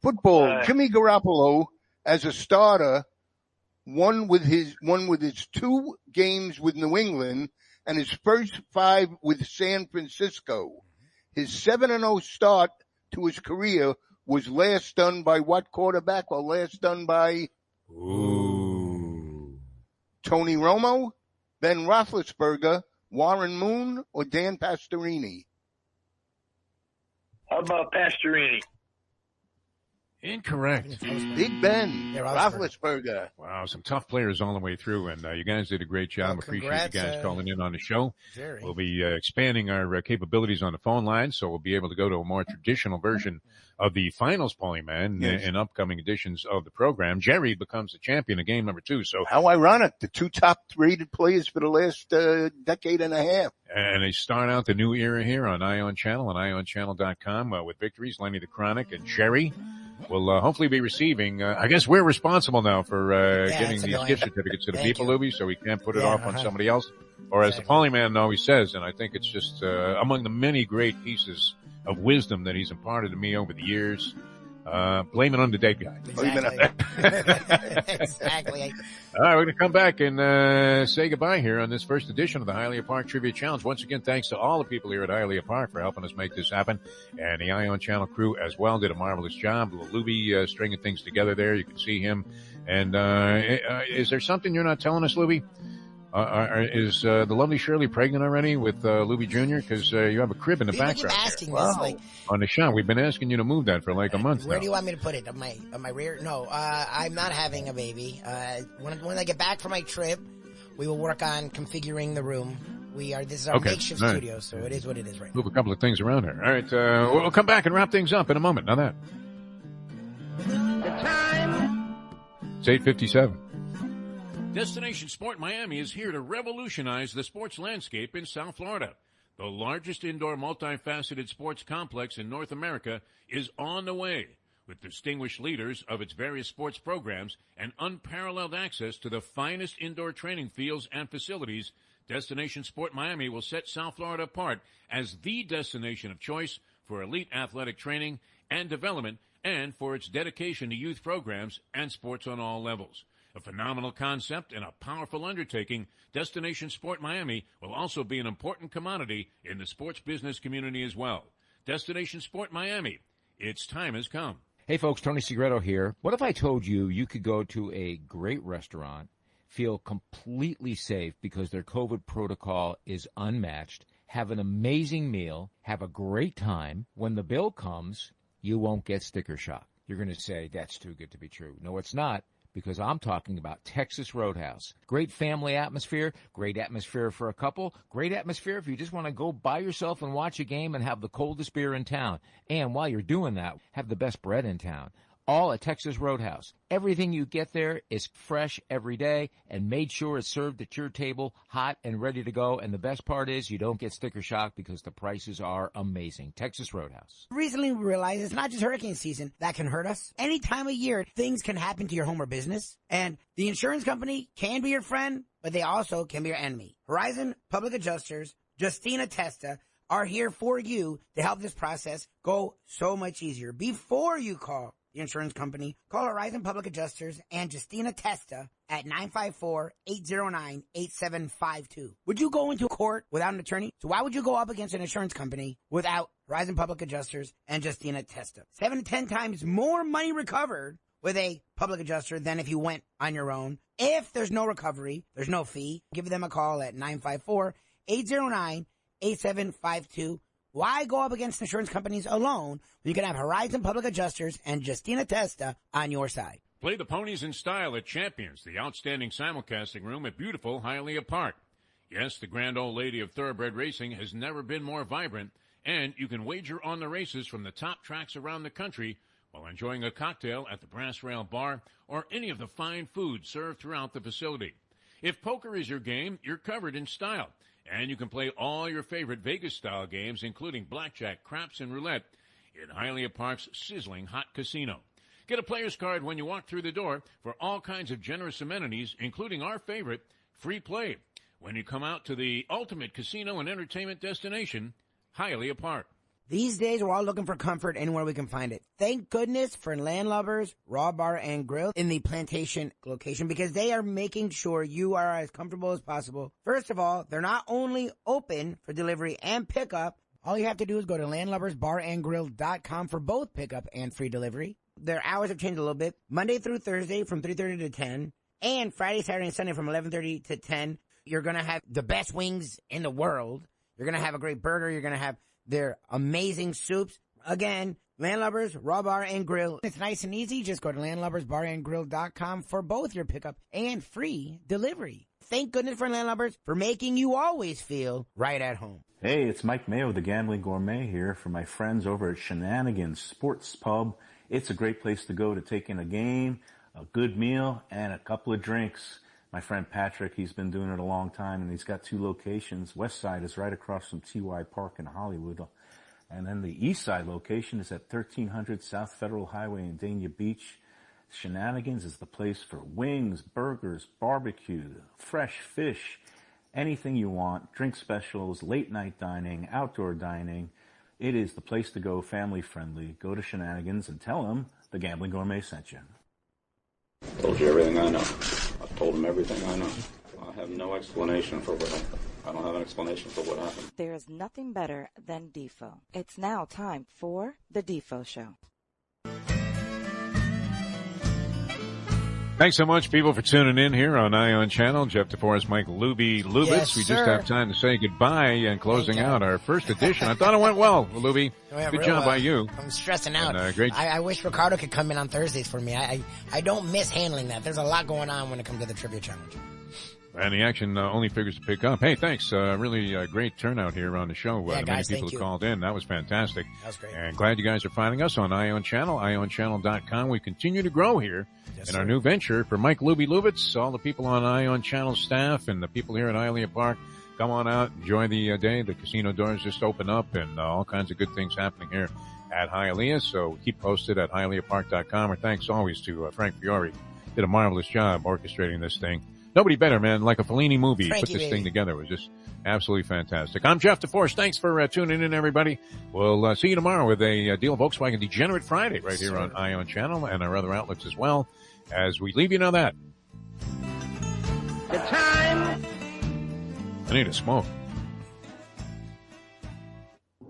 Football. Jimmy Garoppolo, as a starter, won with his 2 games with New England and his first 5 with San Francisco. His 7-0 start to his career was last done by what quarterback, or last done by Tony Romo, Ben Roethlisberger, Warren Moon, or Dan Pastorini? How about Pastorini? Incorrect. Big Ben Roethlisberger. Wow, some tough players all the way through, and you guys did a great job. Appreciate you guys calling in on the show. Jerry. We'll be expanding our capabilities on the phone line, so we'll be able to go to a more traditional version of the finals, Paulie Man, in upcoming editions of the program. Jerry becomes the champion of game number 2. So how ironic, the 2 top-rated players for the last decade and a half. And they start out the new era here on Ion Channel and IonChannel.com with victories. Lenny the Chronic and Jerry will hopefully be receiving. I guess we're responsible now for getting these gift certificates to the people, Lubie, so we can't put it off on somebody else. Or as the Paulie Man always says, and I think it's just among the many great pieces of wisdom that he's imparted to me over the years, blame it on the dead guy. Exactly. All right, we're going to come back and say goodbye here on this first edition of the Hialeah Park Trivia Challenge. Once again, thanks to all the people here at Hialeah Park for helping us make this happen. And the Ion Channel crew as well did a marvelous job. Lubie stringing things together there. You can see him. And is there something you're not telling us, Lubie? Is the lovely Shirley pregnant already with Lubie Jr.? Because you have a crib in the background. Asking this, like, on the shot. We've been asking you to move that for like a month Where now. do you want me to put it? On my rear? No, I'm not having a baby. When I get back from my trip, we will work on configuring the room. This is our makeshift studio, so it is what it is right now. Move a couple of things around here. All right, we'll come back and wrap things up in a moment. Now that. The time. It's 8:57. Destination Sport Miami is here to revolutionize the sports landscape in South Florida. The largest indoor multifaceted sports complex in North America is on the way. With distinguished leaders of its various sports programs and unparalleled access to the finest indoor training fields and facilities, Destination Sport Miami will set South Florida apart as the destination of choice for elite athletic training and development, and for its dedication to youth programs and sports on all levels. A phenomenal concept and a powerful undertaking, Destination Sport Miami will also be an important commodity in the sports business community as well. Destination Sport Miami, its time has come. Hey folks, Tony Segreto here. What if I told you you could go to a great restaurant, feel completely safe because their COVID protocol is unmatched, have an amazing meal, have a great time. When the bill comes, you won't get sticker shock. You're going to say, that's too good to be true. No, it's not, because I'm talking about Texas Roadhouse. Great family atmosphere, great atmosphere for a couple, great atmosphere if you just want to go by yourself and watch a game and have the coldest beer in town. And while you're doing that, have the best bread in town. All at Texas Roadhouse. Everything you get there is fresh every day and made sure it's served at your table, hot and ready to go. And the best part is you don't get sticker shock because the prices are amazing. Texas Roadhouse. Recently we realized it's not just hurricane season that can hurt us. Any time of year, things can happen to your home or business. And the insurance company can be your friend, but they also can be your enemy. Horizon Public Adjusters, Justina Testa, are here for you to help this process go so much easier. Before you call the insurance company, call Horizon Public Adjusters and Justina Testa at 954-809-8752. Would you go into court without an attorney? So why would you go up against an insurance company without Horizon Public Adjusters and Justina Testa? 7 to 10 times more money recovered with a public adjuster than if you went on your own. If there's no recovery, there's no fee. Give them a call at 954-809-8752. Why go up against insurance companies alone when you can have Horizon Public Adjusters and Justina Testa on your side? Play the ponies in style at Champions, the outstanding simulcasting room at beautiful Hialeah Park. Yes, the grand old lady of thoroughbred racing has never been more vibrant, and you can wager on the races from the top tracks around the country while enjoying a cocktail at the Brass Rail Bar or any of the fine food served throughout the facility. If poker is your game, you're covered in style. And you can play all your favorite Vegas-style games, including blackjack, craps, and roulette, in Hialeah Park's sizzling hot casino. Get a player's card when you walk through the door for all kinds of generous amenities, including our favorite, free play, when you come out to the ultimate casino and entertainment destination, Hialeah Park. These days, we're all looking for comfort anywhere we can find it. Thank goodness for Landlubbers Raw Bar and Grill in the Plantation location, because they are making sure you are as comfortable as possible. First of all, they're not only open for delivery and pickup. All you have to do is go to landlubbersbarandgrill.com for both pickup and free delivery. Their hours have changed a little bit. Monday through Thursday from 3:30 to 10, and Friday, Saturday, and Sunday from 11:30 to 10. You're going to have the best wings in the world. You're going to have a great burger. You're going to have their amazing soups. Again, Landlubbers Raw Bar and Grill. It's nice and easy. Just go to landlubbersbarandgrill.com for both your pickup and free delivery. Thank goodness for Landlubbers for making you always feel right at home. Hey, it's Mike Mayo, the Gambling Gourmet here for my friends over at Shenanigans Sports Pub. It's a great place to go to take in a game, a good meal, and a couple of drinks. My friend Patrick, he's been doing it a long time, and he's got 2 locations. West Side is right across from TY Park in Hollywood. And then the East Side location is at 1300 South Federal Highway in Dania Beach. Shenanigans is the place for wings, burgers, barbecue, fresh fish, anything you want, drink specials, late night dining, outdoor dining. It is the place to go, family friendly. Go to Shenanigans and tell them the Gambling Gourmet sent you. Told you everything I know. I told him everything I know. I have no explanation for what happened. I don't have an explanation for what happened. There is nothing better than Defo. It's now time for the Defo Show. Thanks so much, people, for tuning in here on Ion Channel. Jeff DeForest, Mike Lubie, Lubitz. Yes, we sir. just have time to say goodbye and closing out our first edition. I thought it went well, Lubie. Good job by you. I'm stressing out. And, great. I wish Ricardo could come in on Thursdays for me. I don't miss handling that. There's a lot going on when it comes to the trivia challenge. And the action only figures to pick up. Hey, thanks. Really great turnout here on the show. Yeah, guys, many people who called in. That was fantastic. That was great. And glad you guys are finding us on Ion Channel, ionchannel.com. We continue to grow here in our new venture. For Mike Lubie Lubitz, all the people on Ion Channel staff and the people here at Hialeah Park, come on out, enjoy the day. The casino doors just open up and all kinds of good things happening here at Hialeah. So keep posted at hialeahpark.com. Or thanks always to Frank Fiore. Did a marvelous job orchestrating this thing. Nobody better, man. Like a Fellini movie. Frankie, Put this baby. thing together. It was just absolutely fantastic. I'm Jeff DeForest. Thanks for tuning in, everybody. We'll see you tomorrow with a Deal Volkswagen Degenerate Friday right here on Ion Channel and our other outlets as well. As we leave, you know that. The time. I need a smoke.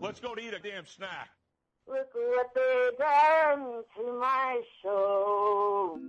Let's go to eat a damn snack. Look what they done to my soul.